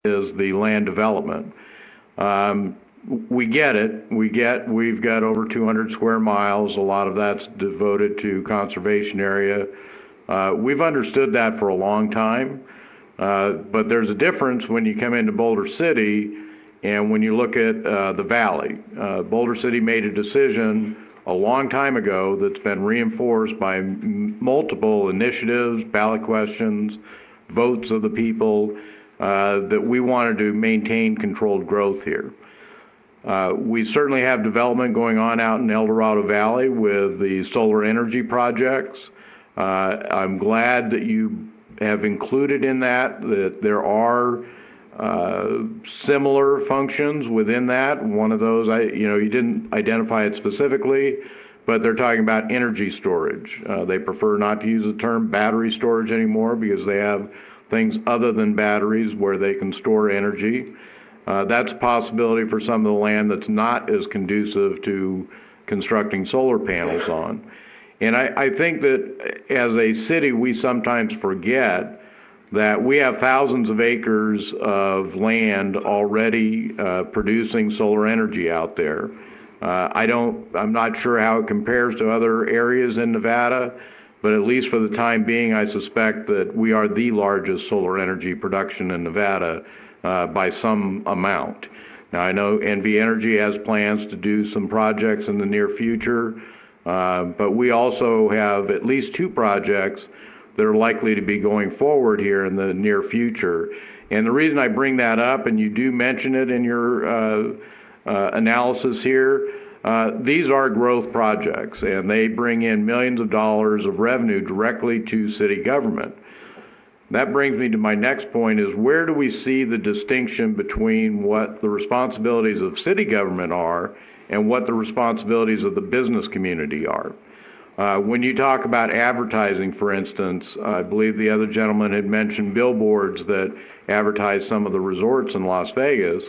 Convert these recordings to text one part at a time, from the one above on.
is the land development. We get it. We've got over 200 square miles. A lot of that's devoted to conservation area. We've understood that for a long time. But there's a difference when you come into Boulder City and when you look at the valley. Boulder City made a decision a long time ago that's been reinforced by multiple initiatives, ballot questions, votes of the people, that we wanted to maintain controlled growth here. We certainly have development going on out in El Dorado Valley with the solar energy projects. I'm glad that you have included in that there are similar functions within that. One of those, you didn't identify it specifically, but they're talking about energy storage. They prefer not to use the term battery storage anymore because they have things other than batteries where they can store energy. That's a possibility for some of the land that's not as conducive to constructing solar panels on. And I think that as a city, we sometimes forget that we have thousands of acres of land already producing solar energy out there. I'm not sure how it compares to other areas in Nevada, but at least for the time being, I suspect that we are the largest solar energy production in Nevada by some amount. Now, I know NV Energy has plans to do some projects in the near future, but we also have at least 2 projects that are likely to be going forward here in the near future. And the reason I bring that up, and you do mention it in your analysis here, these are growth projects, and they bring in millions of dollars of revenue directly to city government. That brings me to my next point is where do we see the distinction between what the responsibilities of city government are and what the responsibilities of the business community are? When you talk about advertising, for instance, I believe the other gentleman had mentioned billboards that advertise some of the resorts in Las Vegas.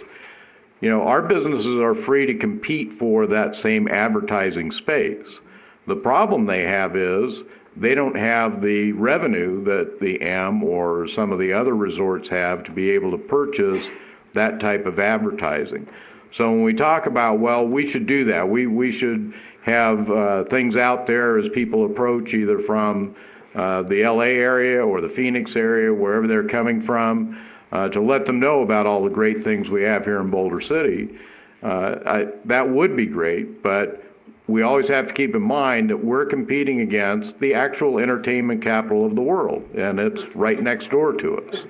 Our businesses are free to compete for that same advertising space. The problem they have is they don't have the revenue that the M or some of the other resorts have to be able to purchase that type of advertising. So when we talk about, well, we should do that. We should have things out there as people approach either from the LA area or the Phoenix area, wherever they're coming from, to let them know about all the great things we have here in Boulder City. That would be great, but we always have to keep in mind that we're competing against the actual entertainment capital of the world, and it's right next door to us.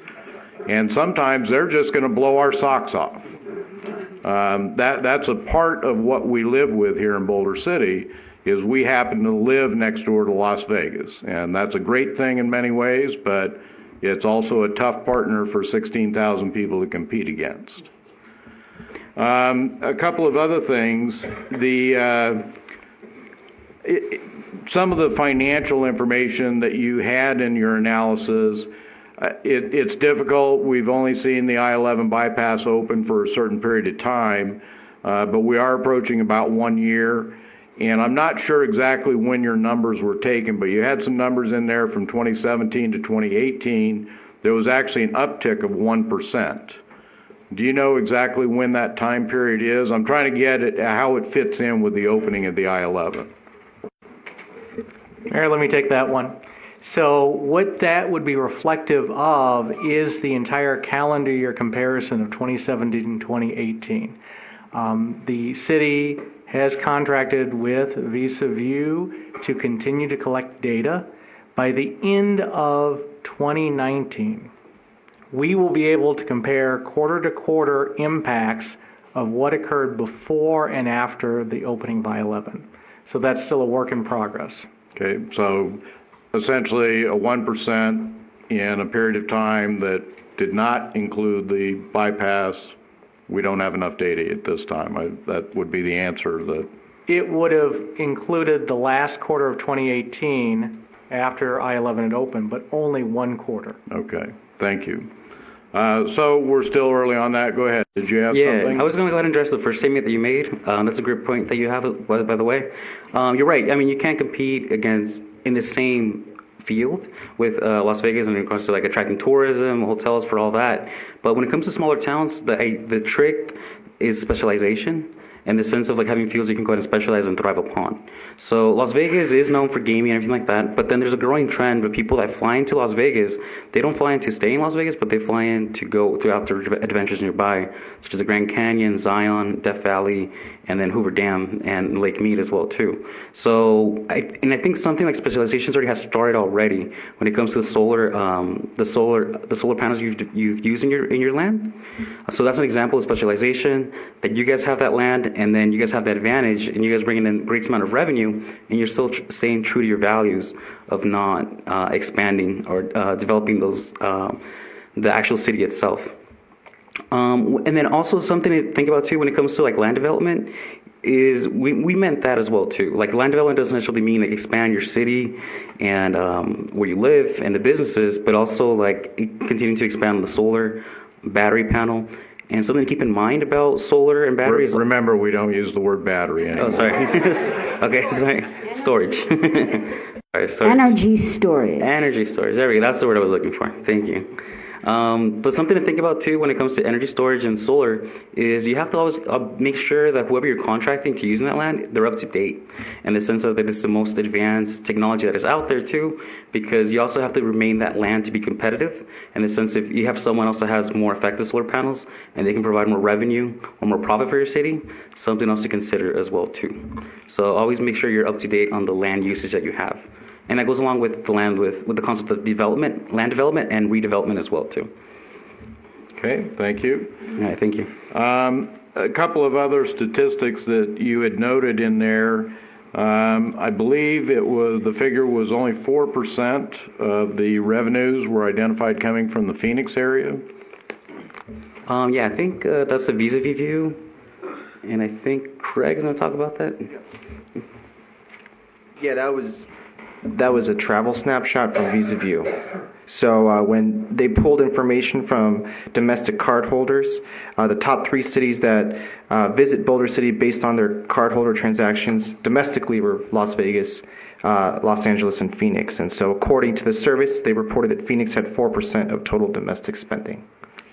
And sometimes they're just going to blow our socks off. That's a part of what we live with here in Boulder City, is we happen to live next door to Las Vegas. And that's a great thing in many ways, but it's also a tough partner for 16,000 people to compete against. A couple of other things. Some of the financial information that you had in your analysis, it's difficult. We've only seen the I-11 bypass open for a certain period of time, but we are approaching about 1 year. And I'm not sure exactly when your numbers were taken, but you had some numbers in there from 2017 to 2018. There was actually an uptick of 1%. Do you know exactly when that time period is? I'm trying to get at how it fits in with the opening of the I-11. All right, let me take that one. So what that would be reflective of is the entire calendar year comparison of 2017 and 2018. The city has contracted with Visa View to continue to collect data. By the end of 2019, we will be able to compare quarter-to-quarter impacts of what occurred before and after the opening by 11. So that's still a work in progress. Okay, so essentially a 1% in a period of time that did not include the bypass. We don't have enough data at this time. That would be the answer. It would have included the last quarter of 2018 after I-11 had opened, but only 1 quarter. Okay, thank you. So we're still early on that. Go ahead. Did you have something? Yeah, I was going to go ahead and address the first statement that you made. That's a great point that you have, by the way. You're right. I mean, you can't compete in the same field with Las Vegas when it comes to like attracting tourism, hotels for all that. But when it comes to smaller towns, the trick is specialization. In the sense of like having fields you can go ahead and specialize and thrive upon. So Las Vegas is known for gaming and everything like that, but then there's a growing trend of people that fly into Las Vegas. They don't fly in to stay in Las Vegas, but they fly in to go throughout their adventures nearby, such as the Grand Canyon, Zion, Death Valley, and then Hoover Dam and Lake Mead as well too. So I think something like specializations already has started already when it comes to the solar panels you've used in your land. So that's an example of specialization that you guys have that land. And then you guys have that advantage, and you guys bring in a great amount of revenue, and you're still staying true to your values of not expanding or developing those the actual city itself. And then also something to think about too when it comes to like land development is we meant that as well too. Like land development doesn't necessarily mean like expand your city and where you live and the businesses, but also like continuing to expand the solar battery panel. And something to keep in mind about solar and batteries. Remember, we don't use the word battery anymore. Oh, sorry. Okay, sorry. Storage. Sorry, storage. Energy storage. Energy storage. There we go. That's the word I was looking for. Thank you. But something to think about too when it comes to energy storage and solar is you have to always make sure that whoever you're contracting to use in that land, they're up to date in the sense of that it's the most advanced technology that is out there too, because you also have to remain that land to be competitive in the sense if you have someone else that has more effective solar panels and they can provide more revenue or more profit for your city, something else to consider as well too. So always make sure you're up to date on the land usage that you have. And that goes along with the land with the concept of development, land development, and redevelopment as well too. Okay, thank you. All right, thank you. A couple of other statistics that you had noted in there. I believe the figure was only 4% of the revenues were identified coming from the Phoenix area. Yeah, I think that's the Visa view, and I think Craig is going to talk about that. Yeah, that was a travel snapshot from VisaView. So when they pulled information from domestic cardholders, the top 3 cities that visit Boulder City based on their cardholder transactions domestically were Las Vegas, Los Angeles, and Phoenix. And so according to the service, they reported that Phoenix had 4% of total domestic spending.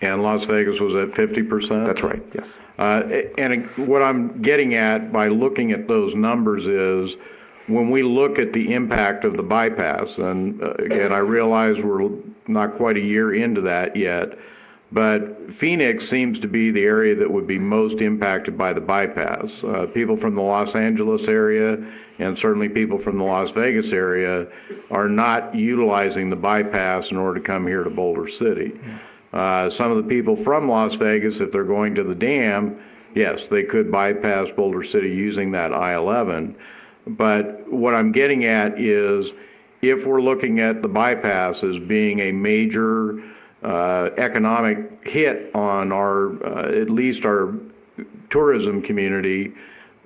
And Las Vegas was at 50%? That's right, yes. And what I'm getting at by looking at those numbers is when we look at the impact of the bypass, and again, I realize we're not quite a year into that yet, but Phoenix seems to be the area that would be most impacted by the bypass. People from the Los Angeles area and certainly people from the Las Vegas area are not utilizing the bypass in order to come here to Boulder City. Some of the people from Las Vegas, if they're going to the dam, yes, they could bypass Boulder City using that I-11. But what I'm getting at is if we're looking at the bypass as being a major economic hit on at least our tourism community,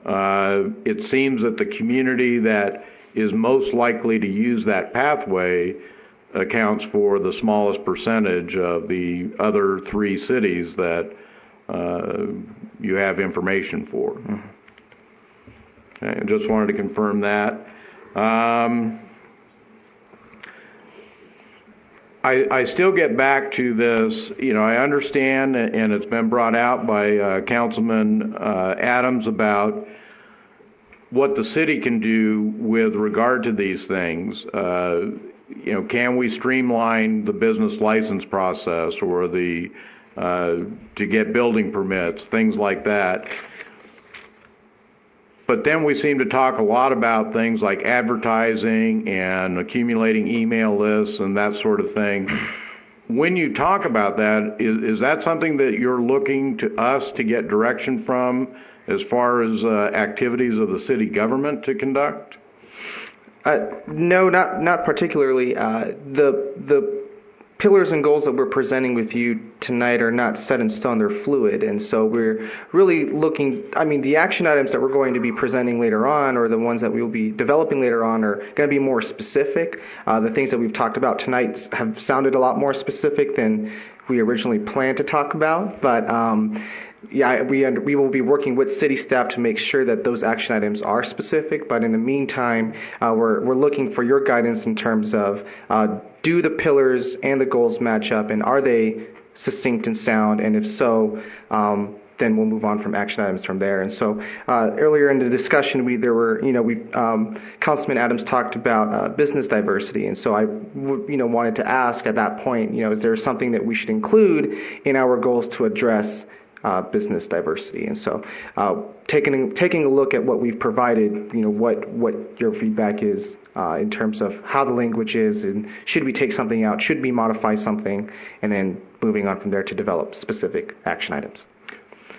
it seems that the community that is most likely to use that pathway accounts for the smallest percentage of the other 3 cities that you have information for. Mm-hmm. Okay, I just wanted to confirm that. I still get back to this, I understand, and it's been brought out by Councilman Adams about what the city can do with regard to these things. Can we streamline the business license process or to get building permits, things like that. But then we seem to talk a lot about things like advertising and accumulating email lists and that sort of thing. When you talk about that, is that something that you're looking to us to get direction from as far as activities of the city government to conduct? No, not particularly. The pillars and goals that we're presenting with you tonight are not set in stone, they're fluid. And so we're really looking, the action items that we're going to be presenting later on or the ones that we will be developing later on are going to be more specific. The things that we've talked about tonight have sounded a lot more specific than we originally planned to talk about, but we will be working with city staff to make sure that those action items are specific. But in the meantime, we're looking for your guidance in terms of do the pillars and the goals match up, and are they succinct and sound? And if so, then we'll move on from action items from there. And so earlier in the discussion, Councilman Adams talked about business diversity, and so I wanted to ask at that point, is there something that we should include in our goals to address business diversity? And so taking a look at what we've provided, what your feedback is in terms of how the language is, and should we take something out, should we modify something, and then moving on from there to develop specific action items.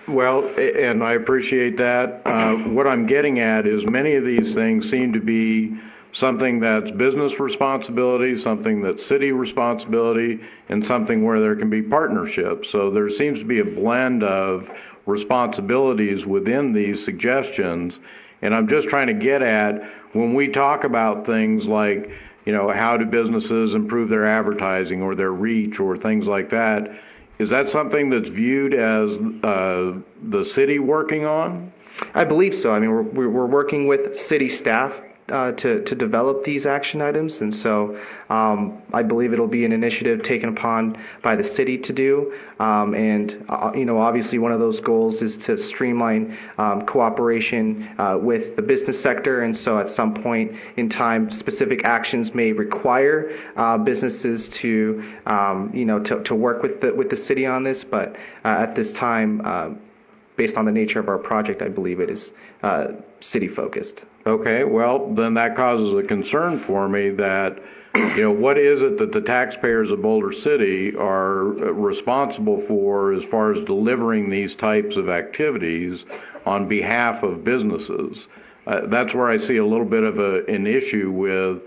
Well, and I appreciate that. What I'm getting at is many of these things seem to be something that's business responsibility, something that's city responsibility, and something where there can be partnerships. So there seems to be a blend of responsibilities within these suggestions. And I'm just trying to get at, when we talk about things like, how do businesses improve their advertising or their reach or things like that, is that something that's viewed as the city working on? I believe so. I mean, we're working with city staff to develop these action items, and so I believe it'll be an initiative taken upon by the city to do. And obviously one of those goals is to streamline cooperation with the business sector, and so at some point in time, specific actions may require businesses to work with the city on this. But at this time, based on the nature of our project, I believe it is city focused. Okay, well, then that causes a concern for me that, what is it that the taxpayers of Boulder City are responsible for as far as delivering these types of activities on behalf of businesses? That's where I see a little bit of an issue with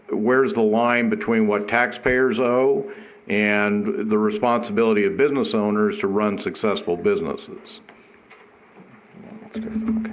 where's the line between what taxpayers owe and the responsibility of business owners to run successful businesses. Okay.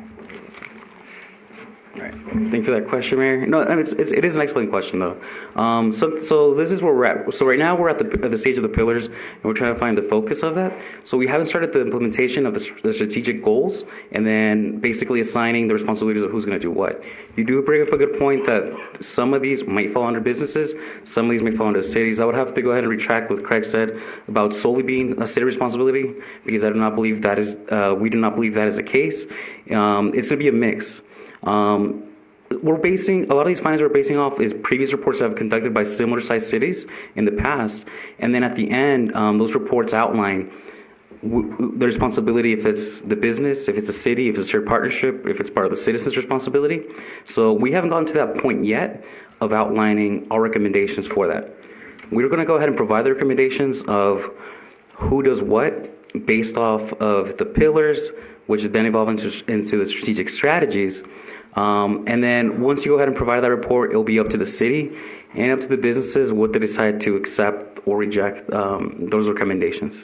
Right. Thank you for that question, Mayor. No, I mean, it is an excellent question, though. So this is where we're at. So right now we're at the stage of the pillars, and we're trying to find the focus of that. So we haven't started the implementation of the strategic goals, and then basically assigning the responsibilities of who's going to do what. You do bring up a good point that some of these might fall under businesses, some of these may fall under cities. I would have to go ahead and retract what Craig said about solely being a city responsibility, because I do not believe that is. We do not believe that is the case. It's going to be a mix. We're basing a lot of these findings we're basing off is previous reports that have been conducted by similar sized cities in the past, and then at the end, those reports outline the responsibility, if it's the business, if it's the city, if it's a shared partnership, if it's part of the citizens' responsibility. So we haven't gotten to that point yet of outlining our recommendations for that. We're going to go ahead and provide the recommendations of who does what based off of the pillars, which then evolve into the strategic strategies. And then once you go ahead and provide that report, it'll be up to the city and up to the businesses what they decide to accept or reject those recommendations.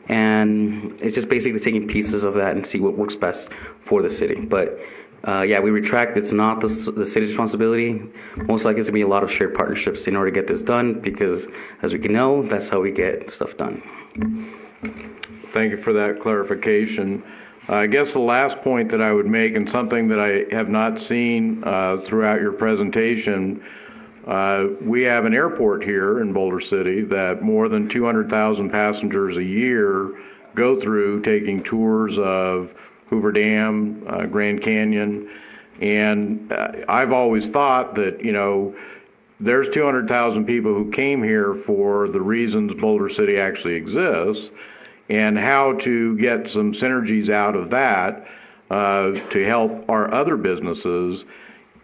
And it's just basically taking pieces of that and see what works best for the city. But we retract. It's not the city's responsibility. Most likely it's going to be a lot of shared partnerships in order to get this done, because as we can know, that's how we get stuff done. Thank you for that clarification. I guess the last point that I would make, and something that I have not seen throughout your presentation, we have an airport here in Boulder City that more than 200,000 passengers a year go through, taking tours of Hoover Dam, Grand Canyon, and I've always thought that, there's 200,000 people who came here for the reasons Boulder City actually exists, and how to get some synergies out of that to help our other businesses.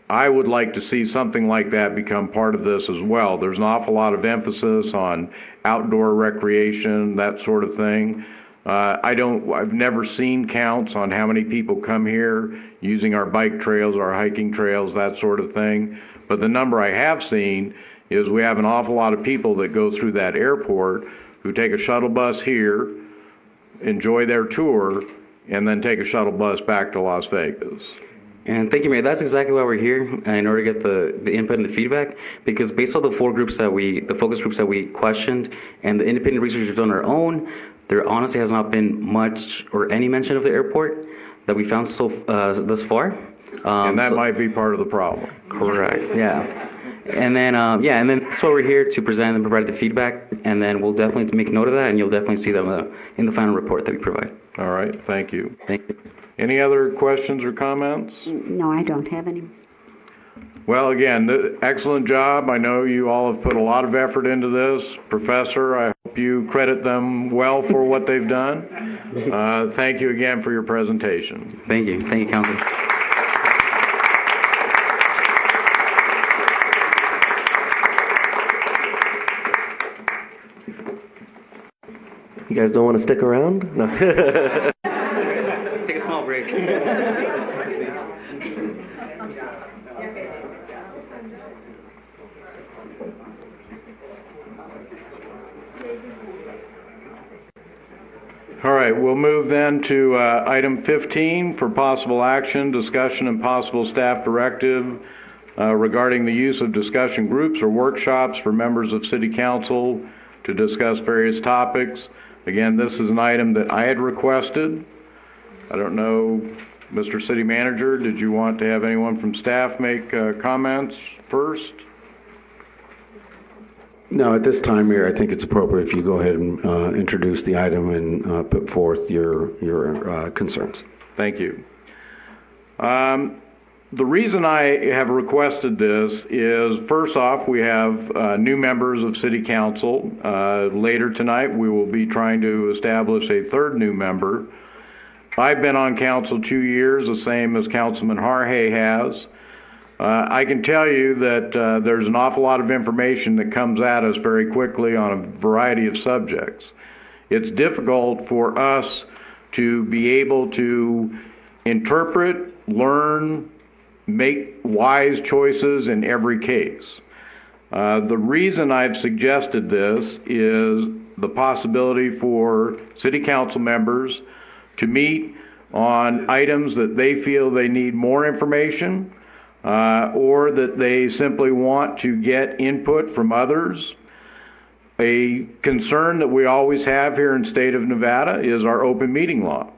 I would like to see something like that become part of this as well. There's an awful lot of emphasis on outdoor recreation, that sort of thing. I've never seen counts on how many people come here using our bike trails, our hiking trails, that sort of thing. But the number I have seen is we have an awful lot of people that go through that airport who take a shuttle bus here, enjoy their tour, and then take a shuttle bus back to Las Vegas. And thank you, Mayor. That's exactly why we're here, in order to get the input and the feedback, because based on the the focus groups that we questioned, and the independent research we've done on our own, there honestly has not been much or any mention of the airport that we found thus far. And that might be part of the problem. Correct. Yeah. And then, and then that's why we're here to present and provide the feedback, and then we'll definitely make note of that, and you'll definitely see them in the final report that we provide. All right. Thank you. Thank you. Any other questions or comments? No, I don't have any. Well, again, excellent job. I know you all have put a lot of effort into this. Professor, I hope you credit them well for what they've done. Thank you again for your presentation. Thank you. Thank you, Council. You guys don't want to stick around? No. Take a small break. All right, we'll move then to item 15 for possible action, discussion, and possible staff directive regarding the use of discussion groups or workshops for members of City Council to discuss various topics. Again, this is an item that I had requested. I don't know, Mr. City Manager, did you want to have anyone from staff make comments first? No, at this time, Mayor, I think it's appropriate if you go ahead and introduce the item and put forth your concerns. Thank you. The reason I have requested this is, first off, we have new members of City Council. Later tonight, we will be trying to establish a third new member. I've been on council 2 years, the same as Councilman Harhay has. I can tell you that there's an awful lot of information that comes at us very quickly on a variety of subjects. It's difficult for us to be able to interpret, learn, make wise choices in every case. The reason I've suggested this is the possibility for City Council members to meet on items that they feel they need more information or that they simply want to get input from others. A concern that we always have here in the state of Nevada is our open meeting law.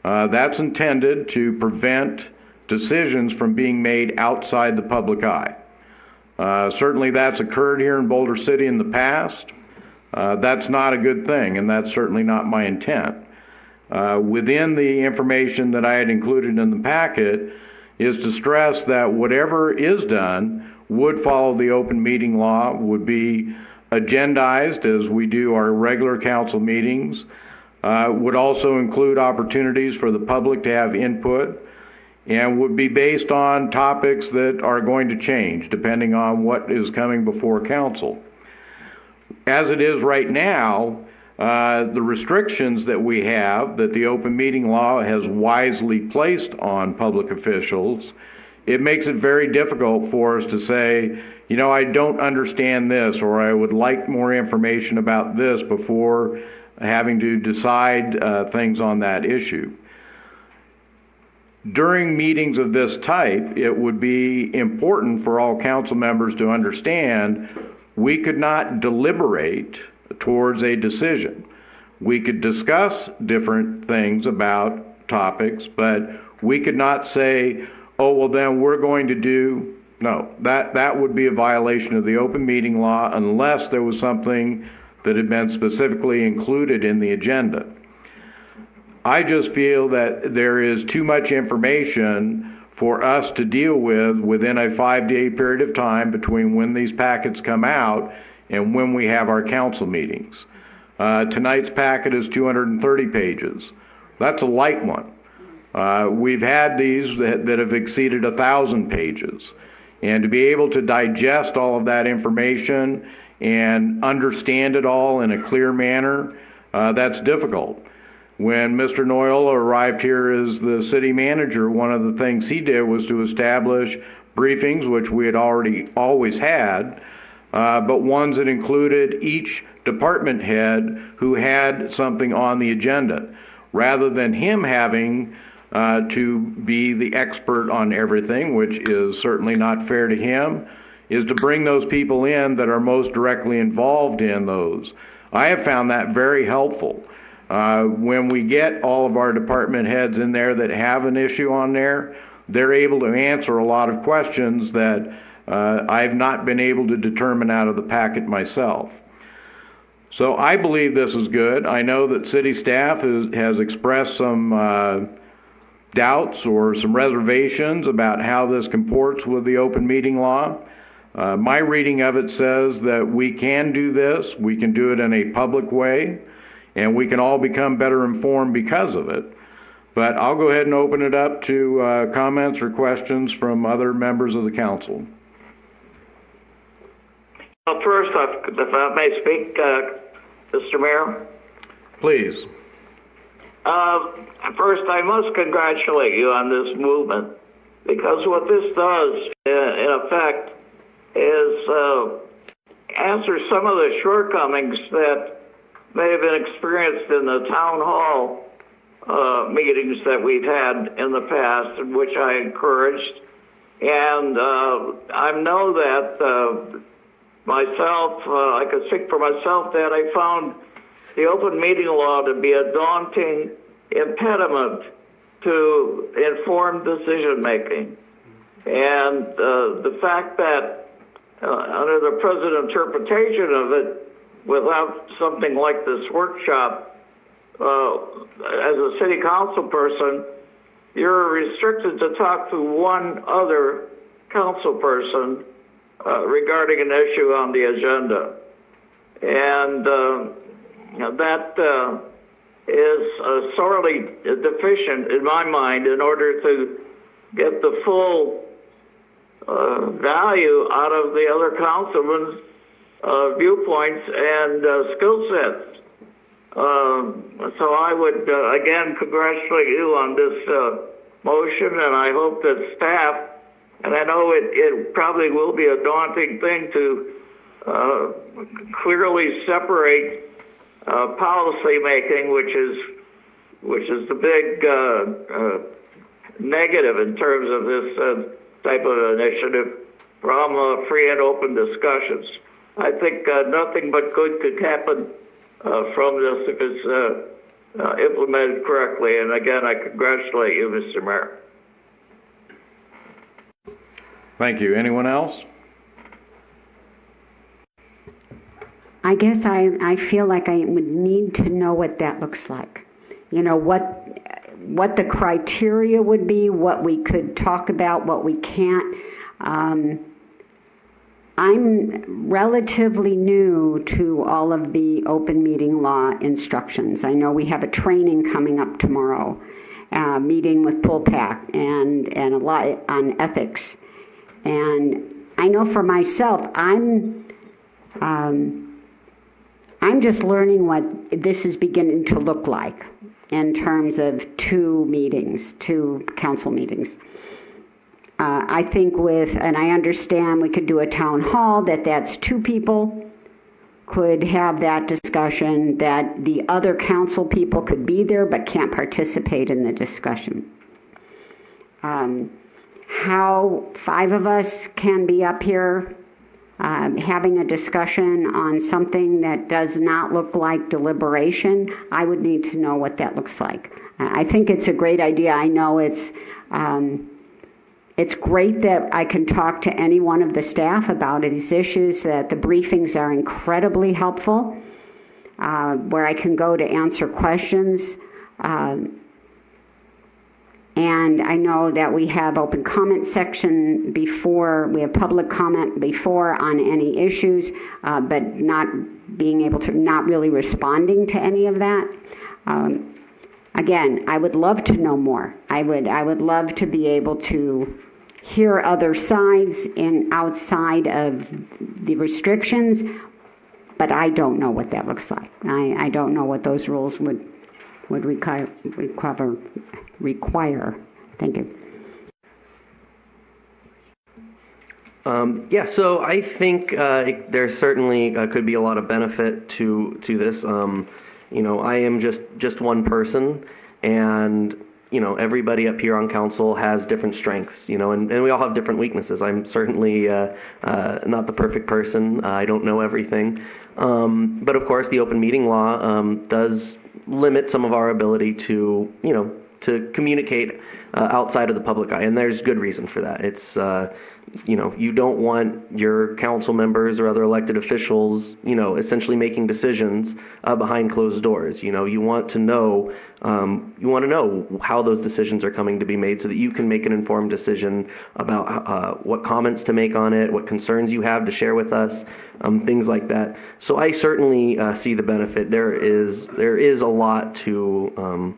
That's intended to prevent decisions from being made outside the public eye. Certainly that's occurred here in Boulder City in the past. That's not a good thing, and that's certainly not my intent. Within the information that I had included in the packet is to stress that whatever is done would follow the open meeting law, would be agendized as we do our regular council meetings, would also include opportunities for the public to have input, and would be based on topics that are going to change depending on what is coming before council. As it is right now, the restrictions that we have, that the open meeting law has wisely placed on public officials, it makes it very difficult for us to say, you know, I don't understand this, or I would like more information about this before having to decide things on that issue. During meetings of this type, it would be important for all council members to understand we could not deliberate towards a decision. We could discuss different things about topics, but we could not say, oh, well, then we're going to do, no, that would be a violation of the open meeting law unless there was something that had been specifically included in the agenda. I just feel that there is too much information for us to deal with within a 5-day period of time between when these packets come out and when we have our council meetings. Tonight's packet is 230 pages. That's a light one. We've had these that have exceeded 1,000 pages. And to be able to digest all of that information and understand it all in a clear manner, that's difficult. When Mr. Noyle arrived here as the city manager, one of the things he did was to establish briefings, which we had always had, but ones that included each department head who had something on the agenda. Rather than him having to be the expert on everything, which is certainly not fair to him, is to bring those people in that are most directly involved in those. I have found that very helpful. When we get all of our department heads in there that have an issue on there, they're able to answer a lot of questions that I've not been able to determine out of the packet myself. So I believe this is good. I know that city staff has expressed some doubts or some reservations about how this comports with the open meeting law. My reading of it says that we can do this, we can do it in a public way, and we can all become better informed because of it. But I'll go ahead and open it up to comments or questions from other members of the council. Well, first, if I may speak, Mr. Mayor. Please. First, I must congratulate you on this movement, because what this does, in effect, is answer some of the shortcomings that may have been experienced in the town hall meetings that we've had in the past, which I encouraged. And I know that myself, I could speak for myself, that I found the open meeting law to be a daunting impediment to informed decision making. And the fact that under the present interpretation of it, without something like this workshop, as a city council person, you're restricted to talk to one other council person regarding an issue on the agenda. And that is sorely deficient in my mind in order to get the full value out of the other councilman's viewpoints and skill sets. So I would, again, congratulate you on this motion, and I hope that staff, and I know it probably will be a daunting thing to clearly separate policy making, which is the big negative in terms of this type of initiative, from free and open discussions. I think nothing but good could happen from this if it's implemented correctly. And again, I congratulate you, Mr. Mayor. Thank you. Anyone else? I guess I feel like I would need to know what that looks like. You know, what the criteria would be, what we could talk about, what we can't. I'm relatively new to all of the open meeting law instructions. I know we have a training coming up tomorrow, meeting with PullPack and a lot on ethics. And I know for myself, I'm just learning what this is beginning to look like in terms of two council meetings. I think and I understand we could do a town hall, that's two people could have that discussion, that the other council people could be there but can't participate in the discussion. How 5 of us can be up here having a discussion on something that does not look like deliberation, I would need to know what that looks like. I think it's a great idea. I know it's great that I can talk to any one of the staff about these issues, that the briefings are incredibly helpful, where I can go to answer questions. And I know that we have open comment section before, we have public comment before on any issues, but not really responding to any of that. Again, I would love to know more. I would love to be able to hear other sides outside of the restrictions, but I don't know what that looks like. I don't know what those rules would require. Thank you. So I think there certainly could be a lot of benefit to this. I am just one person, and everybody up here on council has different strengths, and we all have different weaknesses. I'm certainly not the perfect person. I don't know everything. But of course, the open meeting law does limit some of our ability to communicate outside of the public eye, and there's good reason for that. It's you don't want your council members or other elected officials, essentially making decisions behind closed doors. You want to know how those decisions are coming to be made so that you can make an informed decision about what comments to make on it, what concerns you have to share with us, things like that. So I certainly see the benefit. There is a lot to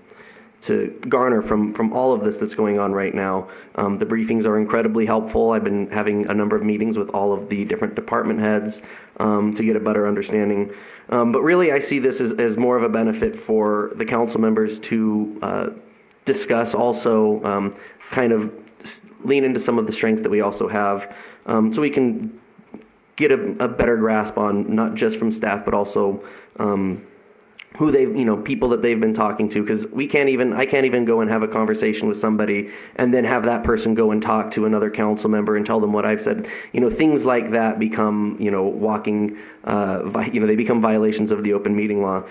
garner from all of this that's going on right now. The briefings are incredibly helpful. I've been having a number of meetings with all of the different department heads to get a better understanding. But really, I see this as more of a benefit for the council members to discuss, also kind of lean into some of the strengths that we also have, so we can get a better grasp on, not just from staff, but also who people that they've been talking to, because I can't even go and have a conversation with somebody and then have that person go and talk to another council member and tell them what I've said. Things like that become, they become violations of the open meeting law.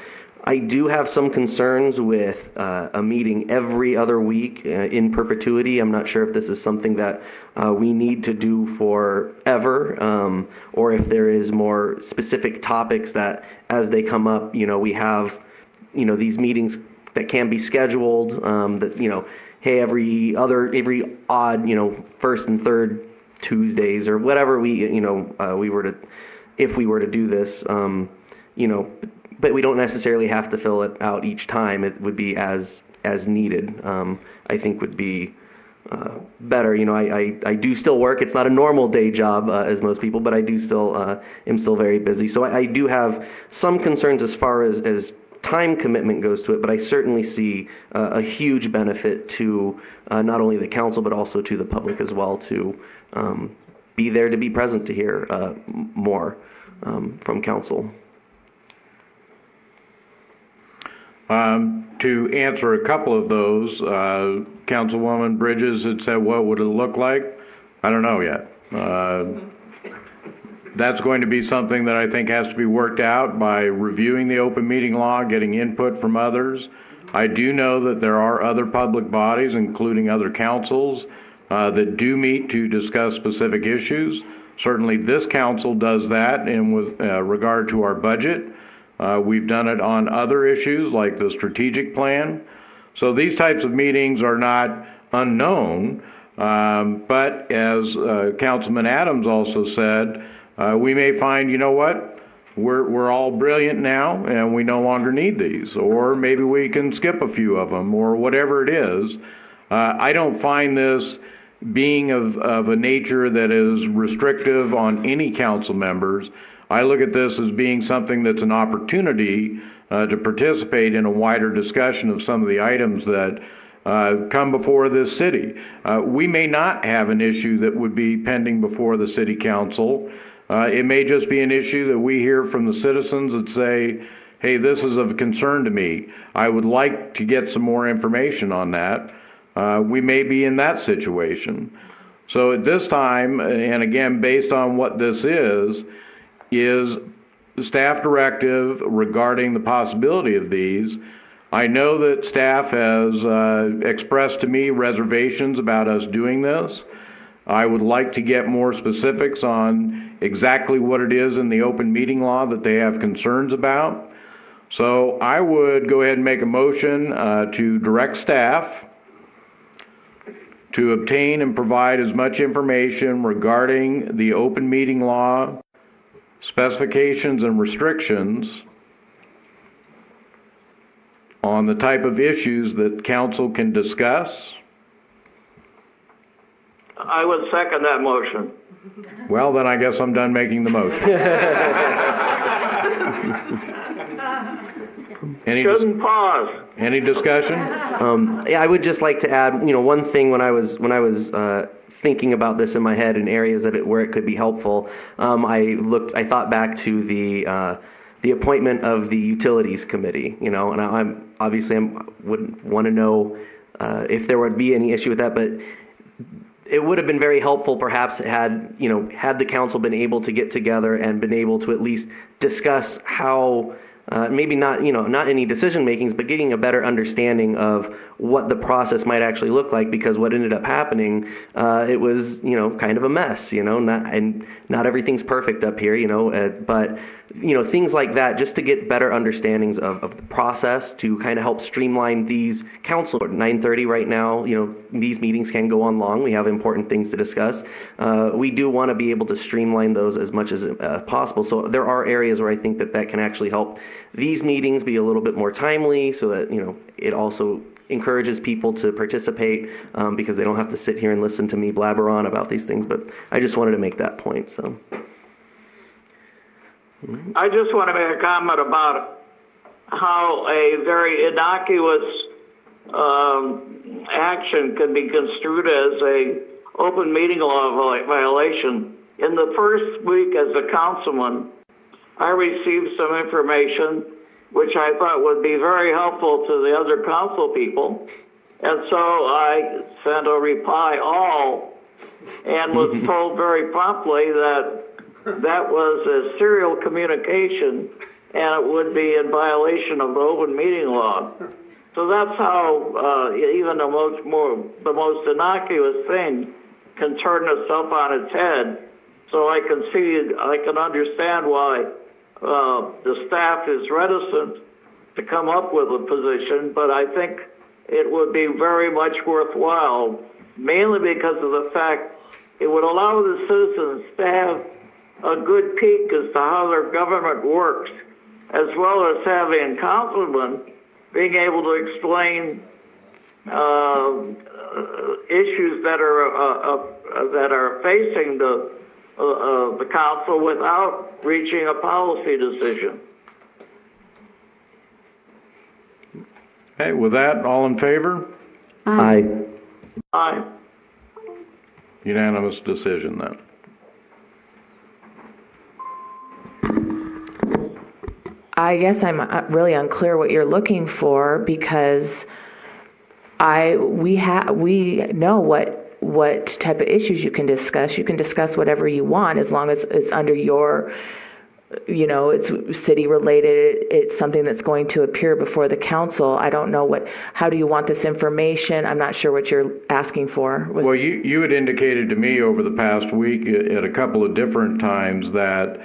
I do have some concerns with a meeting every other week in perpetuity. I'm not sure if this is something that we need to do forever, or if there is more specific topics that, as they come up, we have, these meetings that can be scheduled. That hey, every odd, first and third Tuesdays or whatever if we were to do this, But we don't necessarily have to fill it out each time. It would be as needed. I think would be better. I do still work. It's not a normal day job as most people, but I do still am still very busy. So I do have some concerns as far as time commitment goes to it. But I certainly see a huge benefit to not only the council but also to the public as well, to be there, to be present, to hear more from council. To answer a couple of those, Councilwoman Bridges had said, what would it look like? I don't know yet. That's going to be something that I think has to be worked out by reviewing the open meeting law, getting input from others. I do know that there are other public bodies, including other councils, that do meet to discuss specific issues. Certainly this council does that with regard to our budget. We've done it on other issues like the strategic plan. So these types of meetings are not unknown, but as Councilman Adams also said, we may find, we're all brilliant now and we no longer need these, or maybe we can skip a few of them, or whatever it is. I don't find this being of a nature that is restrictive on any council members. I look at this as being something that's an opportunity to participate in a wider discussion of some of the items that come before this city. We may not have an issue that would be pending before the city council. It may just be an issue that we hear from the citizens that say, hey, this is of concern to me. I would like to get some more information on that. We may be in that situation. So at this time, and again, based on what this is the staff directive regarding the possibility of these. I know that staff has expressed to me reservations about us doing this. I would like to get more specifics on exactly what it is in the open meeting law that they have concerns about. So I would go ahead and make a motion to direct staff to obtain and provide as much information regarding the open meeting law, specifications and restrictions on the type of issues that council can discuss. I would second that motion. Well, then I guess I'm done making the motion. Shouldn't pause. Any discussion? I would just like to add, one thing when I was thinking about this in my head in areas where it could be helpful. I thought back to the appointment of the utilities committee, and I would want to know if there would be any issue with that, but it would have been very helpful perhaps had the council been able to get together and been able to at least discuss how maybe not any decision makings, but getting a better understanding of what the process might actually look like, because what ended up happening, it was kind of a mess, not everything's perfect up here, but things like that, just to get better understandings of the process, to kind of help streamline these council. 9:30 right now, these meetings can go on long. We have important things to discuss. We do want to be able to streamline those as much as possible. So there are areas where I think that can actually help these meetings be a little bit more timely, so that it also encourages people to participate, because they don't have to sit here and listen to me blabber on about these things. But I just wanted to make that point. So I just want to make a comment about how a very innocuous action can be construed as a open meeting law violation. In the first week as a councilman, I received some information which I thought would be very helpful to the other council people, and so I sent a reply all, and was told very promptly that was a serial communication, and it would be in violation of the open meeting law. So that's how even the most innocuous thing can turn itself on its head. So I can understand why the staff is reticent to come up with a position, but I think it would be very much worthwhile, mainly because of the fact it would allow the citizens to have a good peek as to how their government works, as well as having councilmen being able to explain issues that are facing the council without reaching a policy decision. Okay, with that, all in favor? Aye. Aye. Unanimous decision then. I guess I'm really unclear what you're looking for, because we know what type of issues you can discuss. You can discuss whatever you want, as long as it's under your, it's city related. It's something that's going to appear before the council. I don't know how do you want this information? I'm not sure what you're asking for. Well, you had indicated to me over the past week at a couple of different times that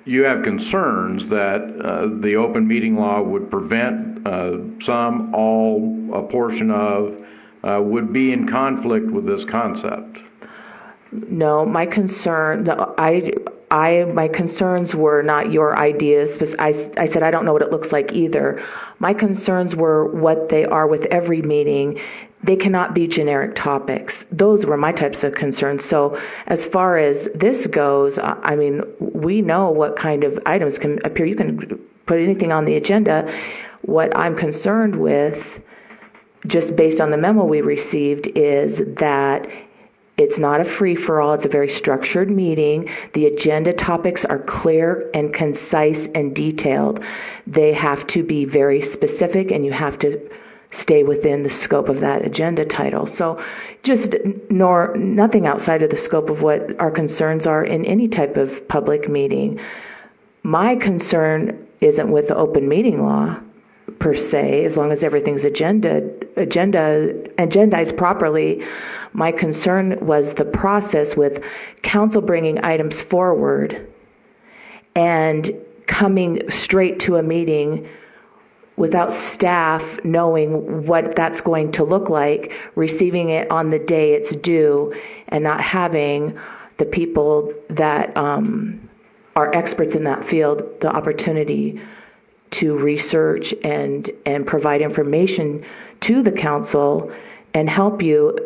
you have concerns that the open meeting law would prevent a portion of, would be in conflict with this concept. No, my concerns were not your ideas. I said I don't know what it looks like either. My concerns were what they are with every meeting. They cannot be generic topics. Those were my types of concerns. So as far as this goes, we know what kind of items can appear. You can put anything on the agenda. What I'm concerned with, just based on the memo we received, is that it's not a free-for-all. It's a very structured meeting. The agenda topics are clear and concise and detailed. They have to be very specific, and you have to stay within the scope of that agenda title. So just nothing outside of the scope of what our concerns are in any type of public meeting. My concern isn't with the open meeting law per se, as long as everything's agendized properly. My concern was the process with council bringing items forward and coming straight to a meeting without staff knowing what that's going to look like, receiving it on the day it's due, and not having the people that are experts in that field the opportunity to research and provide information to the council and help you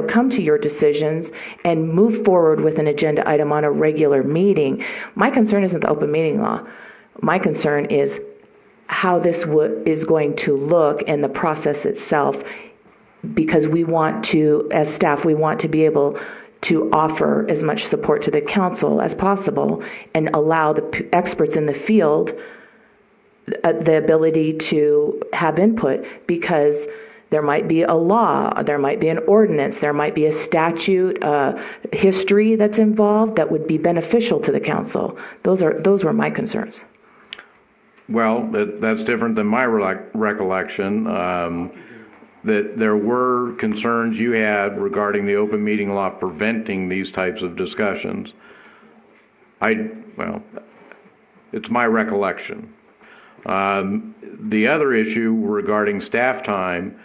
come to your decisions and move forward with an agenda item on a regular meeting. My concern isn't the open meeting law. My concern is how this is going to look and the process itself, because we want to, as staff, we want to be able to offer as much support to the council as possible and allow the experts in the field the ability to have input, because there might be a law, there might be an ordinance, there might be a statute, history that's involved that would be beneficial to the council. Those were my concerns. Well, that's different than my recollection. That there were concerns you had regarding the open meeting law preventing these types of discussions. It's my recollection. The other issue regarding staff time,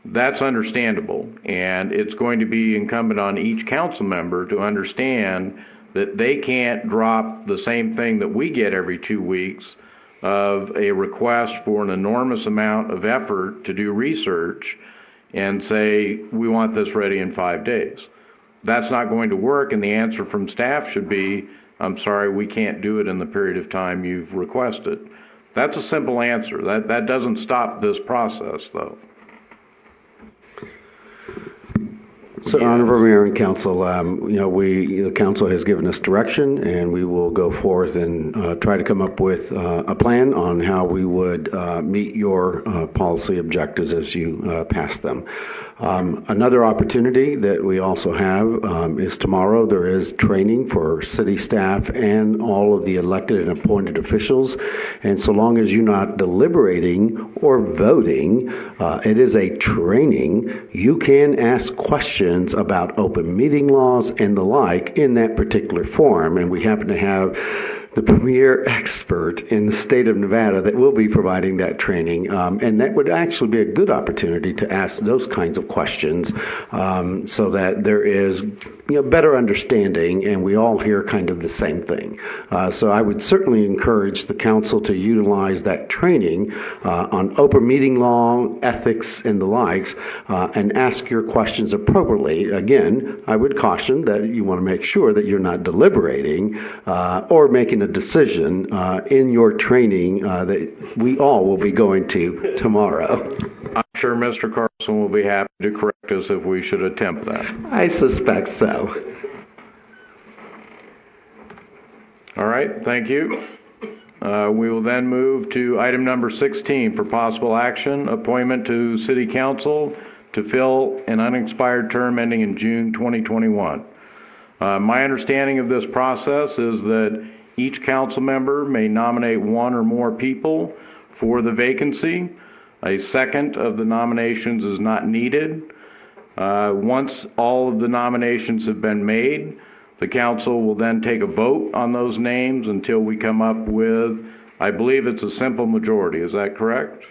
that's understandable, and it's going to be incumbent on each council member to understand that they can't drop the same thing that we get every 2 weeks of a request for an enormous amount of effort to do research and say, we want this ready in 5 days. That's not going to work, and the answer from staff should be, I'm sorry, we can't do it in the period of time you've requested. That's a simple answer. That doesn't stop this process, though. So, Honorable Mayor and Council, the Council has given us direction, and we will go forth and try to come up with a plan on how we would meet your policy objectives as you pass them. Another opportunity that we also have is tomorrow. There is training for city staff and all of the elected and appointed officials. And so long as you're not deliberating or voting, it is a training. You can ask questions about open meeting laws and the like in that particular forum. And we happen to have the premier expert in the state of Nevada that will be providing that training. And that would actually be a good opportunity to ask those kinds of questions so that there is better understanding and we all hear kind of the same thing. So I would certainly encourage the council to utilize that training on open meeting law, ethics, and the likes, and ask your questions appropriately. Again, I would caution that you want to make sure that you're not deliberating or making a decision in your training that we all will be going to tomorrow. I'm sure Mr. Carlson will be happy to correct us if we should attempt that. I suspect so. All right, thank you. We will then move to item number 16 for possible action, appointment to City Council to fill an unexpired term ending in June 2021. My understanding of this process is that each council member may nominate one or more people for the vacancy. A second of the nominations is not needed. Once all of the nominations have been made, the council will then take a vote on those names until we come up with, I believe it's a simple majority. Is that correct?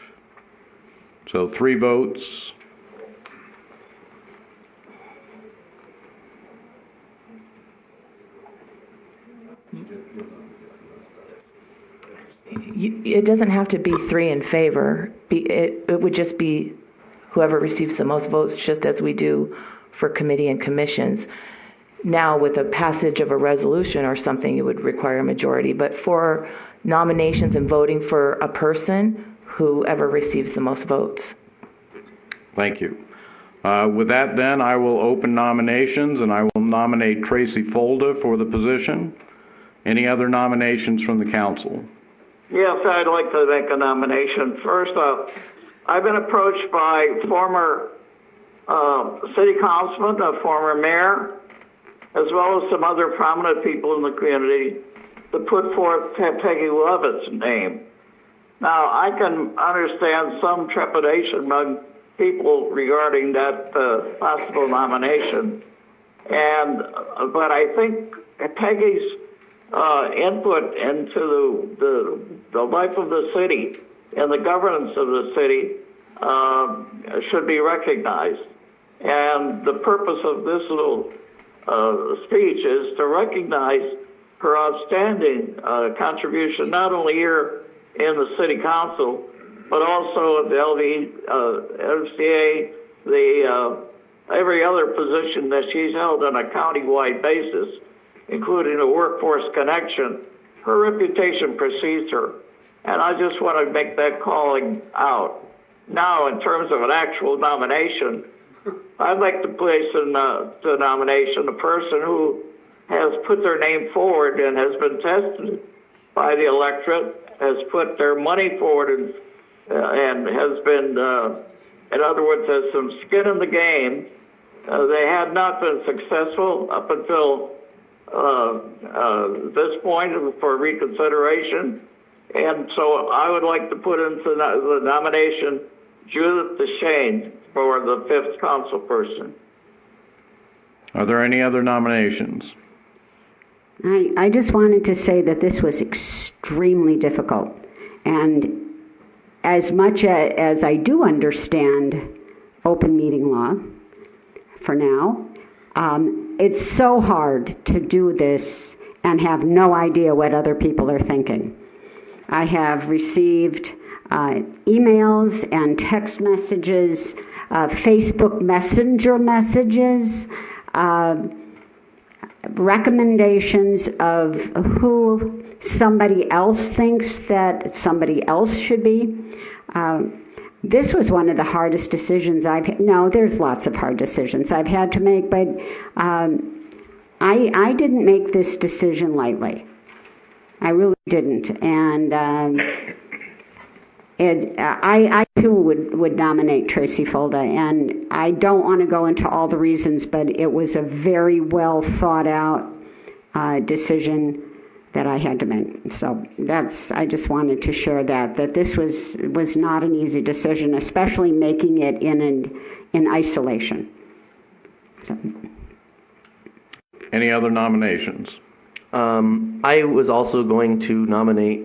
So 3 votes. It doesn't have to be 3 in favor. It would just be whoever receives the most votes, just as we do for committee and commissions. Now, with the passage of a resolution or something, it would require a majority. But for nominations and voting for a person, whoever receives the most votes. Thank you. With that, then, I will open nominations, and I will nominate Tracy Folda for the position. Any other nominations from the council? Yes, I'd like to make a nomination. First up, I've been approached by former city councilman, a former mayor, as well as some other prominent people in the community to put forth Peggy Lovett's name. Now, I can understand some trepidation among people regarding that possible nomination, but I think Peggy's input into the life of the city and the governance of the city should be recognized. And the purpose of this little speech is to recognize her outstanding contribution, not only here in the city council, but also at the LVCA, every other position that she's held on a county-wide basis, including a workforce connection. Her reputation precedes her, and I just want to make that calling out. Now, in terms of an actual nomination, I'd like to place in the nomination a person who has put their name forward and has been tested by the electorate has put their money forward and has been, in other words, has some skin in the game. They had not been successful up until this point for reconsideration. And so I would like to put into the nomination Judith DeShane for the 5th council person. Are there any other nominations? I just wanted to say that this was extremely difficult. And as much as I do understand open meeting law for now, it's so hard to do this and have no idea what other people are thinking. I have received emails and text messages, Facebook Messenger messages, recommendations of who somebody else thinks that somebody else should be. This was one of the hardest decisions there's lots of hard decisions I've had to make, but I didn't make this decision lightly. I really didn't. And I too would nominate Tracy Fulda, and I don't want to go into all the reasons, but it was a very well thought out decision that I had to make. So I just wanted to share that this was not an easy decision, especially making it in isolation. So. Any other nominations? I was also going to nominate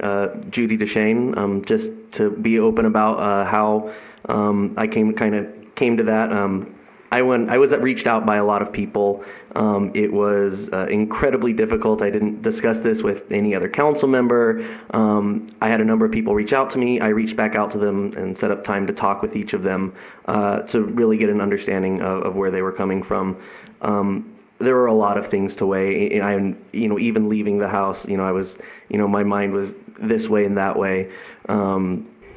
Judy DeShane, just to be open about how I came to that. I was reached out by a lot of people. It was incredibly difficult. I didn't discuss this with any other council member. I had a number of people reach out to me. I reached back out to them and set up time to talk with each of them to really get an understanding of where they were coming from. There were a lot of things to weigh. Even leaving the house, I was, my mind was this way and that way.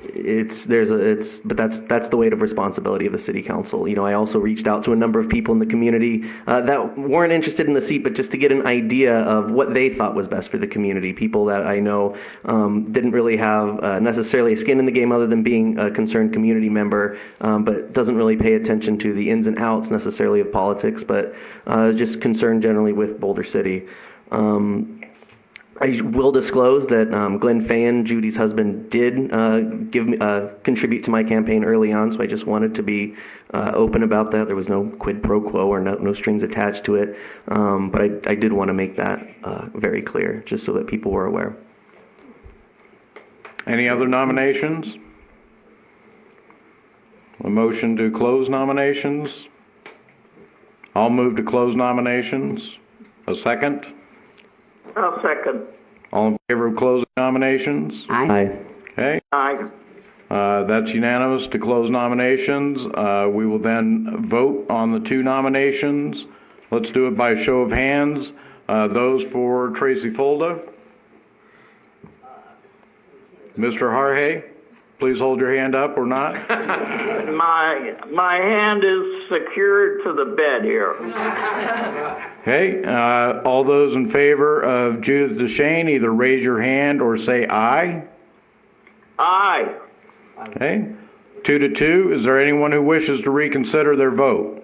But that's the weight of responsibility of the city council. I also reached out to a number of people in the community that weren't interested in the seat, but just to get an idea of what they thought was best for the community. People that I know didn't really have necessarily a skin in the game other than being a concerned community member, but doesn't really pay attention to the ins and outs necessarily of politics, but just concerned generally with Boulder City. I will disclose that Glenn Fayen, Judy's husband, did contribute to my campaign early on, so I just wanted to be open about that. There was no quid pro quo or no strings attached to it, but I did want to make that very clear, just so that people were aware. Any other nominations? A motion to close nominations? I'll move to close nominations. A second? I'll second. All in favor of closing nominations? Aye. Okay. Aye. That's unanimous to close nominations. We will then vote on the 2 nominations. Let's do it by show of hands. Those for Tracy Fulda. Mr. Harhay, please hold your hand up or not. My hand is secured to the bed here. Okay, all those in favor of Judith DeShane, either raise your hand or say aye. Aye. Okay, 2-2. Is there anyone who wishes to reconsider their vote?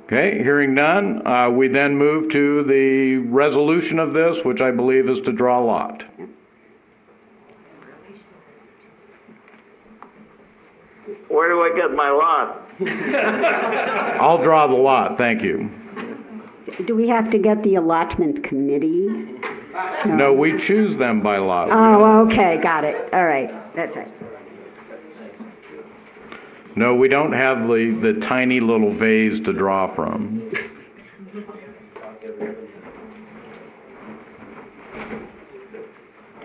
Okay, hearing none, we then move to the resolution of this, which I believe is to draw a lot. Where do I get my lot? I'll draw the lot, thank you. Do we have to get the allotment committee? No, we choose them by lot. Oh, okay, got it. All right, that's right. No, we don't have the tiny little vase to draw from.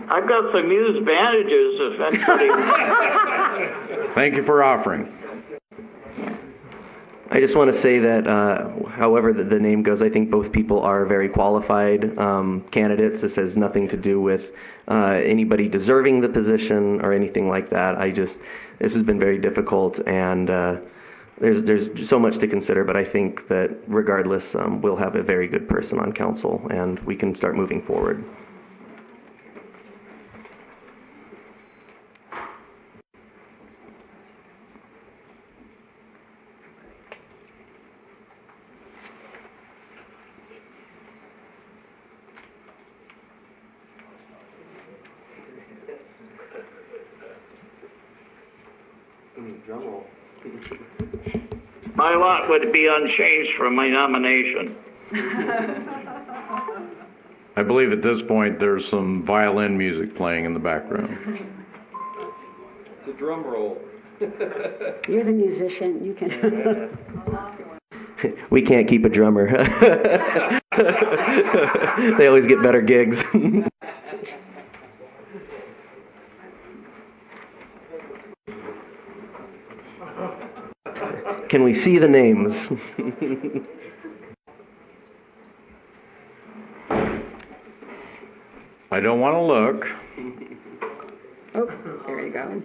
I've got some used bandages if anybody... Thank you for offering. I just want to say that, however the name goes, I think both people are very qualified candidates. This has nothing to do with anybody deserving the position or anything like that. This has been very difficult, and there's so much to consider, but I think that regardless, we'll have a very good person on council, and we can start moving forward. My lot would be unchanged from my nomination. I believe at this point there's some violin music playing in the background. It's a drum roll. You're the musician. You can. We can't keep a drummer. They always get better gigs. Can we see the names? I don't want to look. Oops, there you go.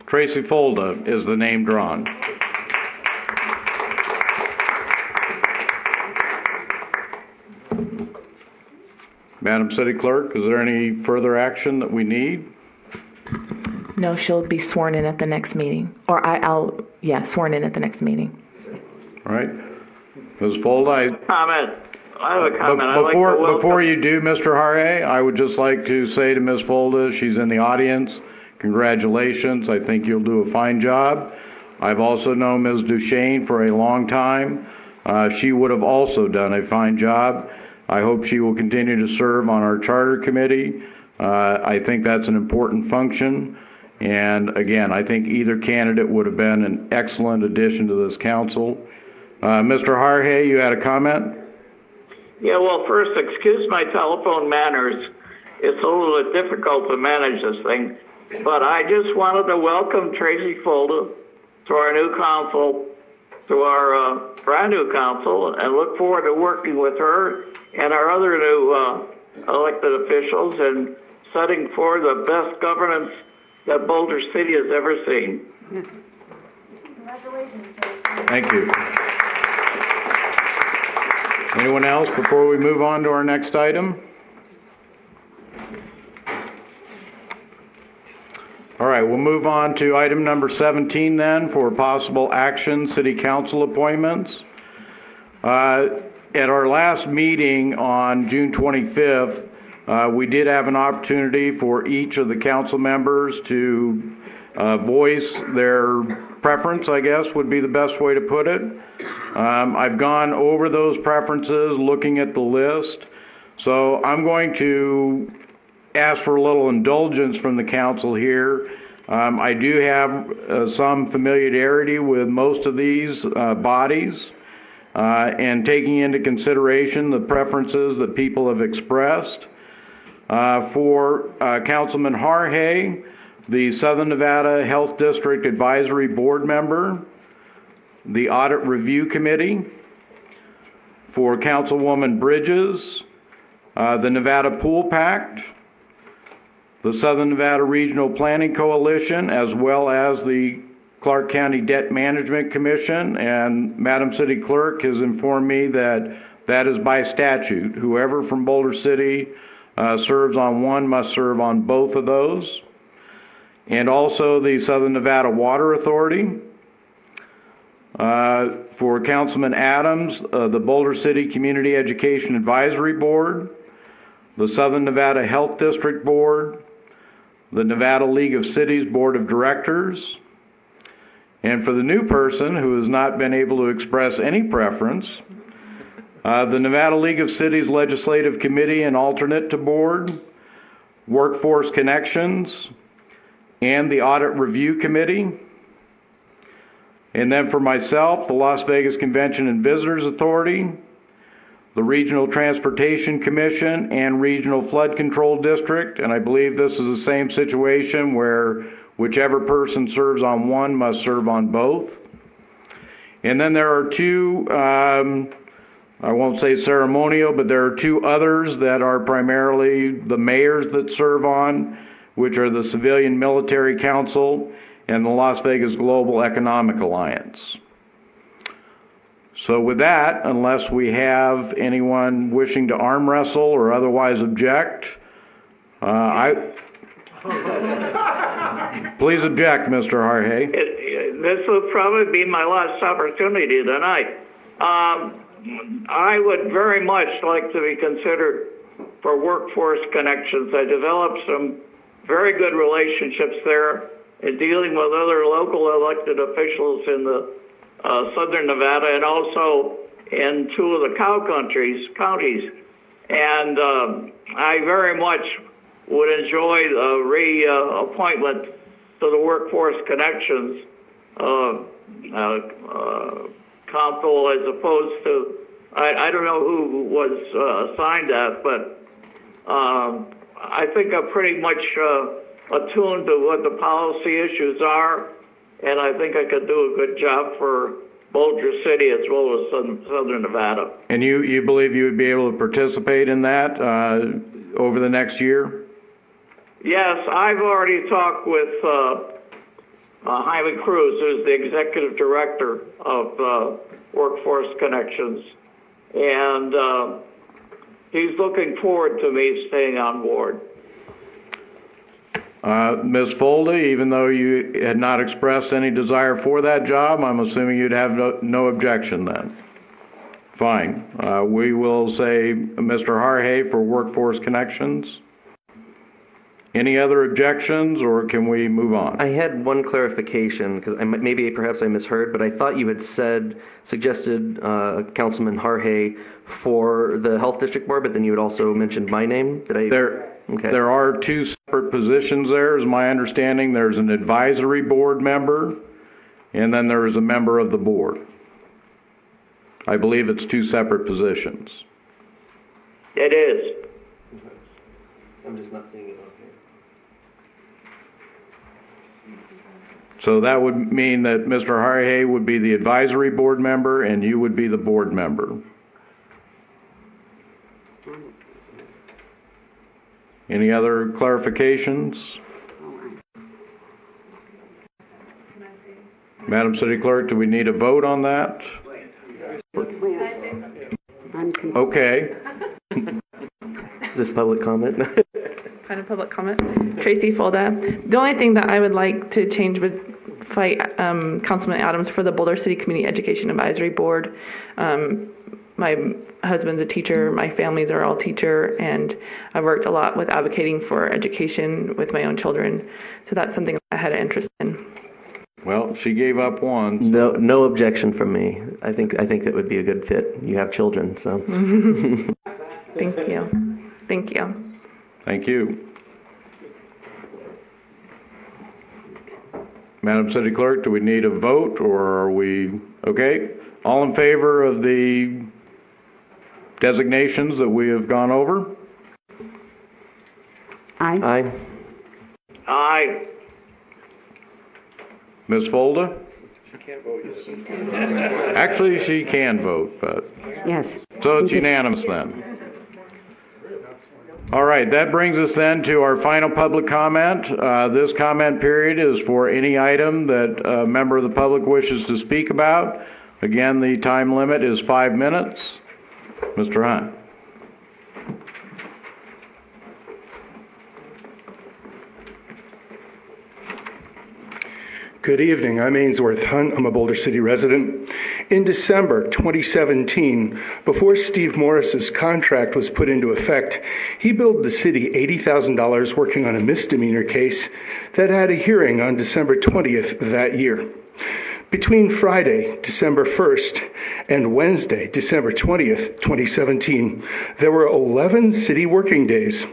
Tracy Folda is the name drawn. Madam City Clerk, is there any further action that we need? No, she'll be sworn in at the next meeting. Or sworn in at the next meeting. All right. Ms. Folda, I have a comment. Before you do, Mr. Harre, I would just like to say to Ms. Folda, she's in the audience, congratulations. I think you'll do a fine job. I've also known Ms. Duchesne for a long time. She would have also done a fine job. I hope she will continue to serve on our charter committee. I think that's an important function. And again, I think either candidate would have been an excellent addition to this council. Mr. Harhe, you had a comment? Yeah, well, first, excuse my telephone manners. It's a little bit difficult to manage this thing. But I just wanted to welcome Tracy Folda to our new council, to our brand new council, and look forward to working with her and our other new elected officials and setting for the best governance that Boulder City has ever seen. Congratulations. Thank you. Anyone else before we move on to our next item? All right, we'll move on to item number 17 then for possible action, city council appointments. At our last meeting on June 25th, we did have an opportunity for each of the council members to voice their preference, I guess would be the best way to put it. I've gone over those preferences, looking at the list. So I'm going to ask for a little indulgence from the council here. I do have some familiarity with most of these bodies, and taking into consideration the preferences that people have expressed. For Councilman Harhe, the Southern Nevada Health District Advisory Board member, the Audit Review Committee. For Councilwoman Bridges, the Nevada Pool Pact, the Southern Nevada Regional Planning Coalition, as well as the Clark County Debt Management Commission, and Madam City Clerk has informed me that that is by statute. Whoever from Boulder City serves on one must serve on both of those. And also the Southern Nevada Water Authority. For Councilman Adams, the Boulder City Community Education Advisory Board, the Southern Nevada Health District Board, the Nevada League of Cities Board of Directors. And for the new person who has not been able to express any preference, the Nevada League of Cities Legislative Committee and alternate to board, Workforce Connections, and the Audit Review Committee. And then for myself, the Las Vegas Convention and Visitors Authority, the Regional Transportation Commission, and Regional Flood Control District. And I believe this is the same situation where whichever person serves on one must serve on both. And then there are two I won't say ceremonial, but there are two others that are primarily the mayors that serve on, which are the Civilian Military Council and the Las Vegas Global Economic Alliance. So with that, unless we have anyone wishing to arm wrestle or otherwise object, please object, Mr. Harhay. This will probably be my last opportunity tonight. I would very much like to be considered for Workforce Connections. I developed some very good relationships there in dealing with other local elected officials in the southern Nevada and also in two of the counties. And I very much would enjoy the reappointment to the Workforce Connections council as opposed to, I don't know who was assigned that, but I think I'm pretty much attuned to what the policy issues are, and I think I could do a good job for Boulder City as well as Southern Nevada. And you believe you would be able to participate in that over the next year? Yes, I've already talked with Jaime Cruz, who's the executive director of Workforce Connections, and he's looking forward to me staying on board. Ms. Folda, even though you had not expressed any desire for that job, I'm assuming you'd have no objection then. Fine. We will say Mr. Harhay for Workforce Connections. Any other objections, or can we move on? I had one clarification, because perhaps I misheard, but I thought you had suggested Councilman Harhay for the Health District Board, but then you had also mentioned my name. Did I? There are two separate positions there, is my understanding. There's an advisory board member, and then there is a member of the board. I believe it's two separate positions. It is. I'm just not seeing it on here. So that would mean that Mr. Harhay would be the advisory board member and you would be the board member. Any other clarifications? Madam City Clerk, do we need a vote on that? Okay. Is this public comment? Kind of public comment. Tracy Folda. The only thing that I would like to change would fight Councilman Adams for the Boulder City Community Education Advisory Board. My husband's a teacher, my families are all teacher, and I've worked a lot with advocating for education with my own children. So that's something I had an interest in. Well, she gave up one. So. No objection from me. I think that would be a good fit. You have children, so. Thank you. Thank you. Thank you. Madam City Clerk, do we need a vote, or are we okay? All in favor of the designations that we have gone over? Aye. Aye. Aye. Ms. Folda? She can't vote yes. Actually, she can vote, but Yes. so it's unanimous then. All right, that brings us then to our final public comment. This comment period is for any item that a member of the public wishes to speak about. Again, the time limit is 5 minutes. Mr. Hunt. Good evening. I'm Ainsworth Hunt. I'm a Boulder City resident. In December 2017, before Steve Morris's contract was put into effect, he billed the city $80,000 working on a misdemeanor case that had a hearing on December 20th that year. Between Friday, December 1st, and Wednesday, December 20th, 2017, there were 11 city working days.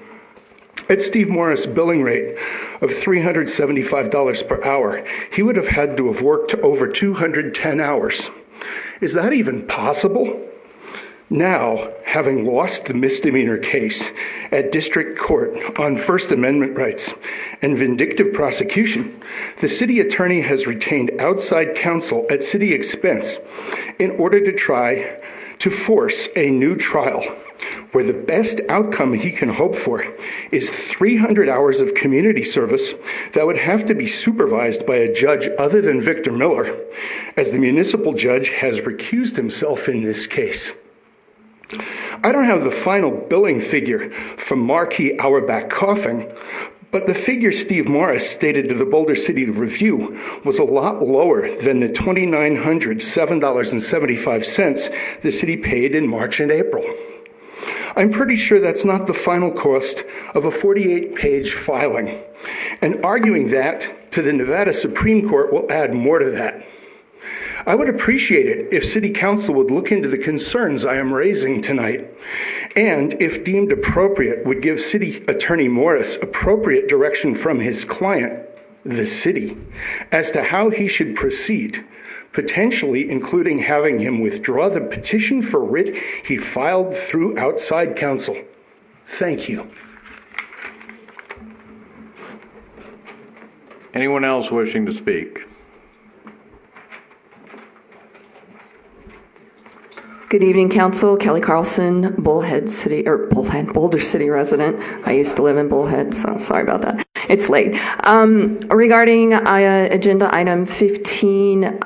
At Steve Morris' billing rate of $375 per hour, he would have had to have worked over 210 hours. Is that even possible? Now, having lost the misdemeanor case at district court on First Amendment rights and vindictive prosecution, the city attorney has retained outside counsel at city expense in order to try to force a new trial where the best outcome he can hope for is 300 hours of community service that would have to be supervised by a judge other than Victor Miller, as the municipal judge has recused himself in this case. I don't have the final billing figure for Marquis Auerbach Coughing, but the figure Steve Morris stated to the Boulder City Review was a lot lower than the $2,907.75 the city paid in March and April. I'm pretty sure that's not the final cost of a 48-page filing, and arguing that to the Nevada Supreme Court will add more to that. I would appreciate it if City Council would look into the concerns I am raising tonight, and if deemed appropriate, would give City Attorney Morris appropriate direction from his client, the city, as to how he should proceed, potentially including having him withdraw the petition for writ he filed through outside counsel. Thank you. Anyone else wishing to speak? Good evening, Council. Kelly Carlson, Boulder City resident. I used to live in Bullhead, so sorry about that. It's late. Regarding agenda item 15,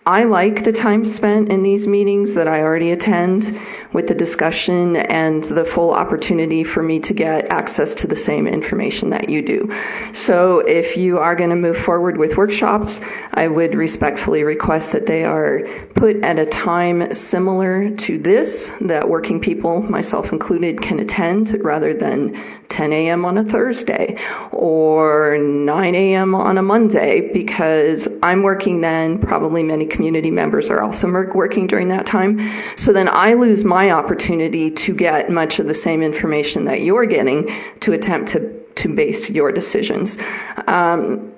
I like the time spent in these meetings that I already attend with the discussion and the full opportunity for me to get access to the same information that you do. So if you are going to move forward with workshops, I would respectfully request that they are put at a time similar to this, that working people, myself included, can attend rather than 10 a.m. on a Thursday or 9 a.m. on a Monday, because I'm working then, probably many community members are also working during that time. So then I lose my opportunity to get much of the same information that you're getting to attempt to base your decisions. And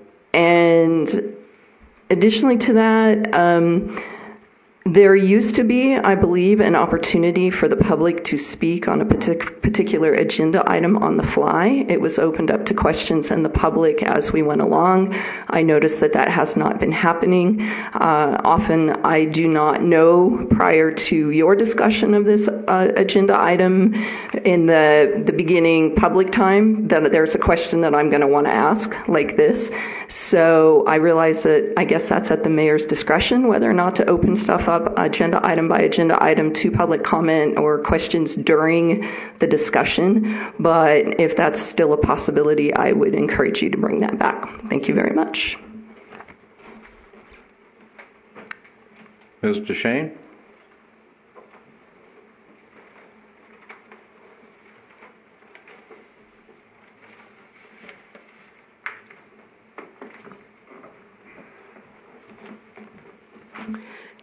additionally to that, there used to be, I believe, an opportunity for the public to speak on a particular agenda item on the fly. It was opened up to questions and the public as we went along. I noticed that that has not been happening. Often I do not know prior to your discussion of this agenda item in the beginning public time that there's a question that I'm going to want to ask like this. So I realize that I guess that's at the mayor's discretion whether or not to open stuff up agenda item by agenda item to public comment or questions during the discussion. But if that's still a possibility, I would encourage you to bring that back. Thank you very much. Ms. DeShane?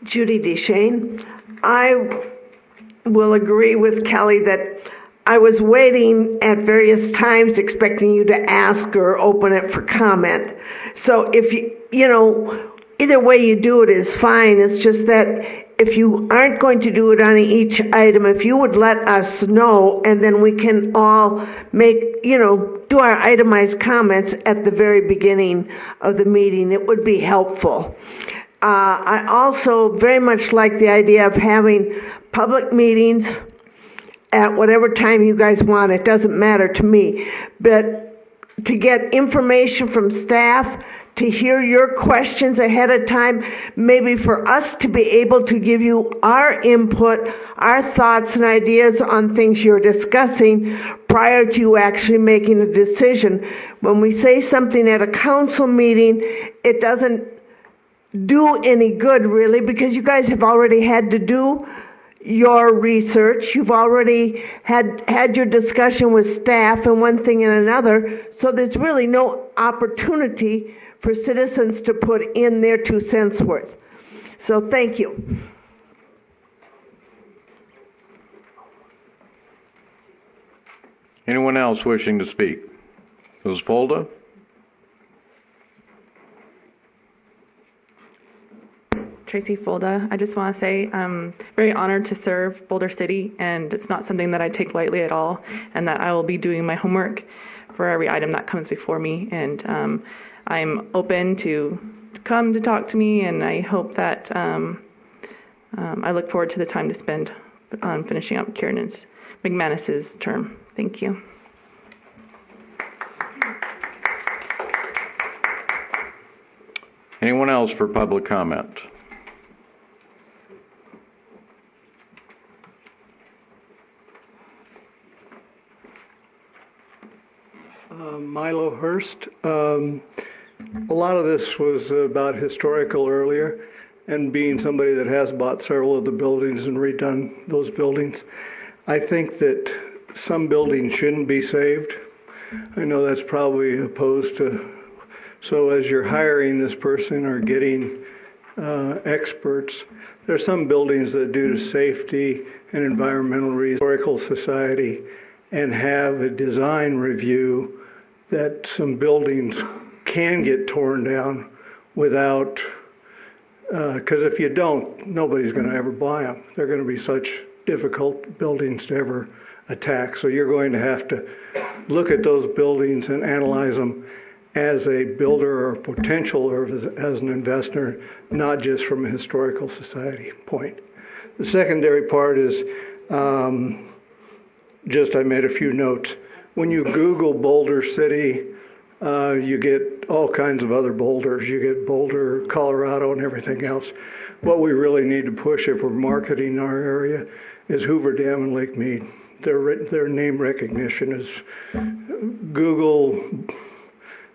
Judy DeShane. I will agree with Kelly that I was waiting at various times expecting you to ask or open it for comment. So if either way you do it is fine. It's just that if you aren't going to do it on each item, if you would let us know, and then we can all make, do our itemized comments at the very beginning of the meeting, it would be helpful. I also very much like the idea of having public meetings at whatever time you guys want. It doesn't matter to me. But to get information from staff, to hear your questions ahead of time, maybe for us to be able to give you our input, our thoughts and ideas on things you're discussing prior to you actually making a decision. When we say something at a council meeting, it doesn't do any good really, because you guys have already had to do your research. You've already had your discussion with staff and one thing and another. So there's really no opportunity for citizens to put in their 2 cents worth. So thank you. Anyone else wishing to speak? Ms. Folda? Tracy Folda. I just want to say I'm very honored to serve Boulder City, and it's not something that I take lightly at all, and that I will be doing my homework for every item that comes before me. And I'm open to come to talk to me, and I hope that I look forward to the time to spend on finishing up Kieran McManus's term. Thank you. Anyone else for public comment? Milo Hurst. A lot of this was about historical earlier, and being somebody that has bought several of the buildings and redone those buildings, I think that some buildings shouldn't be saved. I know that's probably opposed to, so as you're hiring this person or getting experts, there are some buildings that due to safety and environmental reasons, historical society, and have a design review that some buildings can get torn down without, because if you don't, nobody's going to ever buy them. They're going to be such difficult buildings to ever attack. So you're going to have to look at those buildings and analyze them as a builder or potential or as an investor, not just from a historical society point. The secondary part is I made a few notes. When you Google Boulder City, you get all kinds of other boulders. You get Boulder, Colorado, and everything else. What we really need to push if we're marketing our area is Hoover Dam and Lake Mead. Their name recognition is Google.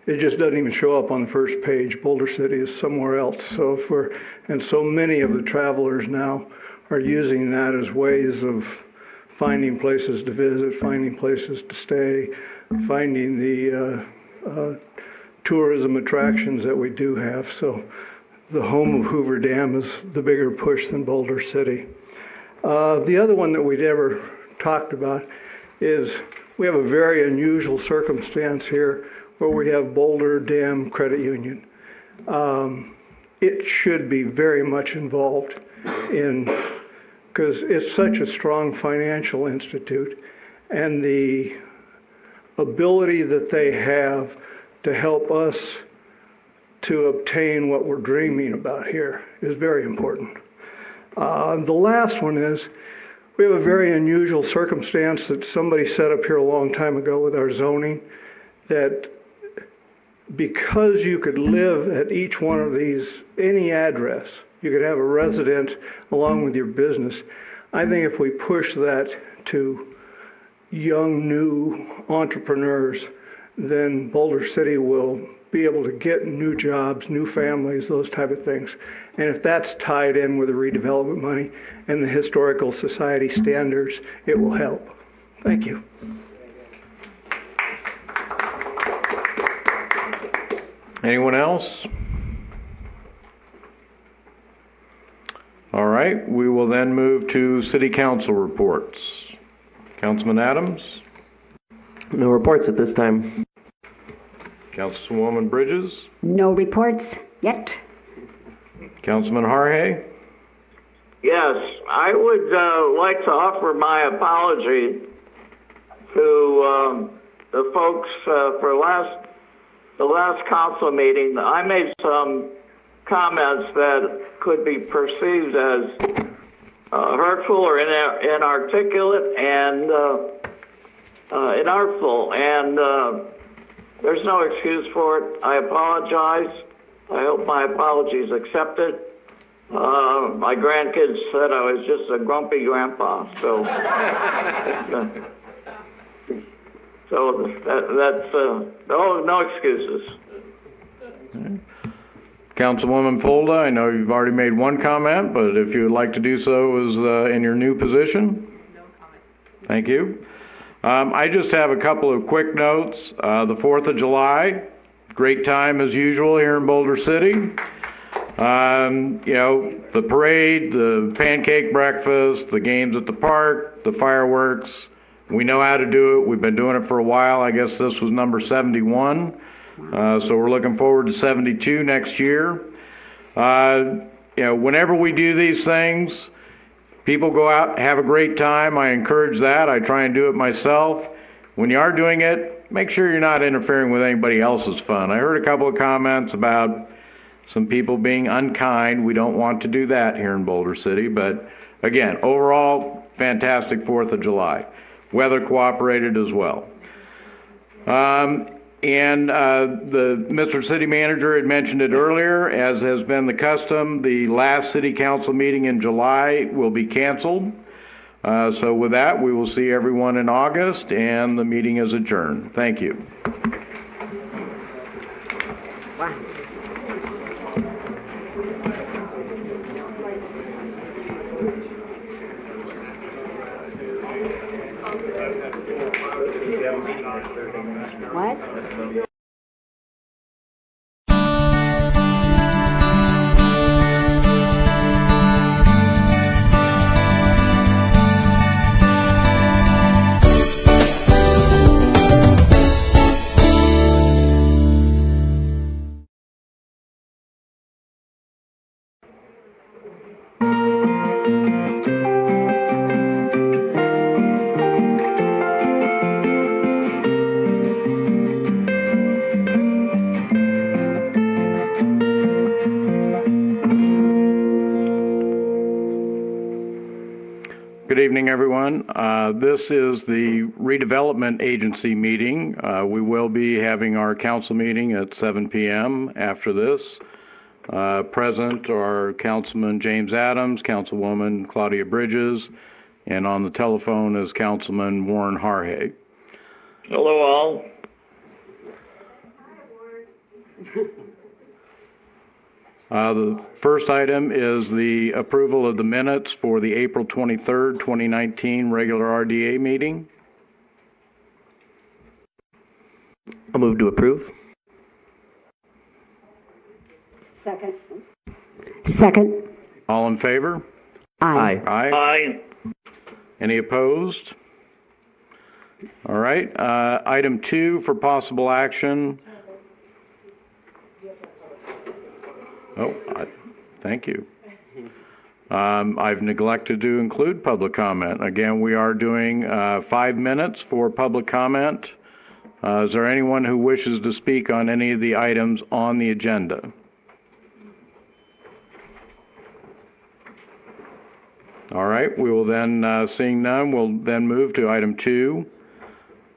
It just doesn't even show up on the first page. Boulder City is somewhere else. So so many of the travelers now are using that as ways of finding places to visit, finding places to stay, finding the tourism attractions that we do have. So the home of Hoover Dam is the bigger push than Boulder City. The other one that we never talked about is we have a very unusual circumstance here where we have Boulder Dam Credit Union. It should be very much involved because it's such a strong financial institute, and the ability that they have to help us to obtain what we're dreaming about here is very important. The last one is we have a very unusual circumstance that somebody set up here a long time ago with our zoning, that because you could live at each one of these, any address, you could have a resident along with your business. I think if we push that to young, new entrepreneurs, then Boulder City will be able to get new jobs, new families, those type of things. And if that's tied in with the redevelopment money and the historical society standards, it will help. Thank you. Anyone else? All right, we will then move to City Council reports. Councilman Adams? No reports at this time. Councilwoman Bridges? No reports yet. Councilman Harhay? Yes, I would like to offer my apology to the folks for the last council meeting. I made some comments that could be perceived as hurtful or inarticulate and inartful, and there's no excuse for it. I apologize. I hope my apology is accepted. My grandkids said I was just a grumpy grandpa, so that's no excuses. Okay. Councilwoman Folda, I know you've already made one comment, but if you would like to do so as in your new position. No comment. Thank you. I just have a couple of quick notes. The 4th of July, great time as usual here in Boulder City. The parade, the pancake breakfast, the games at the park, the fireworks. We know how to do it. We've been doing it for a while. I guess this was number 71. So we're looking forward to 72 next year. Whenever we do these things, people go out, have a great time. I encourage that. I try and do it myself. When you are doing it, make sure you're not interfering with anybody else's fun. I heard a couple of comments about some people being unkind. We don't want to do that here in Boulder City, but again, overall, fantastic 4th of July. Weather cooperated as well. The Mr. City Manager had mentioned it earlier, as has been the custom, the last City Council meeting in July will be canceled. So with that, we will see everyone in August, and the meeting is adjourned. Thank you. Wow. What? Good evening, everyone. This is the redevelopment agency meeting. We will be having our council meeting at 7 p.m. after this. Present are Councilman James Adams, Councilwoman Claudia Bridges, and on the telephone is Councilman Warren Harhaig. Hello, all. The first item is the approval of the minutes for the April 23rd, 2019 regular RDA meeting. I'll move to approve. Second. All in favor? Aye. Aye. Aye. Any opposed? All right. Item 2 for possible action. Oh, thank you. I've neglected to include public comment. Again, we are doing 5 minutes for public comment. Is there anyone who wishes to speak on any of the items on the agenda? All right, we will then, seeing none, we'll then move to item 2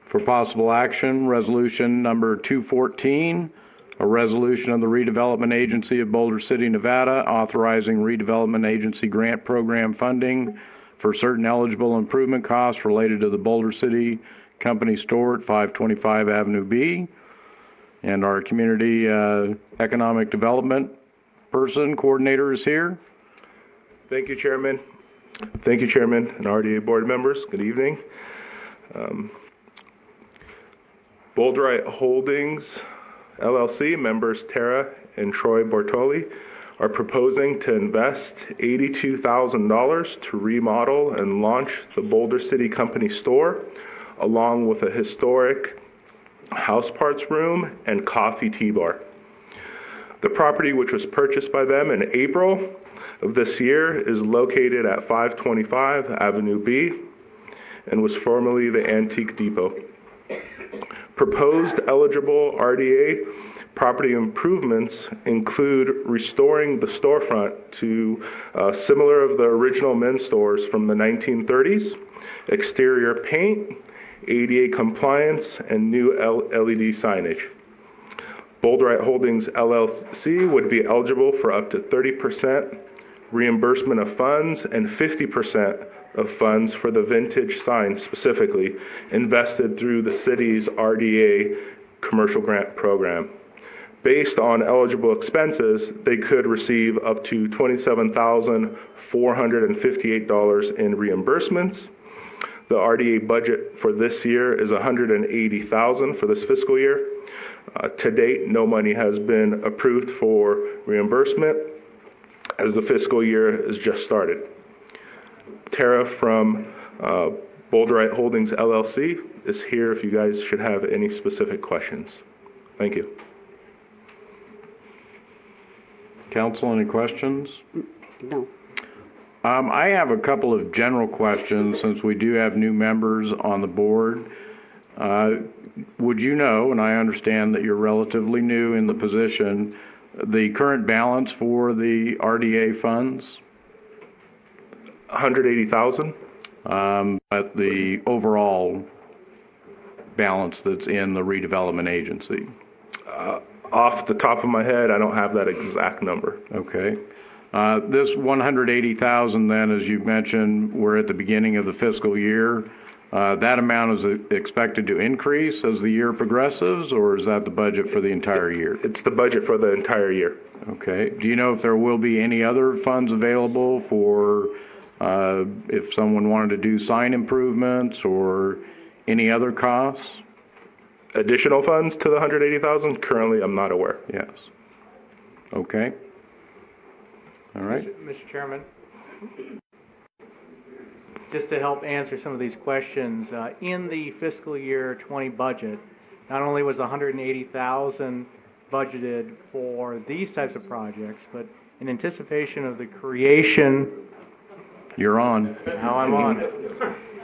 for possible action, resolution number 214. A resolution of the Redevelopment Agency of Boulder City, Nevada, authorizing redevelopment agency grant program funding for certain eligible improvement costs related to the Boulder City Company store at 525 Avenue B. And our community economic development coordinator is here. Thank you, Chairman. Thank you, Chairman and RDA board members. Good evening. BoulderCityNevada Holdings LLC members Tara and Troy Bortoli are proposing to invest $82,000 to remodel and launch the Boulder City Company store, along with a historic house parts room and coffee tea bar. The property, which was purchased by them in April of this year, is located at 525 Avenue B and was formerly the Antique Depot. Proposed eligible RDA property improvements include restoring the storefront to similar of the original men's stores from the 1930s, exterior paint, ADA compliance, and new LED signage. BoulderCityNevada Holdings LLC would be eligible for up to 30% reimbursement of funds and 50% of funds for the vintage sign specifically, invested through the city's RDA commercial grant program. Based on eligible expenses, they could receive up to $27,458 in reimbursements. The RDA budget for this year is $180,000 for this fiscal year. To date, no money has been approved for reimbursement as the fiscal year is just started. Tara from BoulderCityNevada Holdings LLC is here if you guys should have any specific questions. Thank you. Council, any questions? No. I have a couple of general questions since we do have new members on the board. Would you know, and I understand that you're relatively new in the position, The current balance for the RDA funds? $180,000. But the overall balance that's in the redevelopment agency? Off the top of my head, I don't have that exact number. Okay. This $180,000 then, as you mentioned, we're at the beginning of the fiscal year. That amount is expected to increase as the year progresses, or is that the budget for the entire year? It's the budget for the entire year. Okay. Do you know if there will be any other funds available for if someone wanted to do sign improvements or any other costs? Additional funds to the $180,000? Currently, I'm not aware. Yes. Okay. All right. Mr. Chairman, just to help answer some of these questions, in the fiscal year 20 budget, not only was $180,000 budgeted for these types of projects, but in anticipation of the creation. You're on. Now I'm on.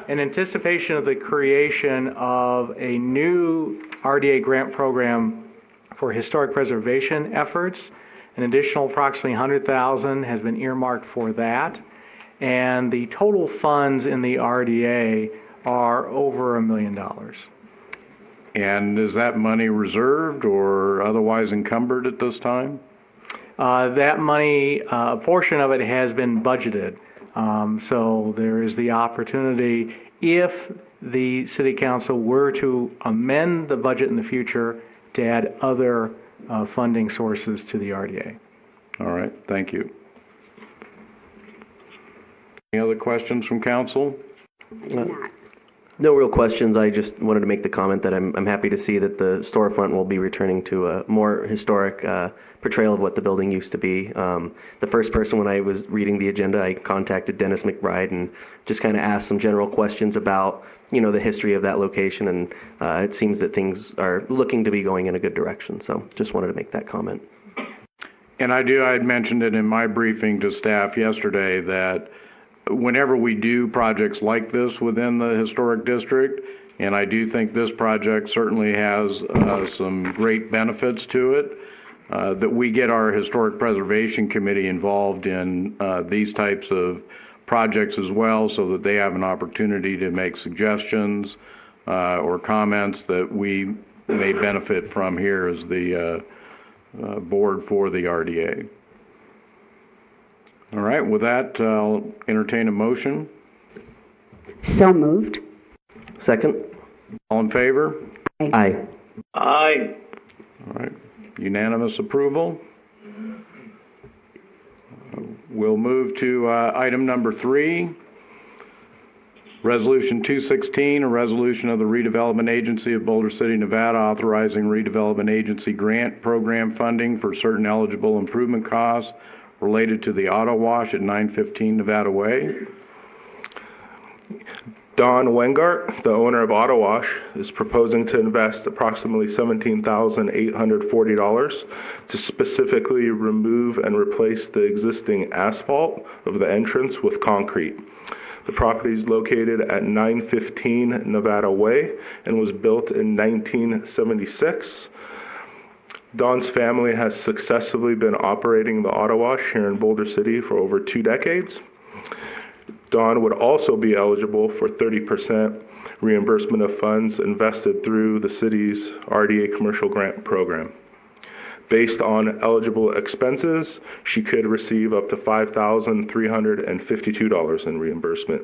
In anticipation of the creation of a new RDA grant program for historic preservation efforts, an additional approximately $100,000 has been earmarked for that, and the total funds in the RDA are over $1 million. And is that money reserved or otherwise encumbered at this time? That money, a portion of it has been budgeted. So there is the opportunity, if the City Council were to amend the budget in the future, to add other funding sources to the RDA. All right, thank you. Any other questions from council? No real questions. I just wanted to make the comment that I'm happy to see that the storefront will be returning to a more historic portrayal of what the building used to be. The first person, when I was reading the agenda, I contacted Dennis McBride and just kind of asked some general questions about, the history of that location, and it seems that things are looking to be going in a good direction. So just wanted to make that comment. And I had mentioned it in my briefing to staff yesterday that whenever we do projects like this within the historic district, and I do think this project certainly has some great benefits to it, that we get our Historic Preservation Committee involved in these types of projects as well, so that they have an opportunity to make suggestions or comments that we may benefit from here as the board for the RDA. All right, with that, I'll entertain a motion. So moved. Second. All in favor? Aye. Aye. All right, unanimous approval. We'll move to item number 3, Resolution 216, a resolution of the Redevelopment Agency of Boulder City, Nevada, authorizing redevelopment agency grant program funding for certain eligible improvement costs related to the auto wash at 915 Nevada Way. Don Wengart, the owner of Auto Wash, is proposing to invest approximately $17,840 to specifically remove and replace the existing asphalt of the entrance with concrete. The property is located at 915 Nevada Way and was built in 1976. Don's family has successfully been operating the auto wash here in Boulder City for over 2 decades. Don would also be eligible for 30% reimbursement of funds invested through the city's RDA commercial grant program. Based on eligible expenses, she could receive up to $5,352 in reimbursement.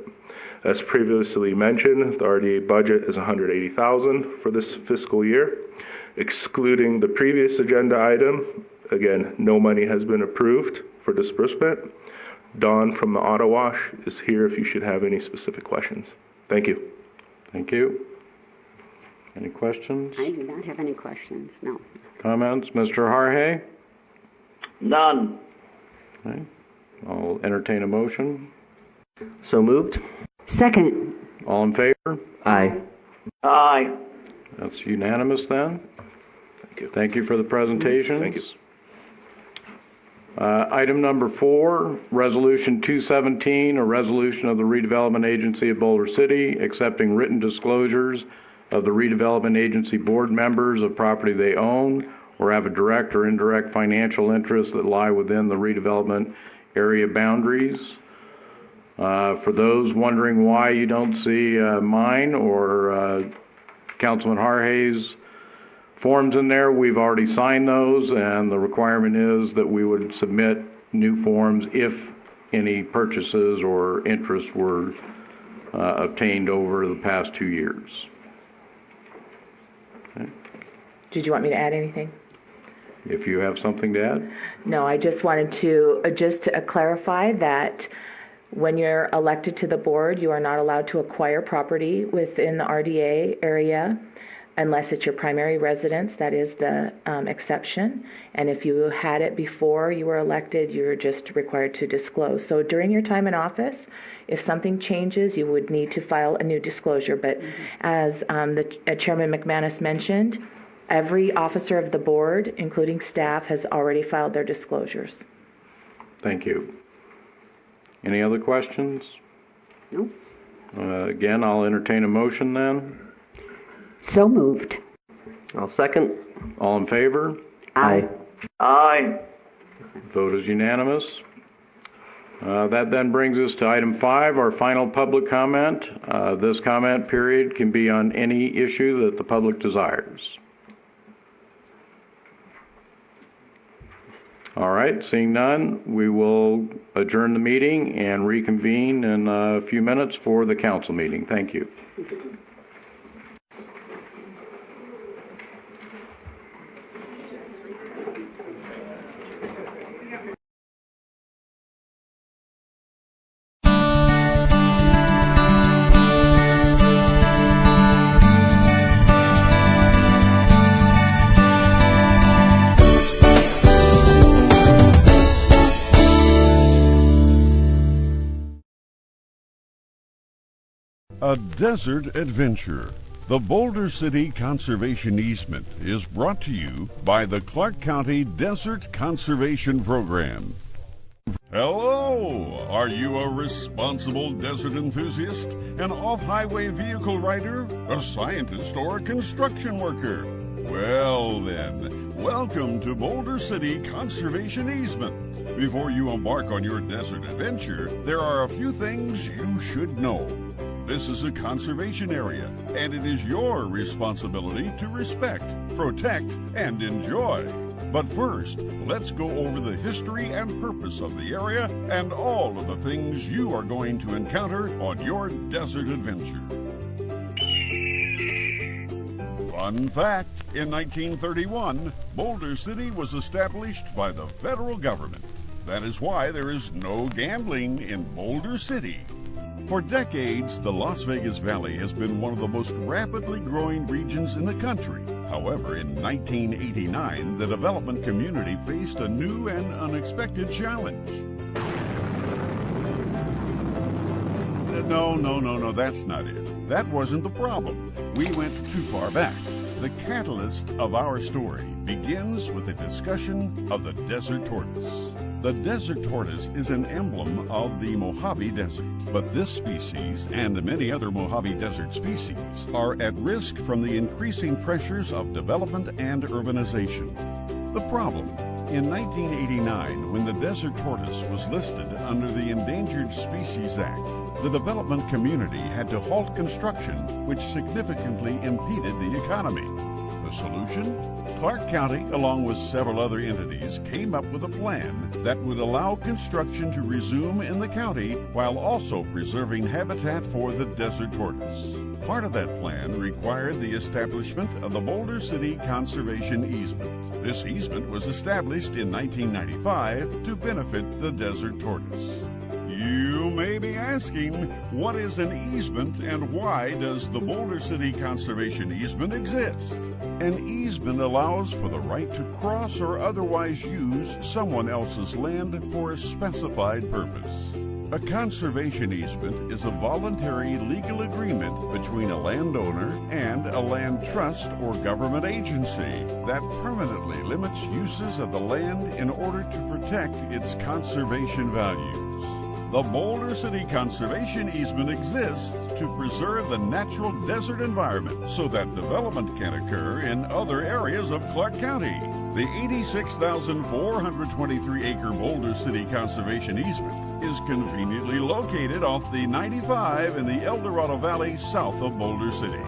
As previously mentioned, the RDA budget is $180,000 for this fiscal year. Excluding the previous agenda item, again, no money has been approved for disbursement. Don from the Auto Wash is here if you should have any specific questions. Thank you. Thank you. Any questions? I do not have any questions, no. Comments? Mr. Harhay? None. Okay. I'll entertain a motion. So moved. Second. All in favor? Aye. Aye. That's unanimous then. Thank you. Thank you for the presentation. Thank you. Item number 4, Resolution 217, a resolution of the Redevelopment Agency of Boulder City accepting written disclosures of the Redevelopment Agency board members of property they own or have a direct or indirect financial interest that lie within the redevelopment area boundaries. For those wondering why you don't see mine or Councilman Harhay's forms in there, we've already signed those, and the requirement is that we would submit new forms if any purchases or interest were obtained over the past 2 years. Okay. Did you want me to add anything? If you have something to add? No, I just wanted to clarify that when you're elected to the board, you are not allowed to acquire property within the RDA area unless it's your primary residence. That is the exception. And if you had it before you were elected, you're just required to disclose. So during your time in office, if something changes, you would need to file a new disclosure. But as the Chairman McManus mentioned, every officer of the board, including staff, has already filed their disclosures. Thank you. Any other questions? No. Again, I'll entertain a motion then. So moved. I'll second. All in favor? Aye. Aye. Vote is unanimous. That then brings us to item 5, our final public comment. This comment period can be on any issue that the public desires. All right, seeing none, we will adjourn the meeting and reconvene in a few minutes for the council meeting. Thank you. A desert adventure. The Boulder City Conservation Easement is brought to you by the Clark County Desert Conservation Program. Hello! Are you a responsible desert enthusiast, an off-highway vehicle rider, a scientist, or a construction worker? Well then, welcome to Boulder City Conservation Easement. Before you embark on your desert adventure, there are a few things you should know. This is a conservation area, and it is your responsibility to respect, protect, and enjoy. But first, let's go over the history and purpose of the area and all of the things you are going to encounter on your desert adventure. Fun fact, in 1931, Boulder City was established by the federal government. That is why there is no gambling in Boulder City. For decades, the Las Vegas Valley has been one of the most rapidly growing regions in the country. However, in 1989, the development community faced a new and unexpected challenge. No, that's not it. That wasn't the problem. We went too far back. The catalyst of our story begins with a discussion of the desert tortoise. The desert tortoise is an emblem of the Mojave Desert, but this species and many other Mojave Desert species are at risk from the increasing pressures of development and urbanization. The problem: in 1989, when the desert tortoise was listed under the Endangered Species Act, the development community had to halt construction, which significantly impeded the economy. The solution? Clark County, along with several other entities, came up with a plan that would allow construction to resume in the county while also preserving habitat for the desert tortoise. Part of that plan required the establishment of the Boulder City Conservation Easement. This easement was established in 1995 to benefit the desert tortoise. You may be asking, what is an easement and why does the Boulder City Conservation Easement exist? An easement allows for the right to cross or otherwise use someone else's land for a specified purpose. A conservation easement is a voluntary legal agreement between a landowner and a land trust or government agency that permanently limits uses of the land in order to protect its conservation values. The Boulder City Conservation Easement exists to preserve the natural desert environment so that development can occur in other areas of Clark County. The 86,423-acre Boulder City Conservation Easement is conveniently located off the 95 in the El Dorado Valley south of Boulder City.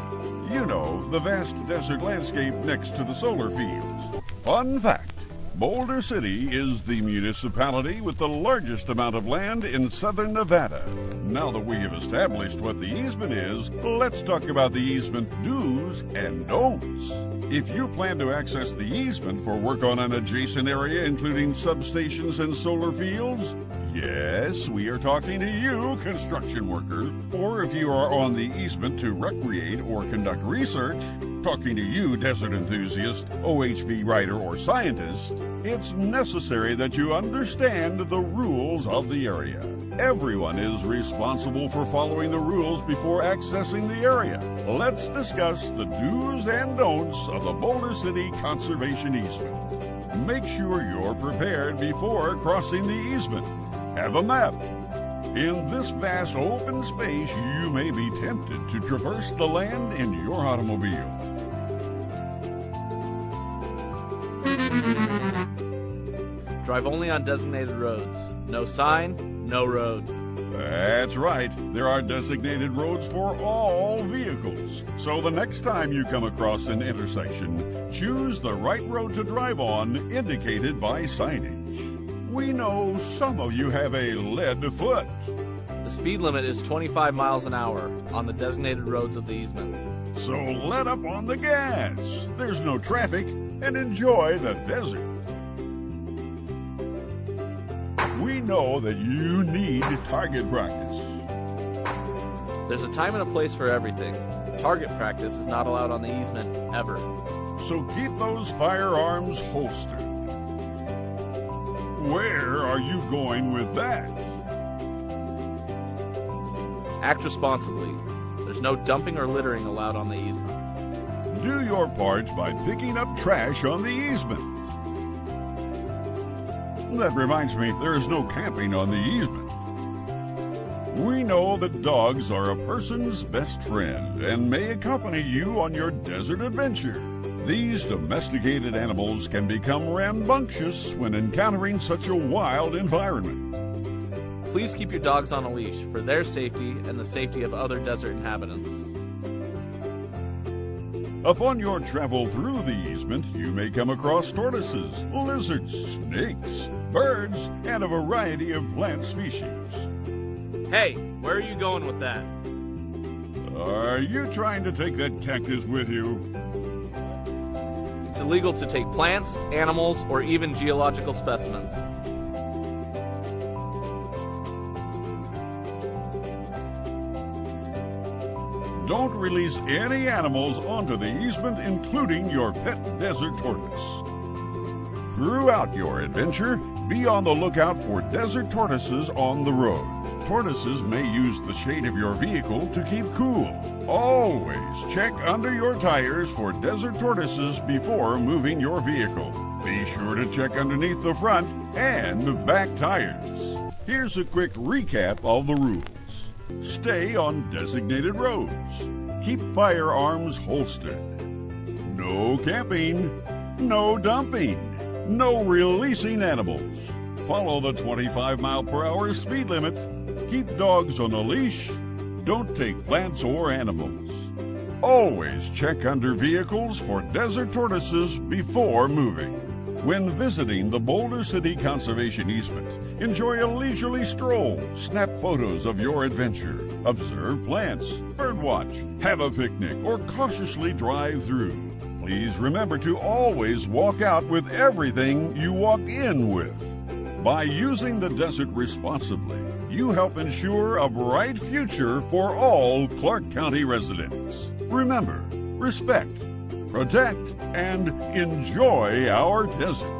You know, the vast desert landscape next to the solar fields. Fun fact. Boulder City is the municipality with the largest amount of land in southern Nevada. Now that we have established what the easement is, let's talk about the easement do's and don'ts. If you plan to access the easement for work on an adjacent area, including substations and solar fields, yes, we are talking to you, construction worker. Or if you are on the easement to recreate or conduct research, talking to you, desert enthusiast, OHV writer, or scientist, it's necessary that you understand the rules of the area. Everyone is responsible for following the rules before accessing the area. Let's discuss the do's and don'ts of the Boulder City Conservation Easement. Make sure you're prepared before crossing the easement. Have a map. In this vast open space, you may be tempted to traverse the land in your automobile. Drive only on designated roads. No sign, no road. That's right. There are designated roads for all vehicles. So the next time you come across an intersection, choose the right road to drive on, indicated by signage. We know some of you have a lead foot. The speed limit is 25 miles an hour on the designated roads of the easement. So let up on the gas. There's no traffic, and enjoy the desert. We know that you need target practice. There's a time and a place for everything. Target practice is not allowed on the easement, ever. So keep those firearms holstered. Where are you going with that? Act responsibly. There's no dumping or littering allowed on the easement. Do your part by picking up trash on the easement. That reminds me, there is no camping on the easement. We know that dogs are a person's best friend and may accompany you on your desert adventure. These domesticated animals can become rambunctious when encountering such a wild environment. Please keep your dogs on a leash for their safety and the safety of other desert inhabitants. Upon your travel through the easement, you may come across tortoises, lizards, snakes, birds, and a variety of plant species. Hey, where are you going with that? Are you trying to take that cactus with you? It's illegal to take plants, animals, or even geological specimens. Don't release any animals onto the easement, including your pet desert tortoise. Throughout your adventure, be on the lookout for desert tortoises on the road. Tortoises may use the shade of your vehicle to keep cool. Always check under your tires for desert tortoises before moving your vehicle. Be sure to check underneath the front and back tires. Here's a quick recap of the rules. Stay on designated roads. Keep firearms holstered. No camping. No dumping. No releasing animals. Follow the 25-mile-per-hour speed limit. Keep dogs on a leash. Don't take plants or animals. Always check under vehicles for desert tortoises before moving. When visiting the Boulder City Conservation Easement, enjoy a leisurely stroll, snap photos of your adventure, observe plants, birdwatch, have a picnic, or cautiously drive through. Please remember to always walk out with everything you walk in with. By using the desert responsibly, you help ensure a bright future for all Clark County residents. Remember, respect, protect, and enjoy our desert.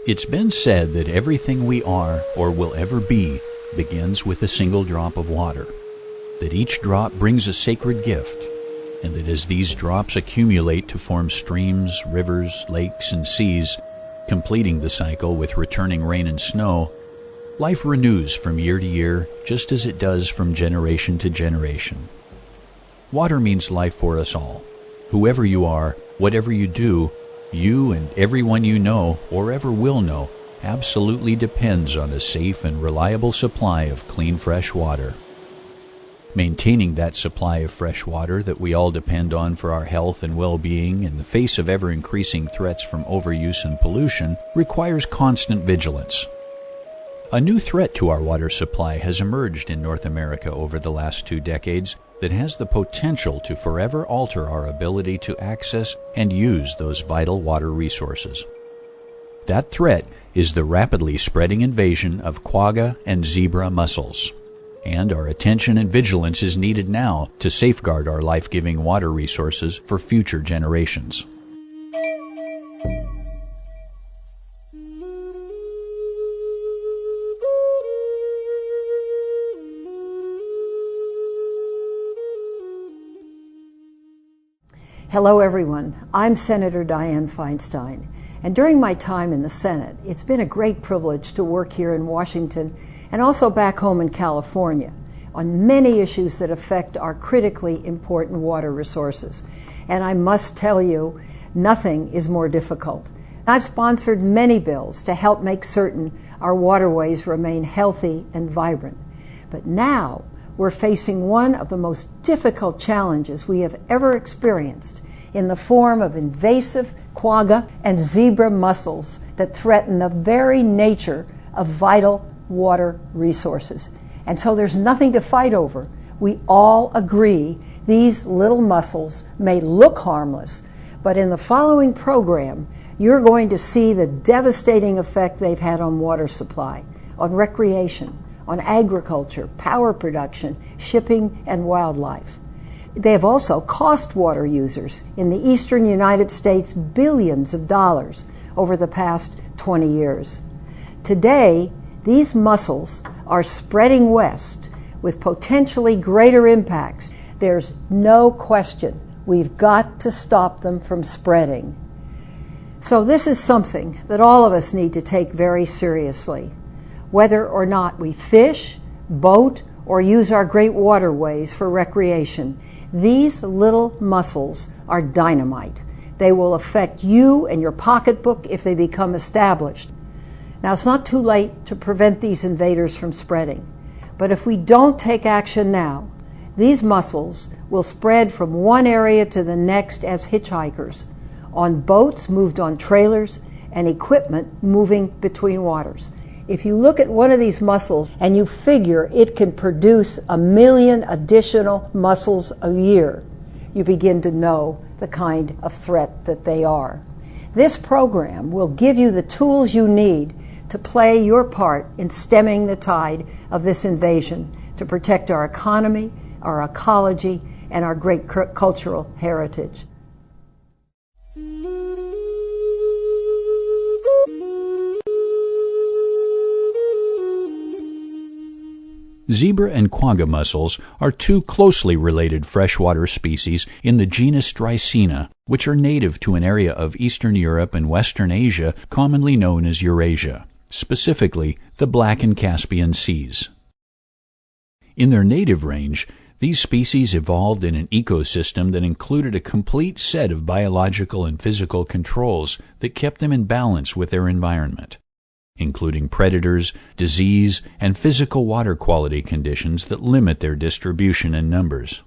It's been said that everything we are or will ever be begins with a single drop of water, that each drop brings a sacred gift, and that as these drops accumulate to form streams, rivers, lakes, and seas, completing the cycle with returning rain and snow, life renews from year to year just as it does from generation to generation. Water means life for us all. Whoever you are, whatever you do, you and everyone you know or ever will know absolutely depends on a safe and reliable supply of clean, fresh water. Maintaining that supply of fresh water that we all depend on for our health and well-being in the face of ever-increasing threats from overuse and pollution requires constant vigilance. A new threat to our water supply has emerged in North America over the last 2 decades that has the potential to forever alter our ability to access and use those vital water resources. That threat is the rapidly spreading invasion of quagga and zebra mussels. And our attention and vigilance is needed now to safeguard our life-giving water resources for future generations. Hello, everyone. I'm Senator Dianne Feinstein, and during my time in the Senate, it's been a great privilege to work here in Washington and also back home in California on many issues that affect our critically important water resources. And I must tell you, nothing is more difficult. I've sponsored many bills to help make certain our waterways remain healthy and vibrant. But now, we're facing one of the most difficult challenges we have ever experienced in the form of invasive quagga and zebra mussels that threaten the very nature of vital water resources. And so there's nothing to fight over. We all agree these little mussels may look harmless, but in the following program, you're going to see the devastating effect they've had on water supply, on recreation, on agriculture, power production, shipping, and wildlife. They have also cost water users in the eastern United States billions of dollars over the past 20 years. Today, these mussels are spreading west with potentially greater impacts. There's no question we've got to stop them from spreading. So this is something that all of us need to take very seriously. Whether or not we fish, boat, or use our great waterways for recreation, these little mussels are dynamite. They will affect you and your pocketbook if they become established. Now, it's not too late to prevent these invaders from spreading, but if we don't take action now, these mussels will spread from one area to the next as hitchhikers, on boats moved on trailers, and equipment moving between waters. If you look at one of these mussels and you figure it can produce 1 million additional mussels a year, you begin to know the kind of threat that they are. This program will give you the tools you need to play your part in stemming the tide of this invasion to protect our economy, our ecology, and our great cultural heritage. Zebra and quagga mussels are 2 closely related freshwater species in the genus Dreissena, which are native to an area of Eastern Europe and Western Asia commonly known as Eurasia, specifically the Black and Caspian Seas. In their native range, these species evolved in an ecosystem that included a complete set of biological and physical controls that kept them in balance with their environment, including predators, disease, and physical water quality conditions that limit their distribution and numbers.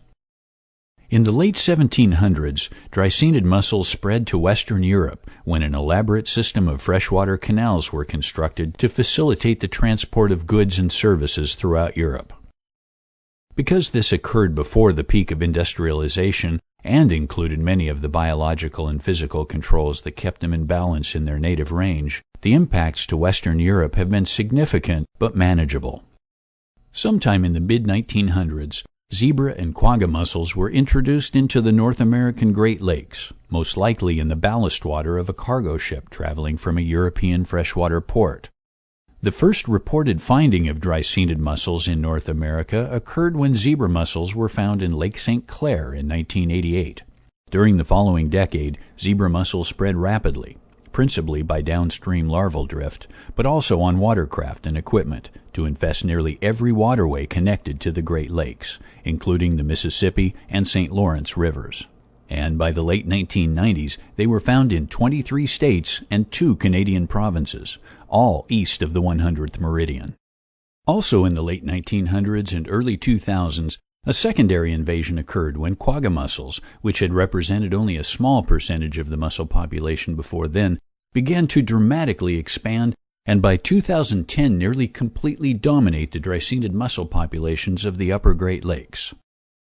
In the late 1700s, Dreissenid mussels spread to Western Europe when an elaborate system of freshwater canals were constructed to facilitate the transport of goods and services throughout Europe. Because this occurred before the peak of industrialization and included many of the biological and physical controls that kept them in balance in their native range, the impacts to Western Europe have been significant but manageable. Sometime in the mid-1900s, zebra and quagga mussels were introduced into the North American Great Lakes, most likely in the ballast water of a cargo ship traveling from a European freshwater port. The first reported finding of dry-scented mussels in North America occurred when zebra mussels were found in Lake St. Clair in 1988. During the following decade, zebra mussels spread rapidly, principally by downstream larval drift, but also on watercraft and equipment, to infest nearly every waterway connected to the Great Lakes, including the Mississippi and St. Lawrence rivers. And by the late 1990s, they were found in 23 states and 2 Canadian provinces, all east of the 100th meridian. Also in the late 1900s and early 2000s, a secondary invasion occurred when quagga mussels, which had represented only a small percentage of the mussel population before then, began to dramatically expand and by 2010 nearly completely dominate the dry-scented mussel populations of the upper Great Lakes.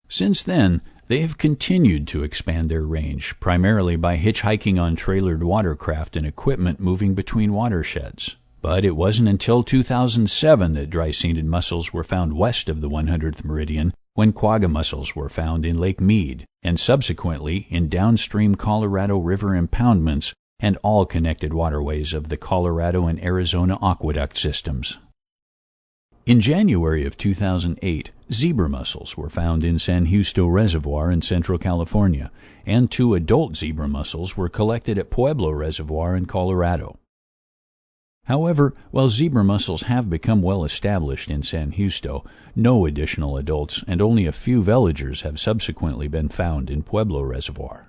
Since then, they have continued to expand their range, primarily by hitchhiking on trailered watercraft and equipment moving between watersheds. But it wasn't until 2007 that dry-scented mussels were found west of the 100th meridian, when quagga mussels were found in Lake Mead, and subsequently in downstream Colorado River impoundments and all connected waterways of the Colorado and Arizona aqueduct systems. In January of 2008, zebra mussels were found in San Justo Reservoir in Central California, and 2 adult zebra mussels were collected at Pueblo Reservoir in Colorado. However, while zebra mussels have become well established in San Justo, no additional adults and only a few veligers have subsequently been found in Pueblo Reservoir.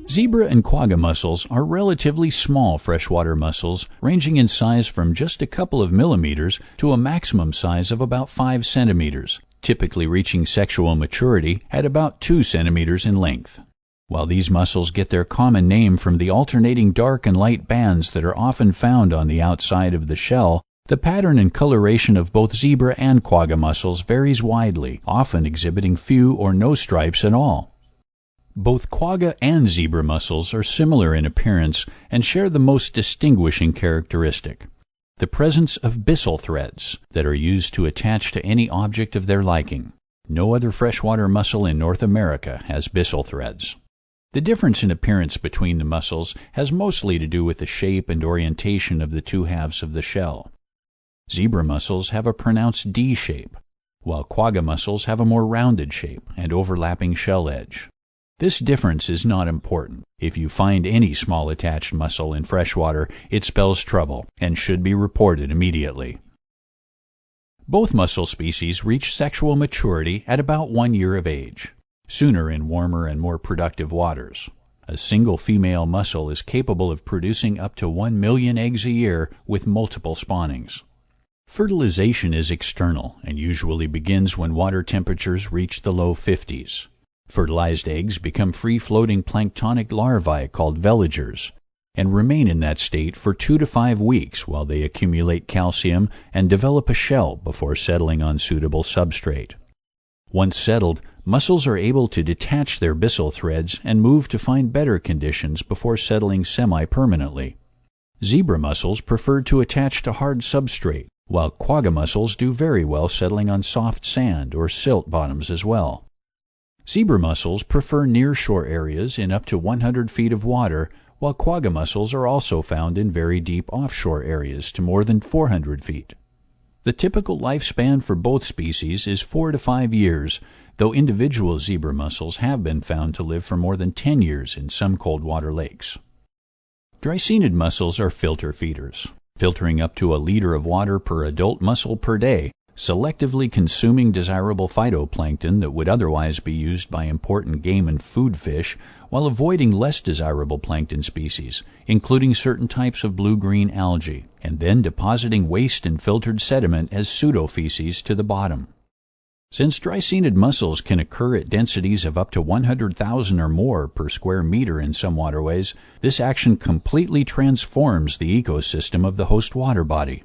Zebra and quagga mussels are relatively small freshwater mussels, ranging in size from just a couple of millimeters to a maximum size of about 5 centimeters, typically reaching sexual maturity at about 2 centimeters in length. While these mussels get their common name from the alternating dark and light bands that are often found on the outside of the shell, the pattern and coloration of both zebra and quagga mussels varies widely, often exhibiting few or no stripes at all. Both quagga and zebra mussels are similar in appearance and share the most distinguishing characteristic: the presence of byssal threads that are used to attach to any object of their liking. No other freshwater mussel in North America has byssal threads. The difference in appearance between the mussels has mostly to do with the shape and orientation of the two halves of the shell. Zebra mussels have a pronounced D shape, while quagga mussels have a more rounded shape and overlapping shell edge. This difference is not important. If you find any small attached mussel in freshwater, it spells trouble and should be reported immediately. Both mussel species reach sexual maturity at about 1 year of age, sooner in warmer and more productive waters. A single female mussel is capable of producing up to 1 million eggs a year with multiple spawnings. Fertilization is external and usually begins when water temperatures reach the low 50s. Fertilized eggs become free-floating planktonic larvae called veligers and remain in that state for 2 to 5 weeks while they accumulate calcium and develop a shell before settling on suitable substrate. Once settled, mussels are able to detach their byssal threads and move to find better conditions before settling semi-permanently. Zebra mussels prefer to attach to hard substrate, while quagga mussels do very well settling on soft sand or silt bottoms as well. Zebra mussels prefer near-shore areas in up to 100 feet of water, while quagga mussels are also found in very deep offshore areas to more than 400 feet. The typical lifespan for both species is 4 to 5 years, though individual zebra mussels have been found to live for more than 10 years in some cold water lakes. Dry-scented mussels are filter feeders, filtering up to a liter of water per adult mussel per day, selectively consuming desirable phytoplankton that would otherwise be used by important game and food fish, while avoiding less desirable plankton species, including certain types of blue-green algae, and then depositing waste and filtered sediment as pseudofeces to the bottom. Since dry-scented mussels can occur at densities of up to 100,000 or more per square meter in some waterways, this action completely transforms the ecosystem of the host water body.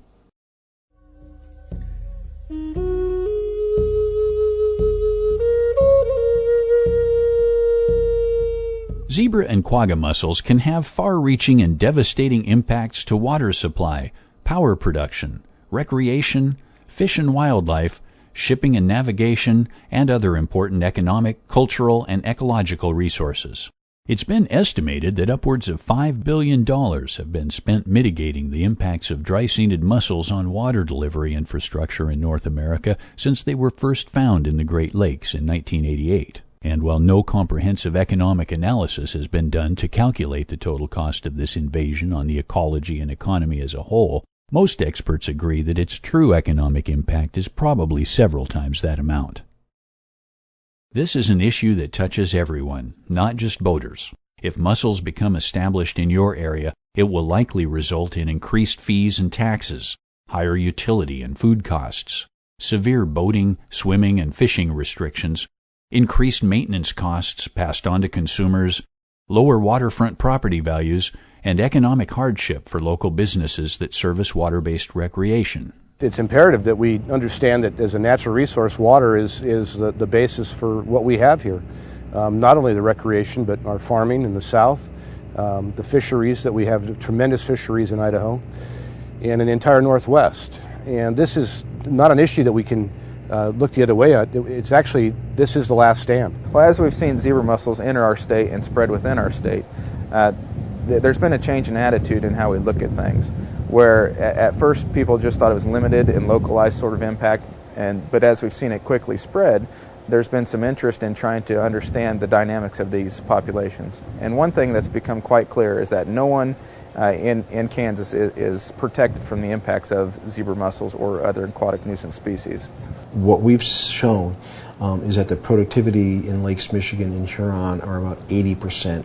Zebra and quagga mussels can have far-reaching and devastating impacts to water supply, power production, recreation, fish and wildlife, shipping and navigation, and other important economic, cultural, and ecological resources. It's been estimated that upwards of $5 billion have been spent mitigating the impacts of dry-scented mussels on water delivery infrastructure in North America since they were first found in the Great Lakes in 1988. And while no comprehensive economic analysis has been done to calculate the total cost of this invasion on the ecology and economy as a whole, most experts agree that its true economic impact is probably several times that amount. This is an issue that touches everyone, not just boaters. If mussels become established in your area, it will likely result in increased fees and taxes, higher utility and food costs, severe boating, swimming, and fishing restrictions, increased maintenance costs passed on to consumers, lower waterfront property values, and economic hardship for local businesses that service water-based recreation. It's imperative that we understand that as a natural resource, water is the basis for what we have here. Not only the recreation, but our farming in the south, the fisheries that we have, tremendous fisheries in Idaho, and in the entire Northwest. And this is not an issue that we can look the other way at. It's actually, this is the last stand. Well, as we've seen zebra mussels enter our state and spread within our state, there's been a change in attitude in how we look at things, where at first people just thought it was limited and localized sort of impact, but as we've seen it quickly spread, there's been some interest in trying to understand the dynamics of these populations. And one thing that's become quite clear is that no one in Kansas is protected from the impacts of zebra mussels or other aquatic nuisance species. What we've shown is that the productivity in Lakes Michigan and Huron are about 80%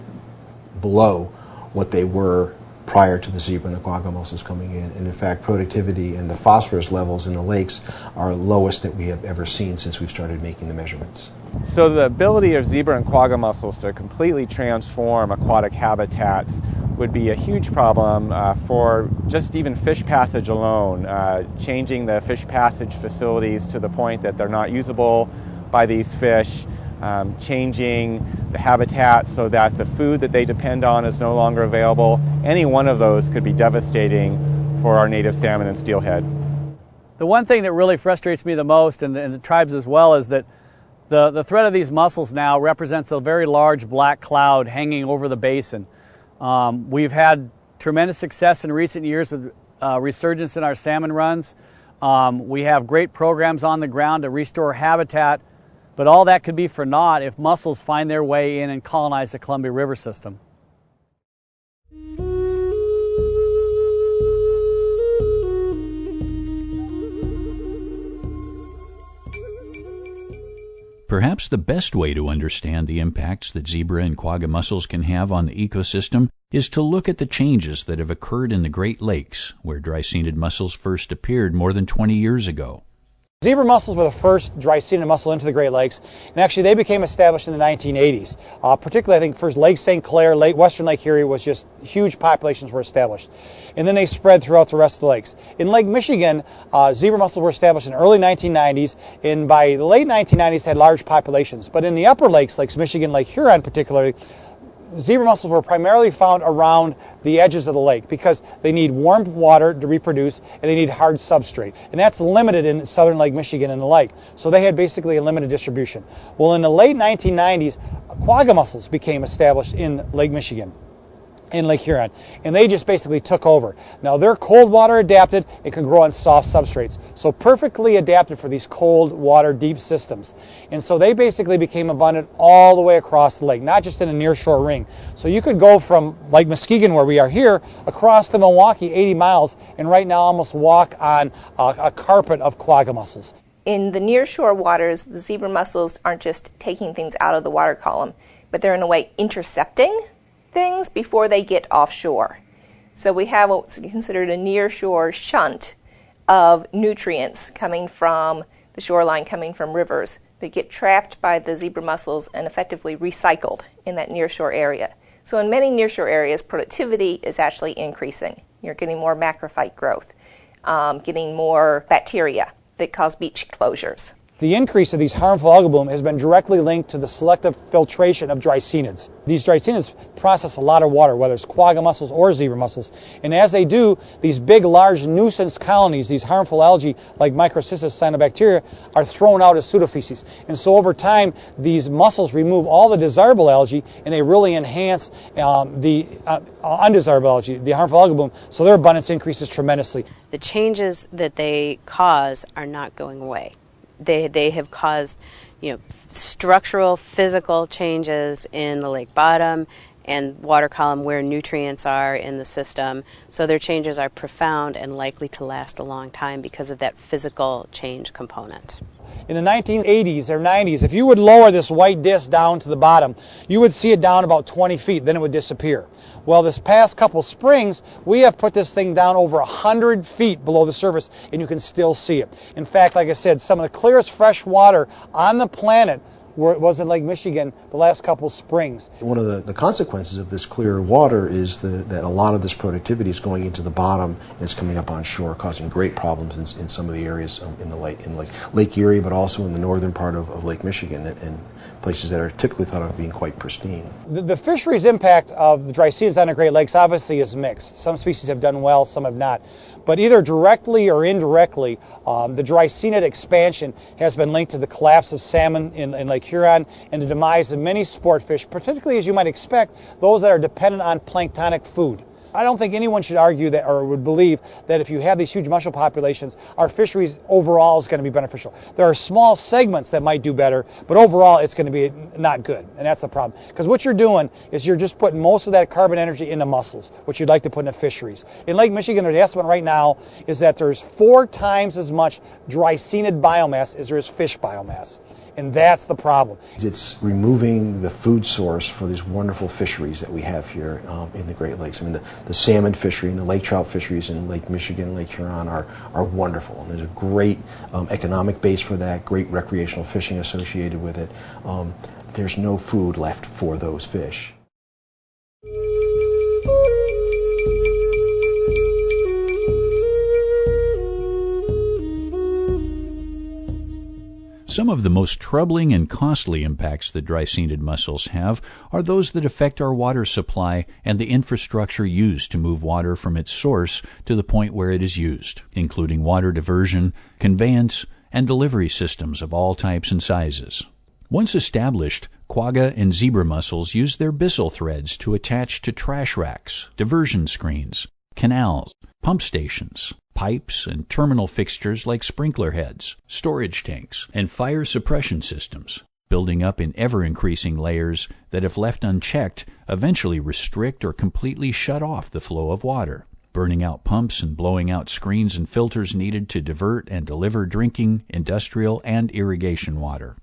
below what they were prior to the zebra and the quagga mussels coming in. And in fact, productivity and the phosphorus levels in the lakes are lowest that we have ever seen since we've started making the measurements. So the ability of zebra and quagga mussels to completely transform aquatic habitats would be a huge problem for just even fish passage alone, changing the fish passage facilities to the point that they're not usable by these fish, changing the habitat so that the food that they depend on is no longer available. Any one of those could be devastating for our native salmon and steelhead. The one thing that really frustrates me the most, and the tribes as well, is that the threat of these mussels now represents a very large black cloud hanging over the basin. We've had tremendous success in recent years with resurgence in our salmon runs. We have great programs on the ground to restore habitat, but all that could be for naught if mussels find their way in and colonize the Columbia River system. Perhaps the best way to understand the impacts that zebra and quagga mussels can have on the ecosystem is to look at the changes that have occurred in the Great Lakes, where dry-scented mussels first appeared more than 20 years ago. Zebra mussels were the first dry-scented mussel into the Great Lakes, and actually they became established in the 1980s. Particularly, I think, first Lake St. Clair, Western Lake Erie was just huge populations were established. And then they spread throughout the rest of the lakes. In Lake Michigan, zebra mussels were established in the early 1990s, and by the late 1990s had large populations. But in the upper lakes, Lakes Michigan, Lake Huron particularly, zebra mussels were primarily found around the edges of the lake because they need warm water to reproduce and they need hard substrate. And that's limited in southern Lake Michigan and the lake. So they had basically a limited distribution. Well, in the late 1990s, quagga mussels became established in Lake Michigan, in Lake Huron, and they just basically took over. Now they're cold water adapted and can grow on soft substrates, so perfectly adapted for these cold water deep systems. And so they basically became abundant all the way across the lake, not just in a nearshore ring. So you could go from Lake Muskegon, where we are here, across to Milwaukee 80 miles and right now almost walk on a carpet of quagga mussels. In the nearshore waters, the zebra mussels aren't just taking things out of the water column, but they're in a way intercepting things before they get offshore. So we have what's considered a nearshore shunt of nutrients coming from the shoreline, coming from rivers that get trapped by the zebra mussels and effectively recycled in that nearshore area. So in many nearshore areas, productivity is actually increasing. You're getting more macrophyte growth, getting more bacteria that cause beach closures. The increase of these harmful algal bloom has been directly linked to the selective filtration of drysenids. These drysenids process a lot of water, whether it's quagga mussels or zebra mussels. And as they do, these big, large nuisance colonies, these harmful algae like Microcystis cyanobacteria, are thrown out as pseudofeces. And so over time, these mussels remove all the desirable algae, and they really enhance the undesirable algae, the harmful algal bloom, so their abundance increases tremendously. The changes that they cause are not going away. They have caused, structural, physical changes in the lake bottom and water column where nutrients are in the system. So their changes are profound and likely to last a long time because of that physical change component. In the 1980s or 90s, if you would lower this white disc down to the bottom, you would see it down about 20 feet, then it would disappear. Well, this past couple springs, we have put this thing down over 100 feet below the surface, and you can still see it. In fact, like I said, some of the clearest fresh water on the planet was in Lake Michigan the last couple springs. One of the consequences of this clearer water is that a lot of this productivity is going into the bottom and it's coming up on shore, causing great problems in some of the areas in Lake Erie, but also in the northern part of Lake Michigan and places that are typically thought of being quite pristine. The fisheries impact of the drysenids on the Great Lakes obviously is mixed. Some species have done well, some have not. But either directly or indirectly, the drysenid expansion has been linked to the collapse of salmon in Lake Huron and the demise of many sport fish, particularly, as you might expect, those that are dependent on planktonic food. I don't think anyone should argue that or would believe that if you have these huge mussel populations, our fisheries overall is going to be beneficial. There are small segments that might do better, but overall it's going to be not good, and that's a problem. Because what you're doing is you're just putting most of that carbon energy into mussels, which you'd like to put into fisheries. In Lake Michigan, the estimate right now is that there's 4 times as much drysenid biomass as there is fish biomass. And that's the problem. It's removing the food source for these wonderful fisheries that we have here in the Great Lakes. I mean, the salmon fishery and the lake trout fisheries in Lake Michigan and Lake Huron are wonderful. And there's a great economic base for that, great recreational fishing associated with it. There's no food left for those fish. Some of the most troubling and costly impacts that drysenid mussels have are those that affect our water supply and the infrastructure used to move water from its source to the point where it is used, including water diversion, conveyance, and delivery systems of all types and sizes. Once established, quagga and zebra mussels use their byssal threads to attach to trash racks, diversion screens, canals, pump stations, pipes and terminal fixtures like sprinkler heads, storage tanks, and fire suppression systems, building up in ever-increasing layers that, if left unchecked, eventually restrict or completely shut off the flow of water, burning out pumps and blowing out screens and filters needed to divert and deliver drinking, industrial, and irrigation water.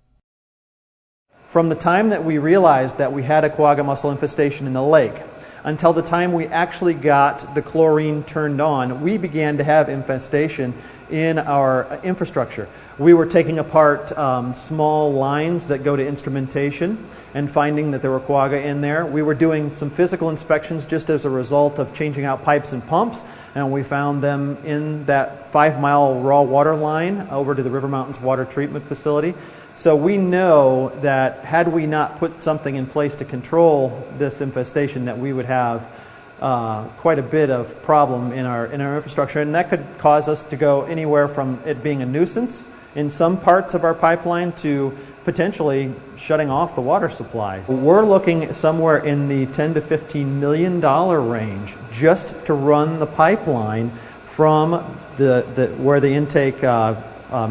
From the time that we realized that we had a quagga mussel infestation in the lake until the time we actually got the chlorine turned on, we began to have infestation in our infrastructure. We were taking apart small lines that go to instrumentation and finding that there were quagga in there. We were doing some physical inspections just as a result of changing out pipes and pumps, and we found them in that 5-mile raw water line over to the River Mountains Water Treatment Facility. So we know that had we not put something in place to control this infestation, that we would have quite a bit of problem in our infrastructure, and that could cause us to go anywhere from it being a nuisance in some parts of our pipeline to potentially shutting off the water supplies. We're looking somewhere in the $10 to $15 million range just to run the pipeline from where the intake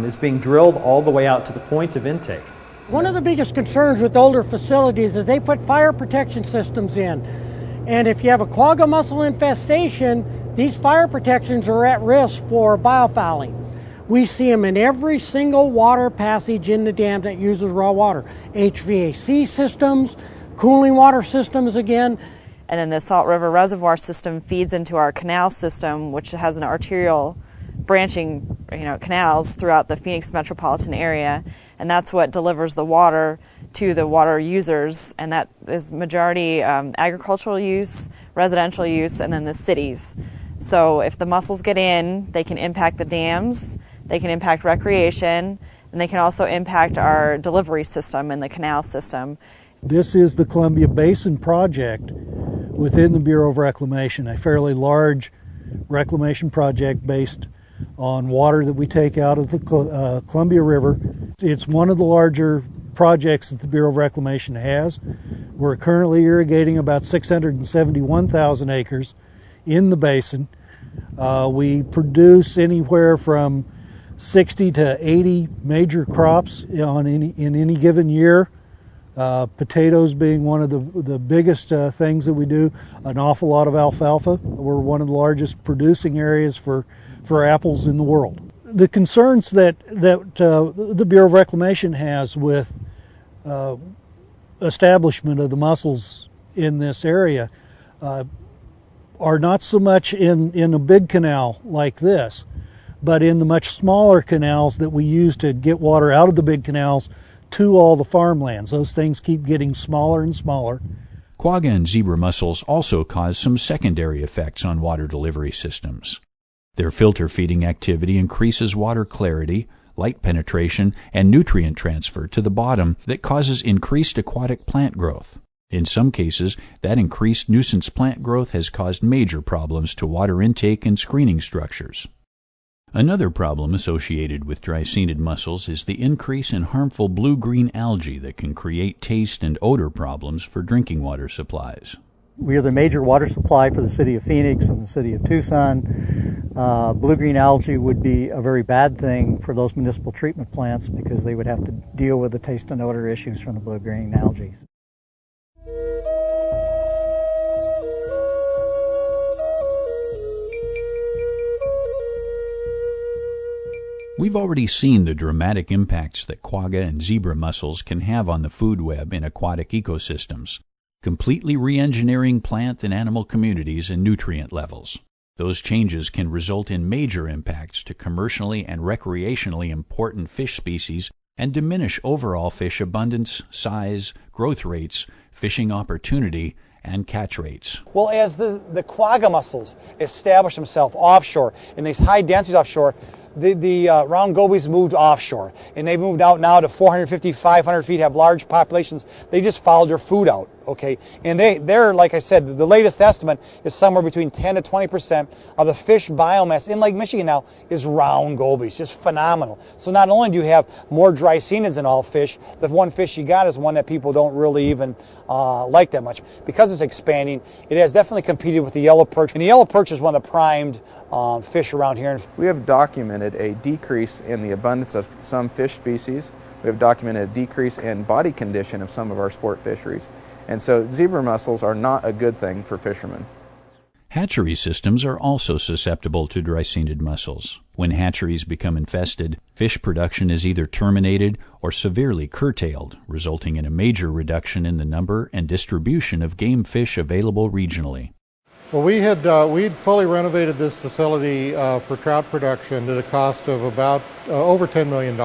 is being drilled all the way out to the point of intake. One of the biggest concerns with older facilities is they put fire protection systems in. And if you have a quagga mussel infestation, these fire protections are at risk for biofouling. We see them in every single water passage in the dam that uses raw water. HVAC systems, cooling water systems again. And then the Salt River Reservoir system feeds into our canal system, which has an arterial branching canals throughout the Phoenix metropolitan area, and that's what delivers the water to the water users, and that is majority agricultural use, residential use, and then the cities. So if the mussels get in, they can impact the dams, they can impact recreation, and they can also impact our delivery system and the canal system. This is the Columbia Basin project within the Bureau of Reclamation, a fairly large reclamation project based on water that we take out of the Columbia River. It's one of the larger projects that the Bureau of Reclamation has. We're currently irrigating about 671,000 acres in the basin. We produce anywhere from 60 to 80 major crops in any given year. Potatoes being one of the biggest things that we do, an awful lot of alfalfa. We're one of the largest producing areas for apples in the world. The concerns that the Bureau of Reclamation has with establishment of the mussels in this area are not so much in a big canal like this, but in the much smaller canals that we use to get water out of the big canals to all the farmlands. Those things keep getting smaller and smaller. Quagga and zebra mussels also cause some secondary effects on water delivery systems. Their filter feeding activity increases water clarity, light penetration, and nutrient transfer to the bottom that causes increased aquatic plant growth. In some cases, that increased nuisance plant growth has caused major problems to water intake and screening structures. Another problem associated with dry-scented mussels is the increase in harmful blue-green algae that can create taste and odor problems for drinking water supplies. We are the major water supply for the city of Phoenix and the city of Tucson. Blue-green algae would be a very bad thing for those municipal treatment plants because they would have to deal with the taste and odor issues from the blue-green algae. We've already seen the dramatic impacts that quagga and zebra mussels can have on the food web in aquatic ecosystems, completely re-engineering plant and animal communities and nutrient levels. Those changes can result in major impacts to commercially and recreationally important fish species and diminish overall fish abundance, size, growth rates, fishing opportunity, and catch rates. Well, as the quagga mussels establish themselves offshore, in these high densities offshore, the round gobies moved offshore, and they've moved out now to 450, 500 feet, have large populations. They just followed their food out, okay? And they're, like I said, the latest estimate is somewhere between 10 to 20% of the fish biomass in Lake Michigan now is round gobies, just phenomenal. So not only do you have more dry-scenids in all fish, the one fish you got is one that people don't really even like that much. Because it's expanding, it has definitely competed with the yellow perch, and the yellow perch is one of the primed fish around here. We have documented a decrease in the abundance of some fish species. We have documented a decrease in body condition of some of our sport fisheries. And so zebra mussels are not a good thing for fishermen. Hatchery systems are also susceptible to dry-scented mussels. When hatcheries become infested, fish production is either terminated or severely curtailed, resulting in a major reduction in the number and distribution of game fish available regionally. Well, we'd fully renovated this facility for trout production at a cost of about over $10 million.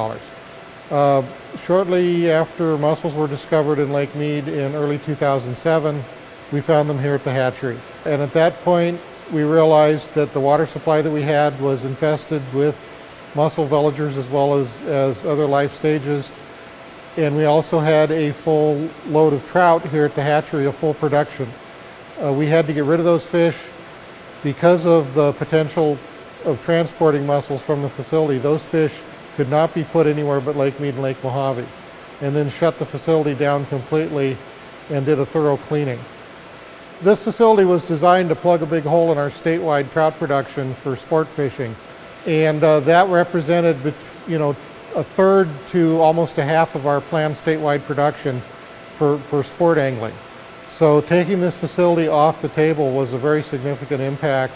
Shortly after mussels were discovered in Lake Mead in early 2007, we found them here at the hatchery. And at that point, we realized that the water supply that we had was infested with mussel villagers as well as other life stages. And we also had a full load of trout here at the hatchery, a full production. We had to get rid of those fish because of the potential of transporting mussels from the facility. Those fish could not be put anywhere but Lake Mead and Lake Mojave, and then shut the facility down completely and did a thorough cleaning. This facility was designed to plug a big hole in our statewide trout production for sport fishing, and that represented, a third to almost a half of our planned statewide production for sport angling. So taking this facility off the table was a very significant impact,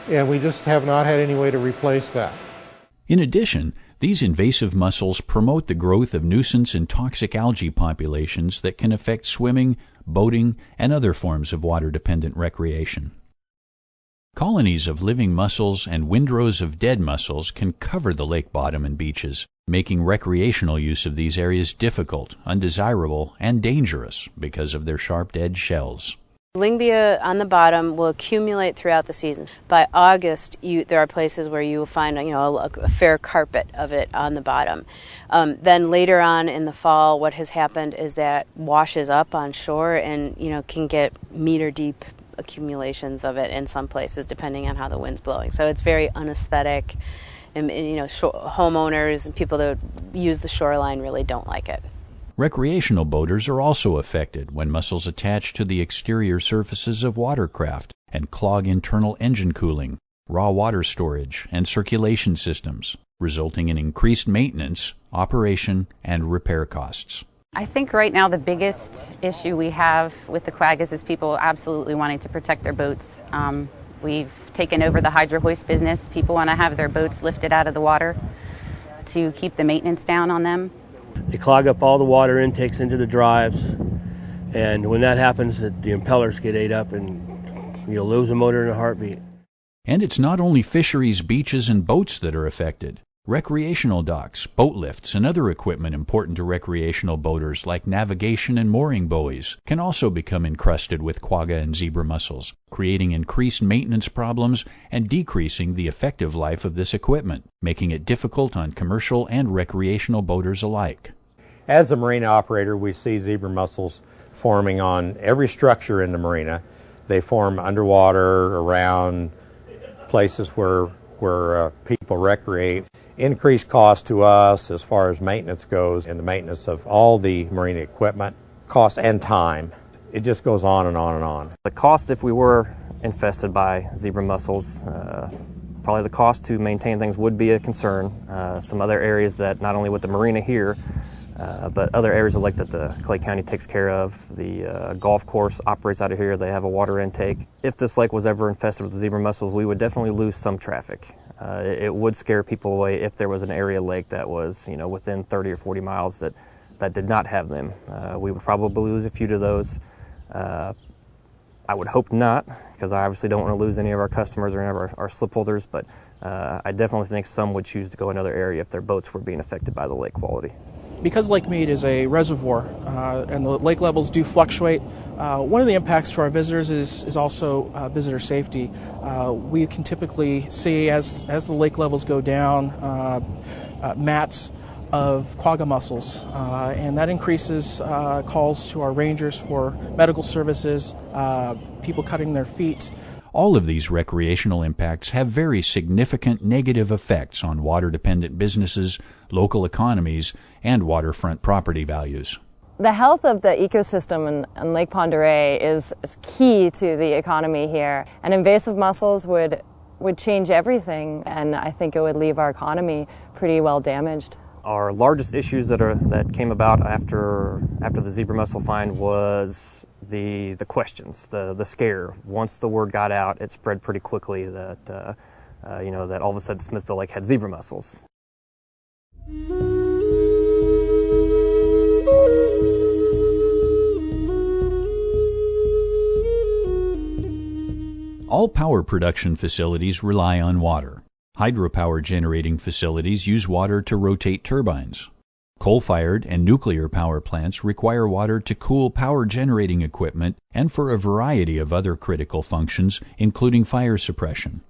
and we just have not had any way to replace that. In addition, these invasive mussels promote the growth of nuisance and toxic algae populations that can affect swimming, boating, and other forms of water-dependent recreation. Colonies of living mussels and windrows of dead mussels can cover the lake bottom and beaches, making recreational use of these areas difficult, undesirable, and dangerous because of their sharp-edged shells. Lyngbia on the bottom will accumulate throughout the season. By August, there are places where you will find a fair carpet of it on the bottom. Then later on in the fall, what has happened is that washes up on shore and can get meter deep accumulations of it in some places depending on how the wind's blowing. So it's very unaesthetic, and homeowners and people that use the shoreline really don't like it. Recreational boaters are also affected when mussels attach to the exterior surfaces of watercraft and clog internal engine cooling, raw water storage, and circulation systems, resulting in increased maintenance, operation, and repair costs. I think right now the biggest issue we have with the quaggas is people absolutely wanting to protect their boats. We've taken over the hydro hoist business. People want to have their boats lifted out of the water to keep the maintenance down on them. They clog up all the water intakes into the drives, and when that happens, the impellers get ate up and you'll lose a motor in a heartbeat. And it's not only fisheries, beaches, and boats that are affected. Recreational docks, boat lifts, and other equipment important to recreational boaters like navigation and mooring buoys can also become encrusted with quagga and zebra mussels, creating increased maintenance problems and decreasing the effective life of this equipment, making it difficult on commercial and recreational boaters alike. As a marina operator, we see zebra mussels forming on every structure in the marina. They form underwater, around places where people recreate. Increased cost to us as far as maintenance goes, and the maintenance of all the marine equipment, cost and time. It just goes on and on and on. The cost if we were infested by zebra mussels, probably the cost to maintain things would be a concern. Some other areas that not only with the marina here, but other areas of the lake that the Clay County takes care of. The golf course operates out of here. They have a water intake. If this lake was ever infested with the zebra mussels, we would definitely lose some traffic. It would scare people away if there was an area lake that was, within 30 or 40 miles that did not have them. We would probably lose a few to those. I would hope not, because I obviously don't want to lose any of our customers or any of our slip holders, but I definitely think some would choose to go another area if their boats were being affected by the lake quality. Because Lake Mead is a reservoir and the lake levels do fluctuate, one of the impacts to our visitors is also visitor safety. We can typically see as the lake levels go down, mats of quagga mussels, and that increases calls to our rangers for medical services, people cutting their feet. All of these recreational impacts have very significant negative effects on water-dependent businesses, local economies, and waterfront property values. The health of the ecosystem in Lake Pend Oreille is key to the economy here, and invasive mussels would change everything, and I think it would leave our economy pretty well damaged. Our largest issues that came about after the zebra mussel find was the questions, the scare. Once the word got out, it spread pretty quickly that that all of a sudden Smithville Lake had zebra mussels. All power production facilities rely on water. Hydropower generating facilities use water to rotate turbines. Coal-fired and nuclear power plants require water to cool power generating equipment and for a variety of other critical functions, including fire suppression.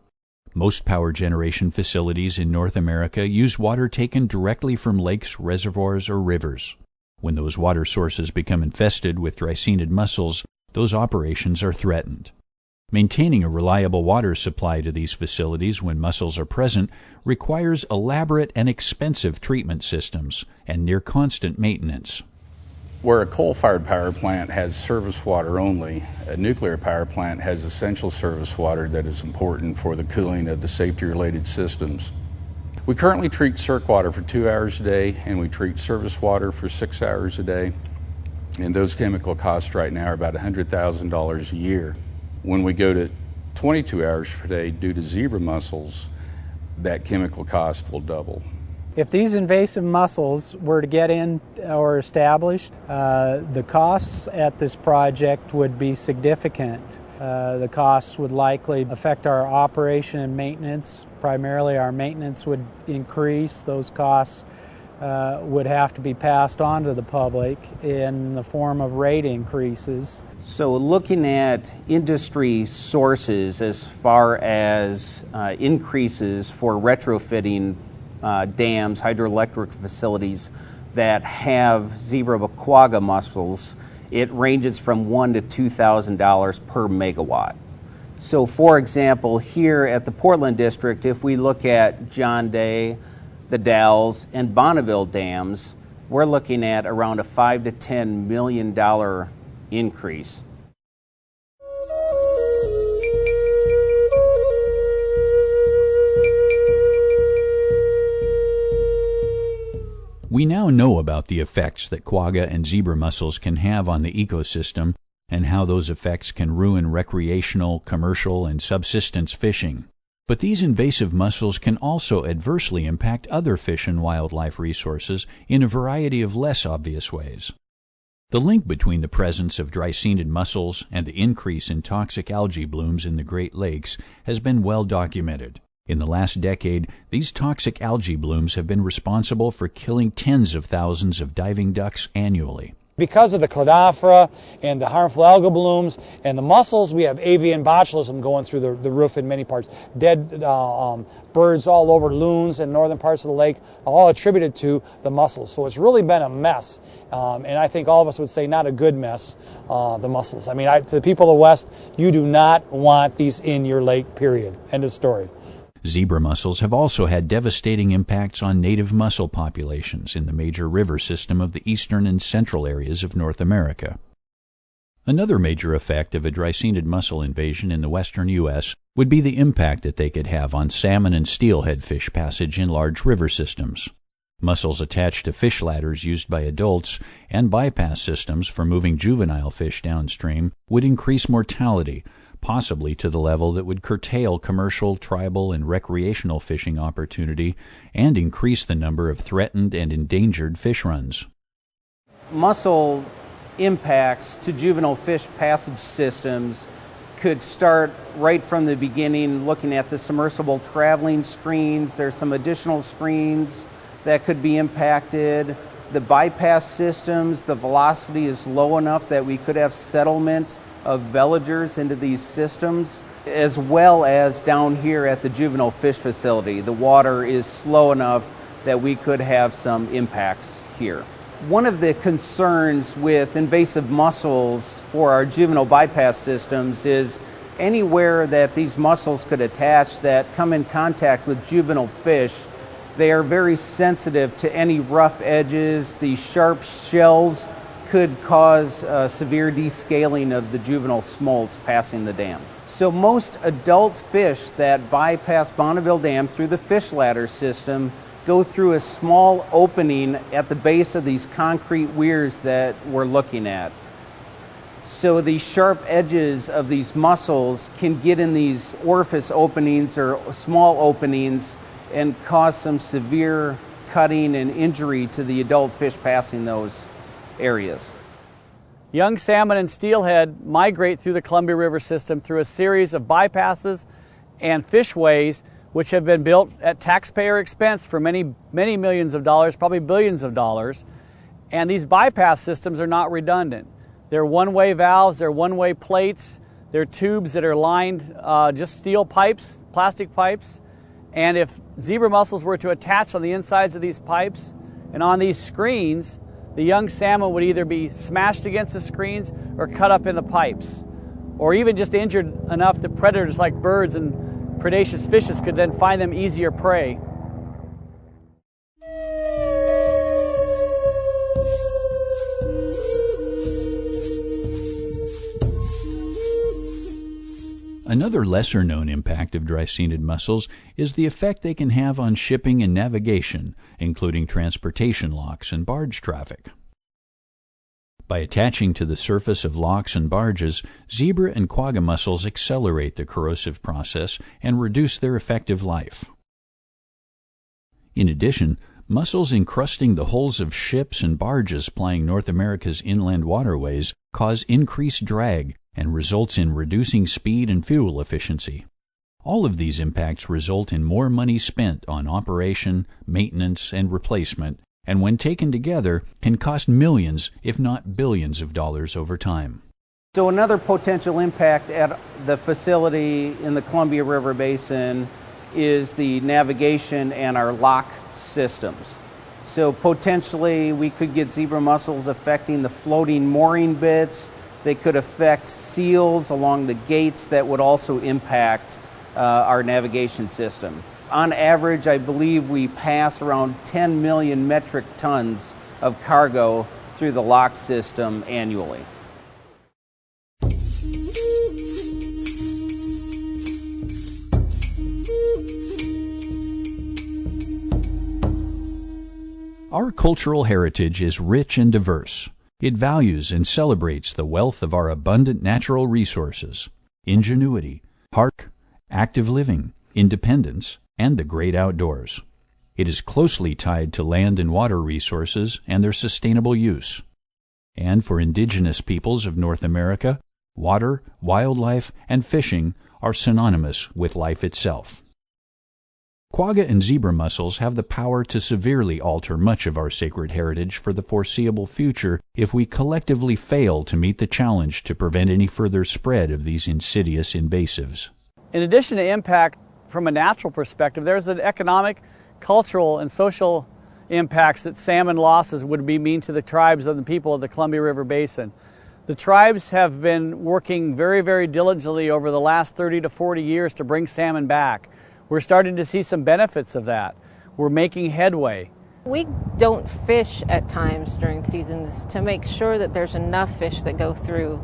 Most power generation facilities in North America use water taken directly from lakes, reservoirs, or rivers. When those water sources become infested with Dreissenid mussels, those operations are threatened. Maintaining a reliable water supply to these facilities when mussels are present requires elaborate and expensive treatment systems and near constant maintenance. Where a coal-fired power plant has surface water only, a nuclear power plant has essential surface water that is important for the cooling of the safety-related systems. We currently treat circ water for 2 hours a day, and we treat surface water for 6 hours a day. And those chemical costs right now are about $100,000 a year. When we go to 22 hours per day due to zebra mussels, that chemical cost will double. If these invasive mussels were to get in or established, the costs at this project would be significant. The costs would likely affect our operation and maintenance. Primarily our maintenance would increase. Those costs would have to be passed on to the public in the form of rate increases. So looking at industry sources as far as increases for retrofitting dams, hydroelectric facilities that have zebra quagga mussels, it ranges from $1,000 to $2,000 per megawatt. So for example, here at the Portland District, if we look at John Day, the Dalles, and Bonneville dams, we're looking at around a $5 to $10 million increase. We now know about the effects that quagga and zebra mussels can have on the ecosystem and how those effects can ruin recreational, commercial, and subsistence fishing. But these invasive mussels can also adversely impact other fish and wildlife resources in a variety of less obvious ways. The link between the presence of dry-scented mussels and the increase in toxic algae blooms in the Great Lakes has been well documented. In the last decade, these toxic algae blooms have been responsible for killing tens of thousands of diving ducks annually. Because of the cladophora and the harmful algal blooms and the mussels, we have avian botulism going through the roof in many parts. Dead birds all over loons in northern parts of the lake, all attributed to the mussels. So it's really been a mess. And I think all of us would say not a good mess, the mussels. I mean, to the people of the West, you do not want these in your lake, period. End of story. Zebra mussels have also had devastating impacts on native mussel populations in the major river system of the eastern and central areas of North America. Another major effect of a dry-scented mussel invasion in the western U.S. would be the impact that they could have on salmon and steelhead fish passage in large river systems. Mussels attached to fish ladders used by adults and bypass systems for moving juvenile fish downstream would increase mortality, possibly to the level that would curtail commercial, tribal, and recreational fishing opportunity and increase the number of threatened and endangered fish runs. Mussel impacts to juvenile fish passage systems could start right from the beginning, looking at the submersible traveling screens. There's some additional screens that could be impacted. The bypass systems, the velocity is low enough that we could have settlement of veligers into these systems, as well as down here at the juvenile fish facility. The water is slow enough that we could have some impacts here. One of the concerns with invasive mussels for our juvenile bypass systems is anywhere that these mussels could attach that come in contact with juvenile fish, they are very sensitive to any rough edges. These sharp shells could cause severe descaling of the juvenile smolts passing the dam. So most adult fish that bypass Bonneville Dam through the fish ladder system go through a small opening at the base of these concrete weirs that we're looking at. So the sharp edges of these mussels can get in these orifice openings or small openings and cause some severe cutting and injury to the adult fish passing those areas. Young salmon and steelhead migrate through the Columbia River system through a series of bypasses and fishways which have been built at taxpayer expense for many millions of dollars, probably billions of dollars. And these bypass systems are not redundant. They're one-way valves, they're one-way plates, they're tubes that are lined just steel pipes, plastic pipes. And if zebra mussels were to attach on the insides of these pipes and on these screens, the young salmon would either be smashed against the screens or cut up in the pipes, or even just injured enough that predators like birds and predaceous fishes could then find them easier prey. Another lesser-known impact of dry-scented mussels is the effect they can have on shipping and navigation, including transportation locks and barge traffic. By attaching to the surface of locks and barges, zebra and quagga mussels accelerate the corrosive process and reduce their effective life. In addition, mussels encrusting the hulls of ships and barges plying North America's inland waterways cause increased drag and results in reducing speed and fuel efficiency. All of these impacts result in more money spent on operation, maintenance, and replacement, and when taken together can cost millions, if not billions of dollars over time. So another potential impact at the facility in the Columbia River Basin is the navigation and our lock systems. So potentially we could get zebra mussels affecting the floating mooring bits. They could affect seals along the gates that would also impact our navigation system. On average, I believe we pass around 10 million metric tons of cargo through the lock system annually. Our cultural heritage is rich and diverse. It values and celebrates the wealth of our abundant natural resources, ingenuity, heart, active living, independence, and the great outdoors. It is closely tied to land and water resources and their sustainable use. And for indigenous peoples of North America, water, wildlife, and fishing are synonymous with life itself. Quagga and zebra mussels have the power to severely alter much of our sacred heritage for the foreseeable future if we collectively fail to meet the challenge to prevent any further spread of these insidious invasives. In addition to impact from a natural perspective, there's an economic, cultural, and social impacts that salmon losses would mean to the tribes and the people of the Columbia River Basin. The tribes have been working very, very diligently over the last 30 to 40 years to bring salmon back. We're starting to see some benefits of that. We're making headway. We don't fish at times during seasons to make sure that there's enough fish that go through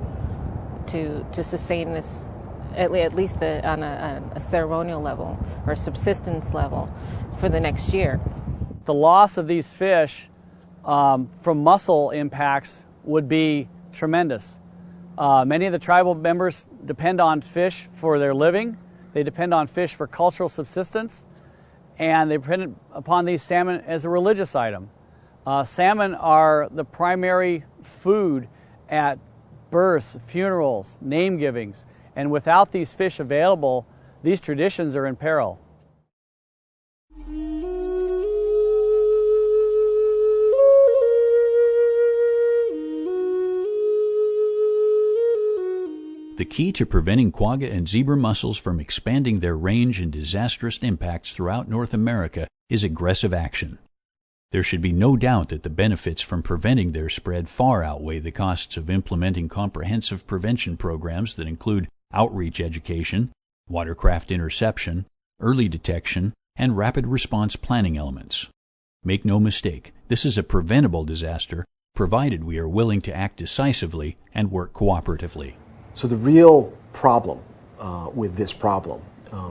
to sustain this, at least on a ceremonial level or subsistence level for the next year. The loss of these fish from mussel impacts would be tremendous. Many of the tribal members depend on fish for their living. They depend on fish for cultural subsistence, and they depend upon these salmon as a religious item. Salmon are the primary food at births, funerals, name givings, and without these fish available, these traditions are in peril. The key to preventing quagga and zebra mussels from expanding their range and disastrous impacts throughout North America is aggressive action. There should be no doubt that the benefits from preventing their spread far outweigh the costs of implementing comprehensive prevention programs that include outreach education, watercraft interception, early detection, and rapid response planning elements. Make no mistake, this is a preventable disaster, provided we are willing to act decisively and work cooperatively. So the real problem with this problem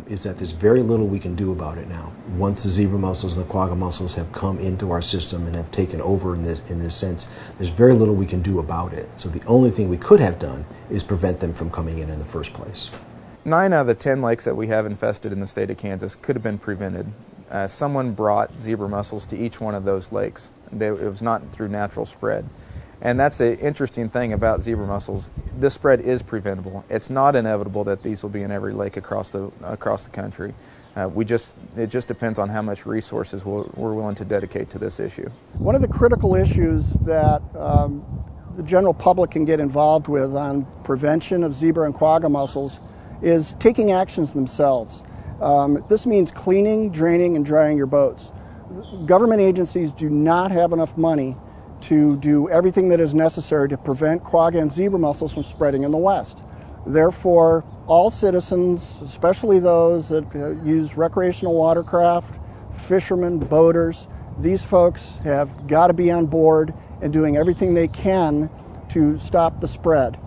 is that there's very little we can do about it now. Once the zebra mussels and the quagga mussels have come into our system and have taken over in this sense, there's very little we can do about it. So the only thing we could have done is prevent them from coming in the first place. 9 out of the 10 lakes that we have infested in the state of Kansas could have been prevented. Someone brought zebra mussels to each one of those lakes. It was not through natural spread. And that's the interesting thing about zebra mussels. This spread is preventable. It's not inevitable that these will be in every lake across the country. It just depends on how much resources we're willing to dedicate to this issue. One of the critical issues that the general public can get involved with on prevention of zebra and quagga mussels is taking actions themselves. This means cleaning, draining, and drying your boats. Government agencies do not have enough money to do everything that is necessary to prevent quagga and zebra mussels from spreading in the West. Therefore, all citizens, especially those that use recreational watercraft, fishermen, boaters, these folks have got to be on board and doing everything they can to stop the spread.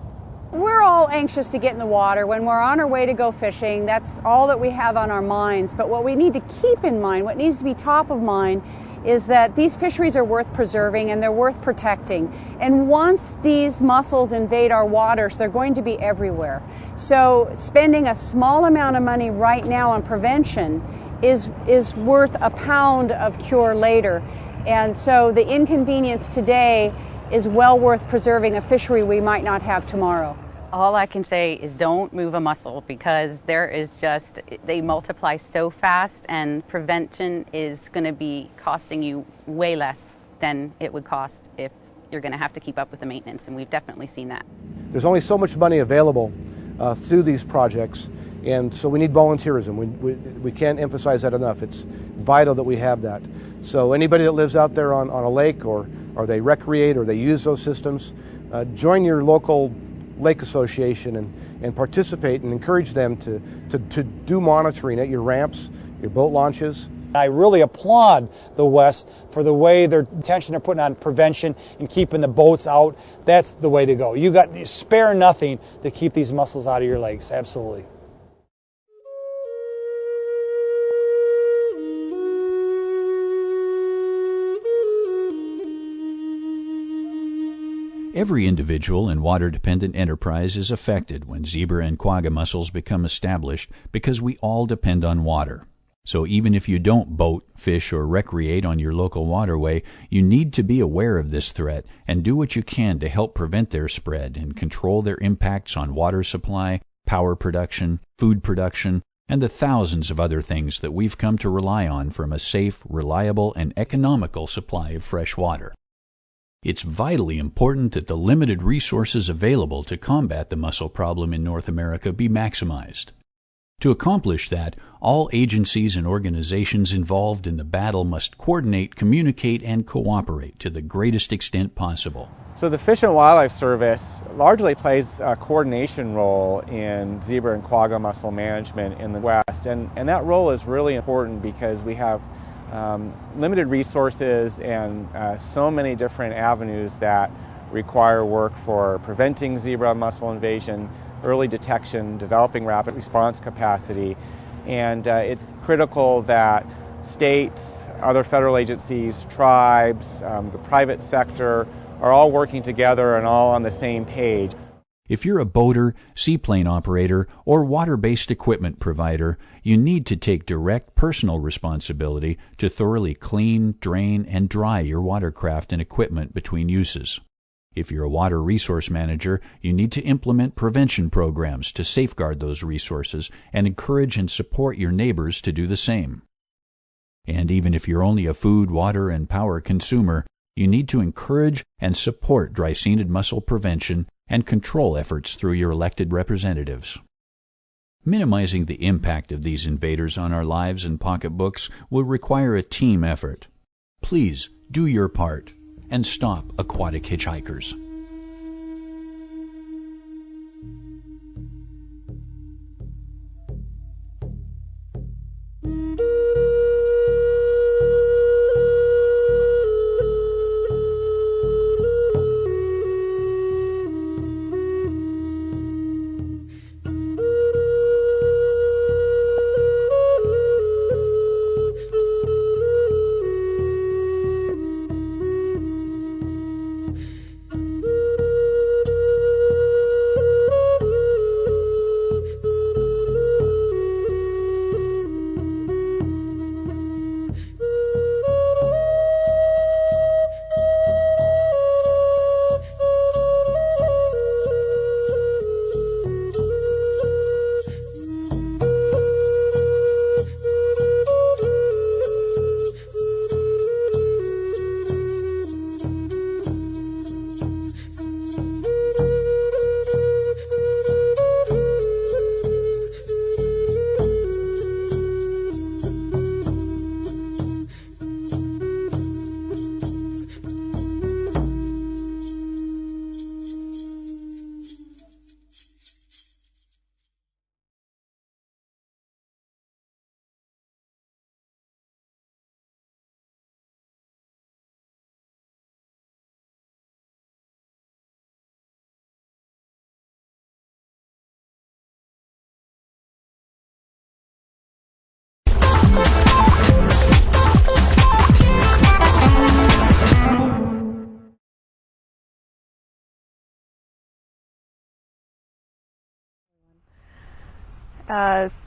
We're all anxious to get in the water. When we're on our way to go fishing, that's all that we have on our minds. But what we need to keep in mind, what needs to be top of mind, is that these fisheries are worth preserving and they're worth protecting. And once these mussels invade our waters, they're going to be everywhere. So spending a small amount of money right now on prevention is worth a pound of cure later. And so the inconvenience today is well worth preserving a fishery we might not have tomorrow. All I can say is don't move a mussel, because they multiply so fast, and prevention is going to be costing you way less than it would cost if you're going to have to keep up with the maintenance, and we've definitely seen that. There's only so much money available through these projects, and so we need volunteerism. We can't emphasize that enough. It's vital that we have that. So anybody that lives out there on a lake, or they recreate or they use those systems, join your local lake association and participate and encourage them to do monitoring at your ramps, your boat launches. I really applaud the West for the way their attention they're putting on prevention and keeping the boats out. That's the way to go. You spare nothing to keep these mussels out of your lakes. Absolutely. Every individual and water-dependent enterprise is affected when zebra and quagga mussels become established because we all depend on water. So even if you don't boat, fish, or recreate on your local waterway, you need to be aware of this threat and do what you can to help prevent their spread and control their impacts on water supply, power production, food production, and the thousands of other things that we've come to rely on from a safe, reliable, and economical supply of fresh water. It's vitally important that the limited resources available to combat the mussel problem in North America be maximized. To accomplish that, all agencies and organizations involved in the battle must coordinate, communicate, and cooperate to the greatest extent possible. So the Fish and Wildlife Service largely plays a coordination role in zebra and quagga mussel management in the West, and that role is really important because we have limited resources and so many different avenues that require work for preventing zebra mussel invasion, early detection, developing rapid response capacity, and it's critical that states, other federal agencies, tribes, the private sector are all working together and all on the same page. If you're a boater, seaplane operator, or water-based equipment provider, you need to take direct personal responsibility to thoroughly clean, drain, and dry your watercraft and equipment between uses. If you're a water resource manager, you need to implement prevention programs to safeguard those resources and encourage and support your neighbors to do the same. And even if you're only a food, water, and power consumer, you need to encourage and support Dreissenid mussel prevention and control efforts through your elected representatives. Minimizing the impact of these invaders on our lives and pocketbooks will require a team effort. Please do your part and stop aquatic hitchhikers.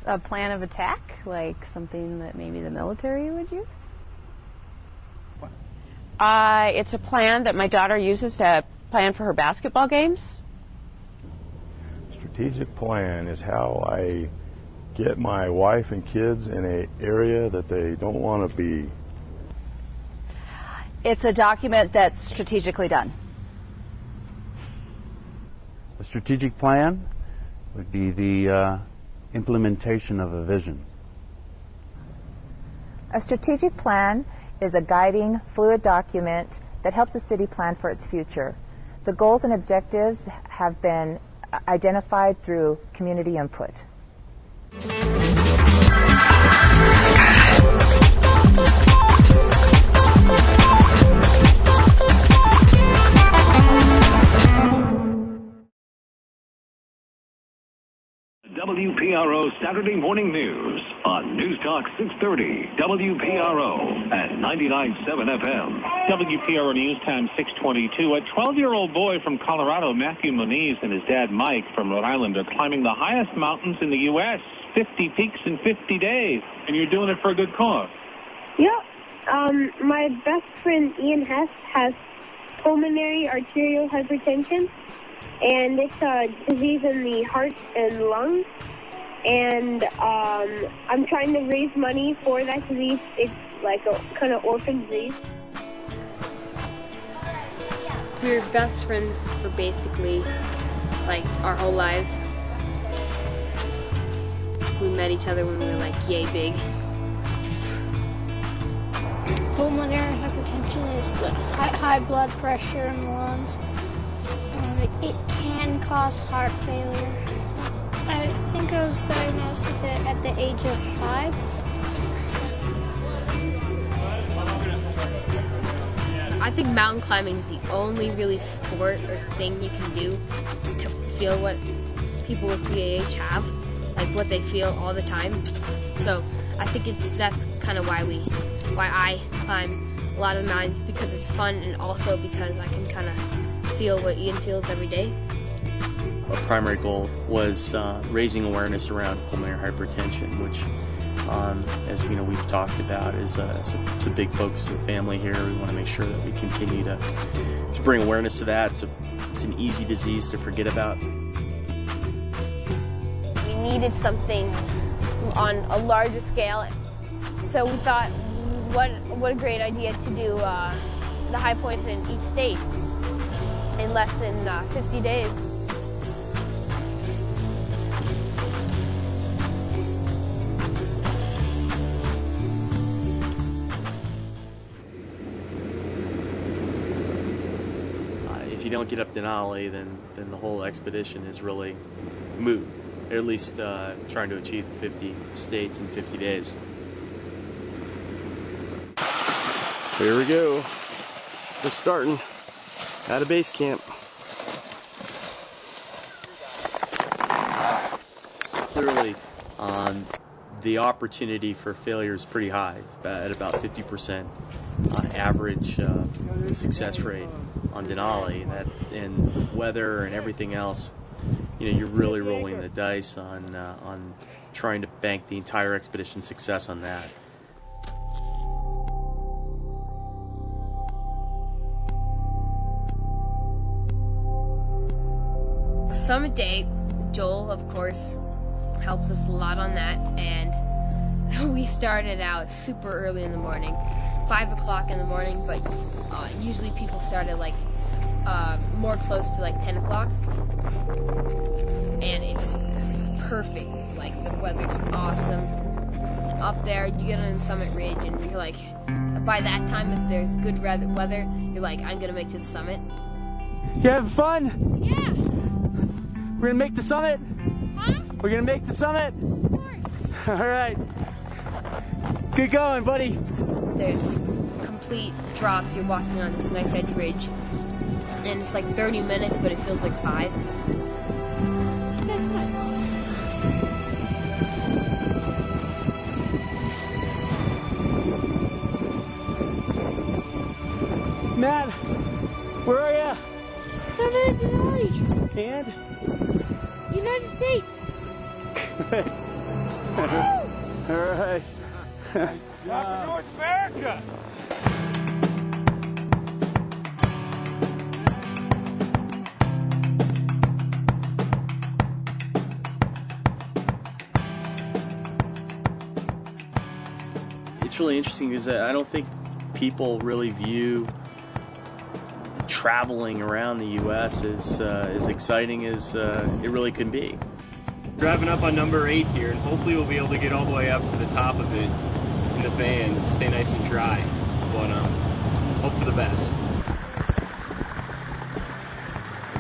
A plan of attack, like something that maybe the military would use? It's a plan that my daughter uses to plan for her basketball games. Strategic plan is how I get my wife and kids in an area that they don't want to be. It's a document that's strategically done. A strategic plan would be the implementation of a vision. A strategic plan is a guiding, fluid document that helps the city plan for its future. The goals and objectives have been identified through community input. WPRO Saturday Morning News on News Talk 630 WPRO at 99.7 FM. WPRO News Time 622. A 12-year-old boy from Colorado, Matthew Moniz, and his dad Mike from Rhode Island are climbing the highest mountains in the U.S., 50 peaks in 50 days. And you're doing it for a good cause. Yep. My best friend Ian Hess has pulmonary arterial hypertension. And it's a disease in the heart and lungs. And I'm trying to raise money for that disease. It's like a kind of orphan disease. We were best friends for basically like our whole lives. We met each other when we were like yay big. Pulmonary hypertension is the high blood pressure in the lungs. It can cause heart failure. I think I was diagnosed with it at the age of 5. I think mountain climbing is the only really sport or thing you can do to feel what people with BAH have, like what they feel all the time. So I think that's kind of why I climb a lot of the mountains, because it's fun and also because I can kind of feel what Ian feels every day. Our primary goal was raising awareness around pulmonary hypertension, which, as you know, we've talked about, is it's a big focus of the family here. We want to make sure that we continue to bring awareness to that. It's an easy disease to forget about. We needed something on a larger scale, so we thought, what a great idea to do the high points in each state in less than 50 days. If you don't get up Denali, then the whole expedition is really moot. Or at least trying to achieve 50 states in 50 days. Here we go. We're starting out of base camp. Clearly, the opportunity for failure is pretty high, at about 50% average success rate on Denali. And weather and everything else, you're really rolling the dice on trying to bank the entire expedition's success on that. Summit day, Joel, of course, helped us a lot on that, and we started out super early in the morning, 5 o'clock in the morning, but usually people started like more close to like 10 o'clock, and it's perfect. Like, the weather's awesome. Up there, you get on the summit ridge, and you're like, by that time, if there's good weather, you're like, I'm gonna make it to the summit. You having fun? Yeah. We're gonna make the summit? Huh? We're gonna make the summit? Of course. All right. Good going, buddy. There's complete drops. You're walking on this knife edge ridge, and it's like 30 minutes, but it feels like 5. Matt, where are ya? Summit Denali. And? United States. All right. North America. It's really interesting because I don't think people really view traveling around the U.S. as exciting as it really can be. Driving up on number 8 here, and hopefully we'll be able to get all the way up to the top of it in the van, stay nice and dry, but hope for the best.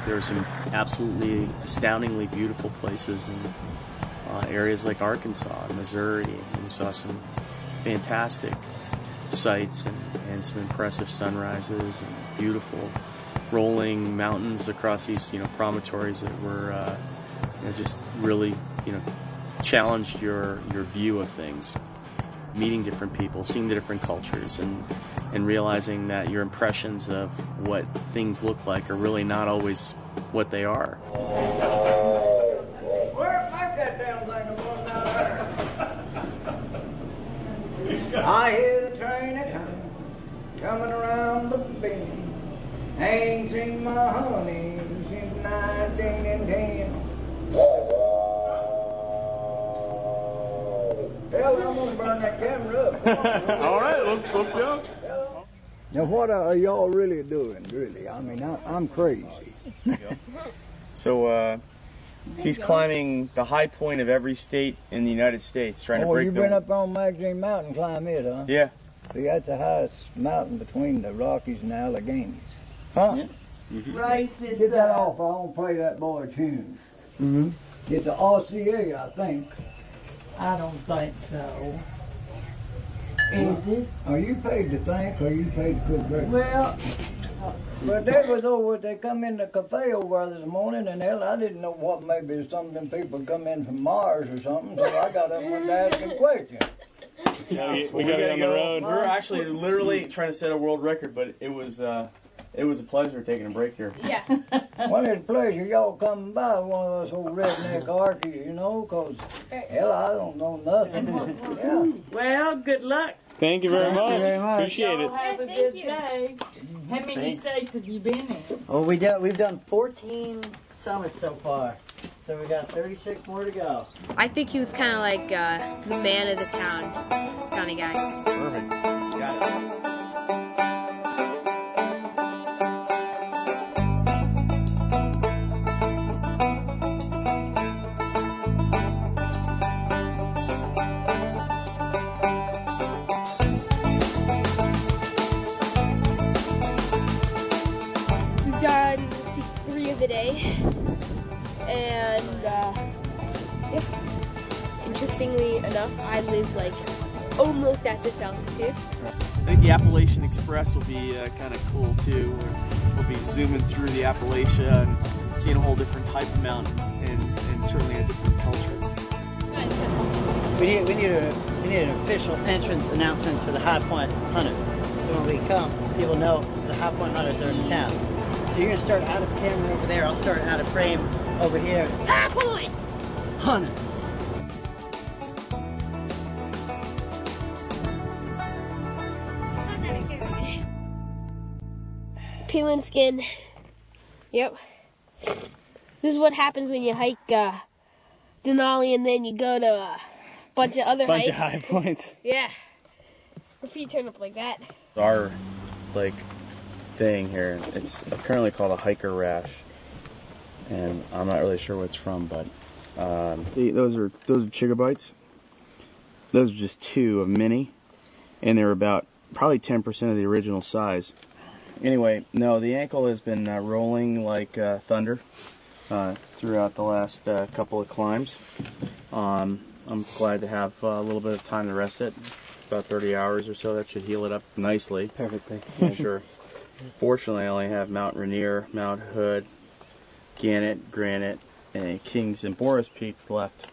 There are some absolutely astoundingly beautiful places in areas like Arkansas and Missouri, and we saw some fantastic sights and some impressive sunrises and beautiful rolling mountains across these promontories that were just really challenged your view of things. Meeting different people, seeing the different cultures, and realizing that your impressions of what things look like are really not always what they are. I hear the train coming around the bend. Ain't seen my honey since 1910. Hell, I'm gonna burn that camera up. All right, let's go. Now, what are y'all really doing? Really, I mean, I'm crazy. So, he's climbing the high point of every state in the United States, trying to break you've been up on Magazine Mountain, climb it, huh? Yeah. See, that's the highest mountain between the Rockies and the Alleghenies. Huh? Yeah. Mm-hmm. Raise this Get that off. I won't play that boy tune. Mm-hmm. It's an RCA, I think. I don't think so. Is it? Are you paid to think, or you paid to cook breakfast? Well, but they was over. They come in the cafe over this morning, and hell, I didn't know what. Maybe some of them people come in from Mars or something. So I got up and went to ask them questions. We got to get on the road. We were actually literally trying to set a world record, but it was a pleasure taking a break here. Yeah. Well, it's a pleasure y'all coming by, one of us old redneck Arkies, because, hell, I don't know nothing. Yeah. well, good luck. Thank you very much. Appreciate it. Have a good day. How many states have you been in? Oh, we've done 14 summits so far. So we got 36 more to go. I think he was kind of like the man of the town kind of guy. Perfect. Got it. We've done 3 of the day, and interestingly enough, I live like almost at this altitude. I think the Appalachian Express will be kind of cool too. We'll be zooming through the Appalachia and seeing a whole different type of mountain, and certainly a different culture. We need an official entrance announcement for the High Point Hunters. So when we come, people know the High Point Hunters are in town. So you're going to start out of camera over there. I'll start out of frame over here. High Point Hunters. Peel and skin. Yep. This is what happens when you hike Denali and then you go to a bunch of other hikes. Bunch of high points. Yeah. Your feet turn up like that. Our thing here, it's apparently called a hiker rash, and I'm not really sure what it's from, but those are Chigabites. Those are just 2 of many, and they're about probably 10% of the original size. Anyway, no, the ankle has been rolling like thunder throughout the last couple of climbs. I'm glad to have a little bit of time to rest it, about 30 hours or so. That should heal it up nicely. Perfectly. Yeah, sure. Fortunately, I only have Mount Rainier, Mount Hood, Gannett, Granite, and Kings and Boris Peaks left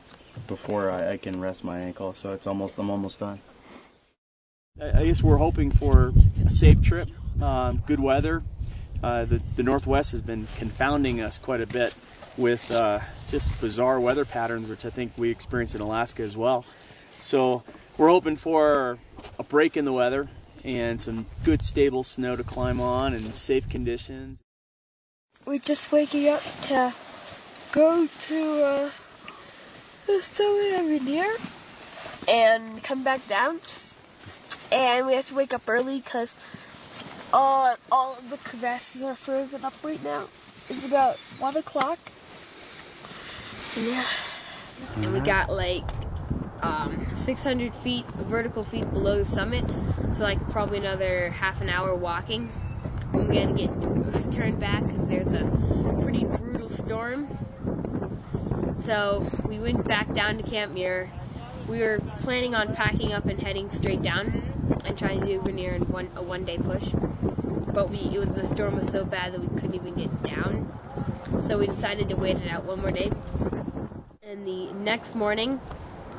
before I can rest my ankle. So I'm almost done. I guess we're hoping for a safe trip, good weather. The Northwest has been confounding us quite a bit with just bizarre weather patterns, which I think we experience in Alaska as well. So we're hoping for a break in the weather and some good stable snow to climb on and safe conditions. We're just waking up to go to the summit of Rainier and come back down. and we have to wake up early because all of the crevasses are frozen up right now. It's about 1 o'clock. Yeah. And we got like 600 feet, vertical feet below the summit, so like probably another half an hour walking. And we had to get turned back because there's a pretty brutal storm. So we went back down to Camp Muir. We were planning on packing up and heading straight down and trying to do Rainier in a one-day push. But the storm was so bad that we couldn't even get down. So we decided to wait it out one more day. And the next morning,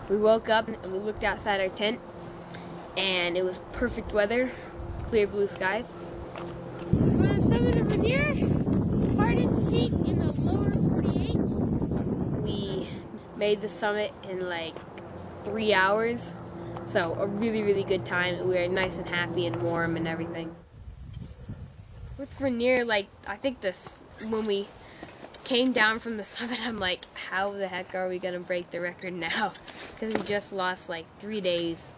we woke up and we looked outside our tent, and it was perfect weather, clear blue skies. We're on the summit of Rainier, hardest peak in the lower 48. We made the summit in like 3 hours, so a really, really good time. We were nice and happy and warm and everything. With Rainier, like, I think when we came down from the summit, I'm like, how the heck are we going to break the record now? Because we just lost like 3 days.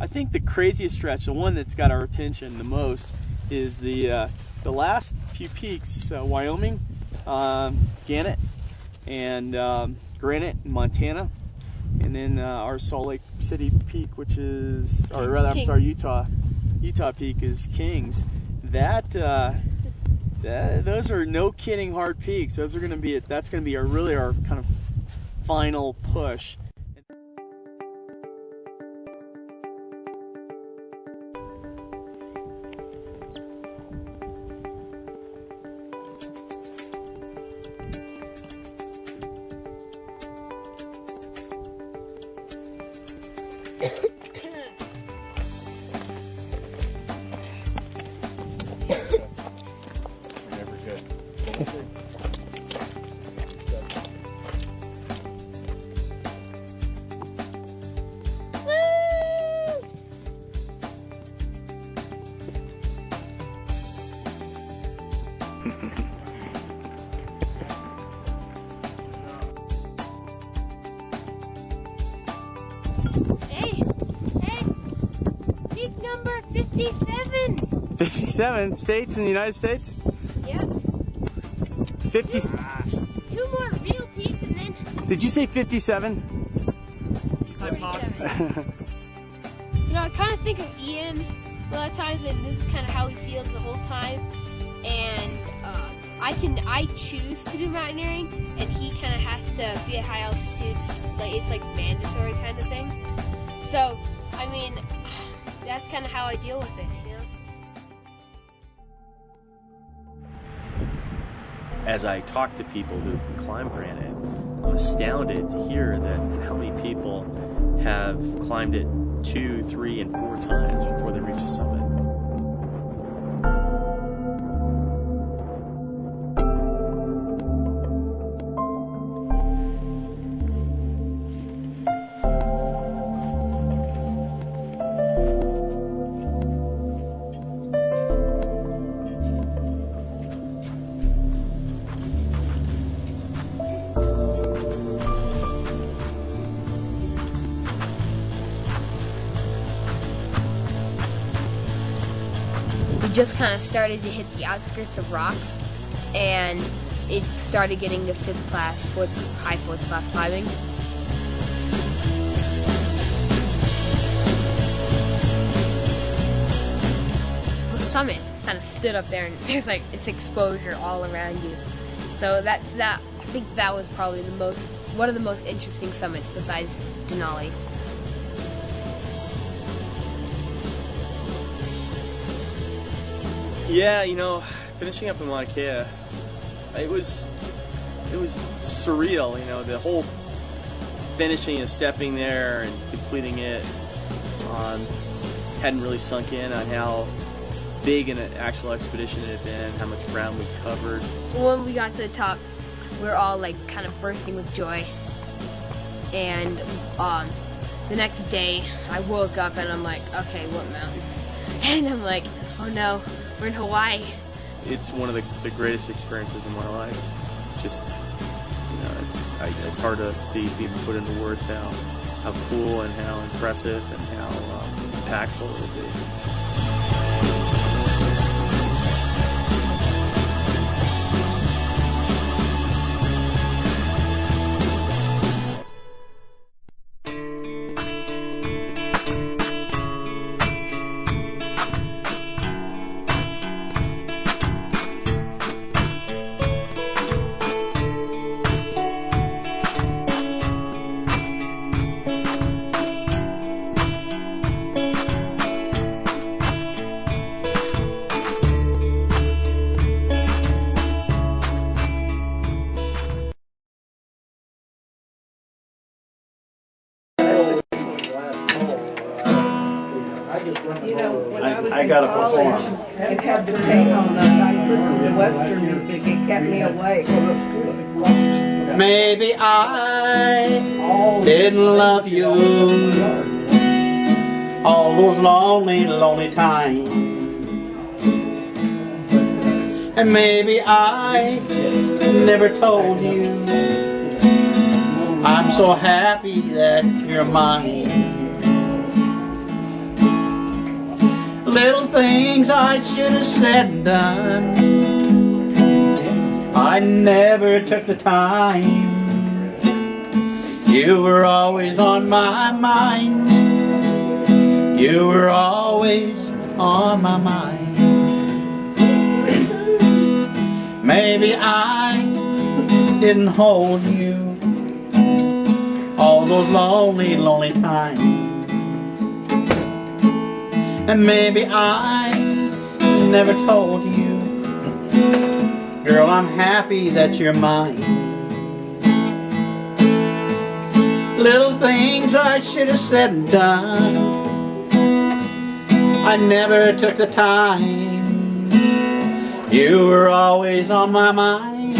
I think the craziest stretch, the one that's got our attention the most, is the last few peaks, Wyoming, Gannett, and Granite in Montana, and then our Salt Lake City peak, which is, or rather, I'm sorry, Utah peak is Kings. Those are no kidding hard peaks. That's going to be our kind of final push. Hey, peak number 57. 57 states in the United States? Yep. 50. 2 more real peaks and then. Did you say 57? You know, I kind of think of Ian a lot of times, and this is kind of how he feels the whole time. And I choose to do mountaineering, and he kind of has to be at high altitude. Like, it's like mandatory kind of thing. So, I mean, that's kind of how I deal with it, you know? As I talk to people who've climbed granite, I'm astounded to hear that how many people have climbed it 2, 3, and 4 times before they reach the summit. Just kind of started to hit the outskirts of rocks, and it started getting to high fourth class climbing. The summit kind of stood up there, and there's like it's exposure all around you. So I think that was probably one of the most interesting summits besides Denali. Yeah, you know, finishing up in Mauna Kea, it was surreal. You know, the whole finishing and stepping there and completing it hadn't really sunk in on how big an actual expedition it had been, how much ground we covered. When we got to the top, we were all like kind of bursting with joy. And the next day, I woke up and I'm like, okay, what mountain? And I'm like, oh no. We're in Hawaii. It's one of the greatest experiences in my life. Just, you know, it's hard to even put into words now. cool and how impressive and how impactful it will be. You know, when I was I in gotta college perform. and had to pay on I listened to Western music. It kept me awake. Maybe I didn't love you all those lonely, lonely times. And maybe I never told you I'm so happy that you're mine. Little things I should have said and done, I never took the time. You were always on my mind. You were always on my mind. Maybe I didn't hold you all those lonely, lonely times. And maybe I never told you, girl, I'm happy that you're mine. Little things I should have said and done, I never took the time. You were always on my mind.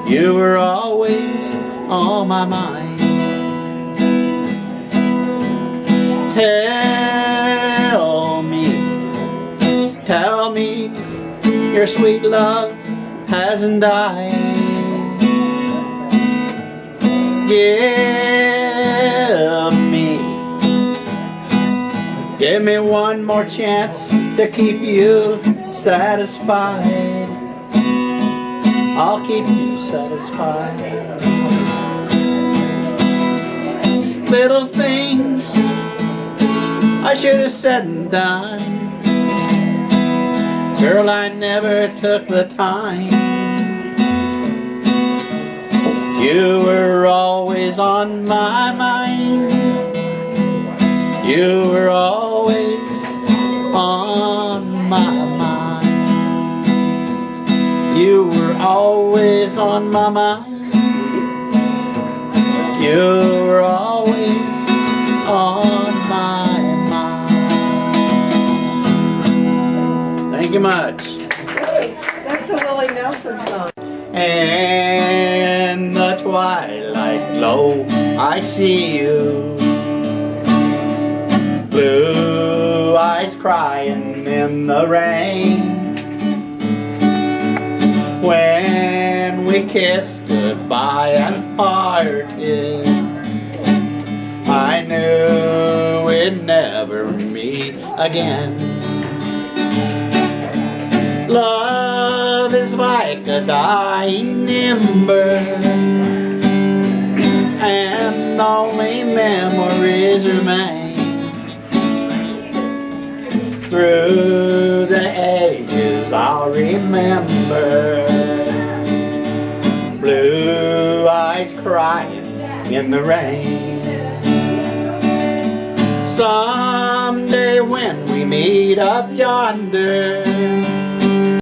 You were always on my mind. Tell me your sweet love hasn't died. Give me one more chance to keep you satisfied. I'll keep you satisfied. Little things I should have said and done, girl, I never took the time. You were always on my mind. You were always on my mind. You were always on my mind. You were always on my mind. Thank you much. That's a Willie Nelson song. In the twilight glow, I see you. Blue eyes crying in the rain. When we kissed goodbye and parted, I knew we'd never meet again. Love is like a dying ember, and only memories remain. Through the ages I'll remember blue eyes crying in the rain. Someday when we meet up yonder,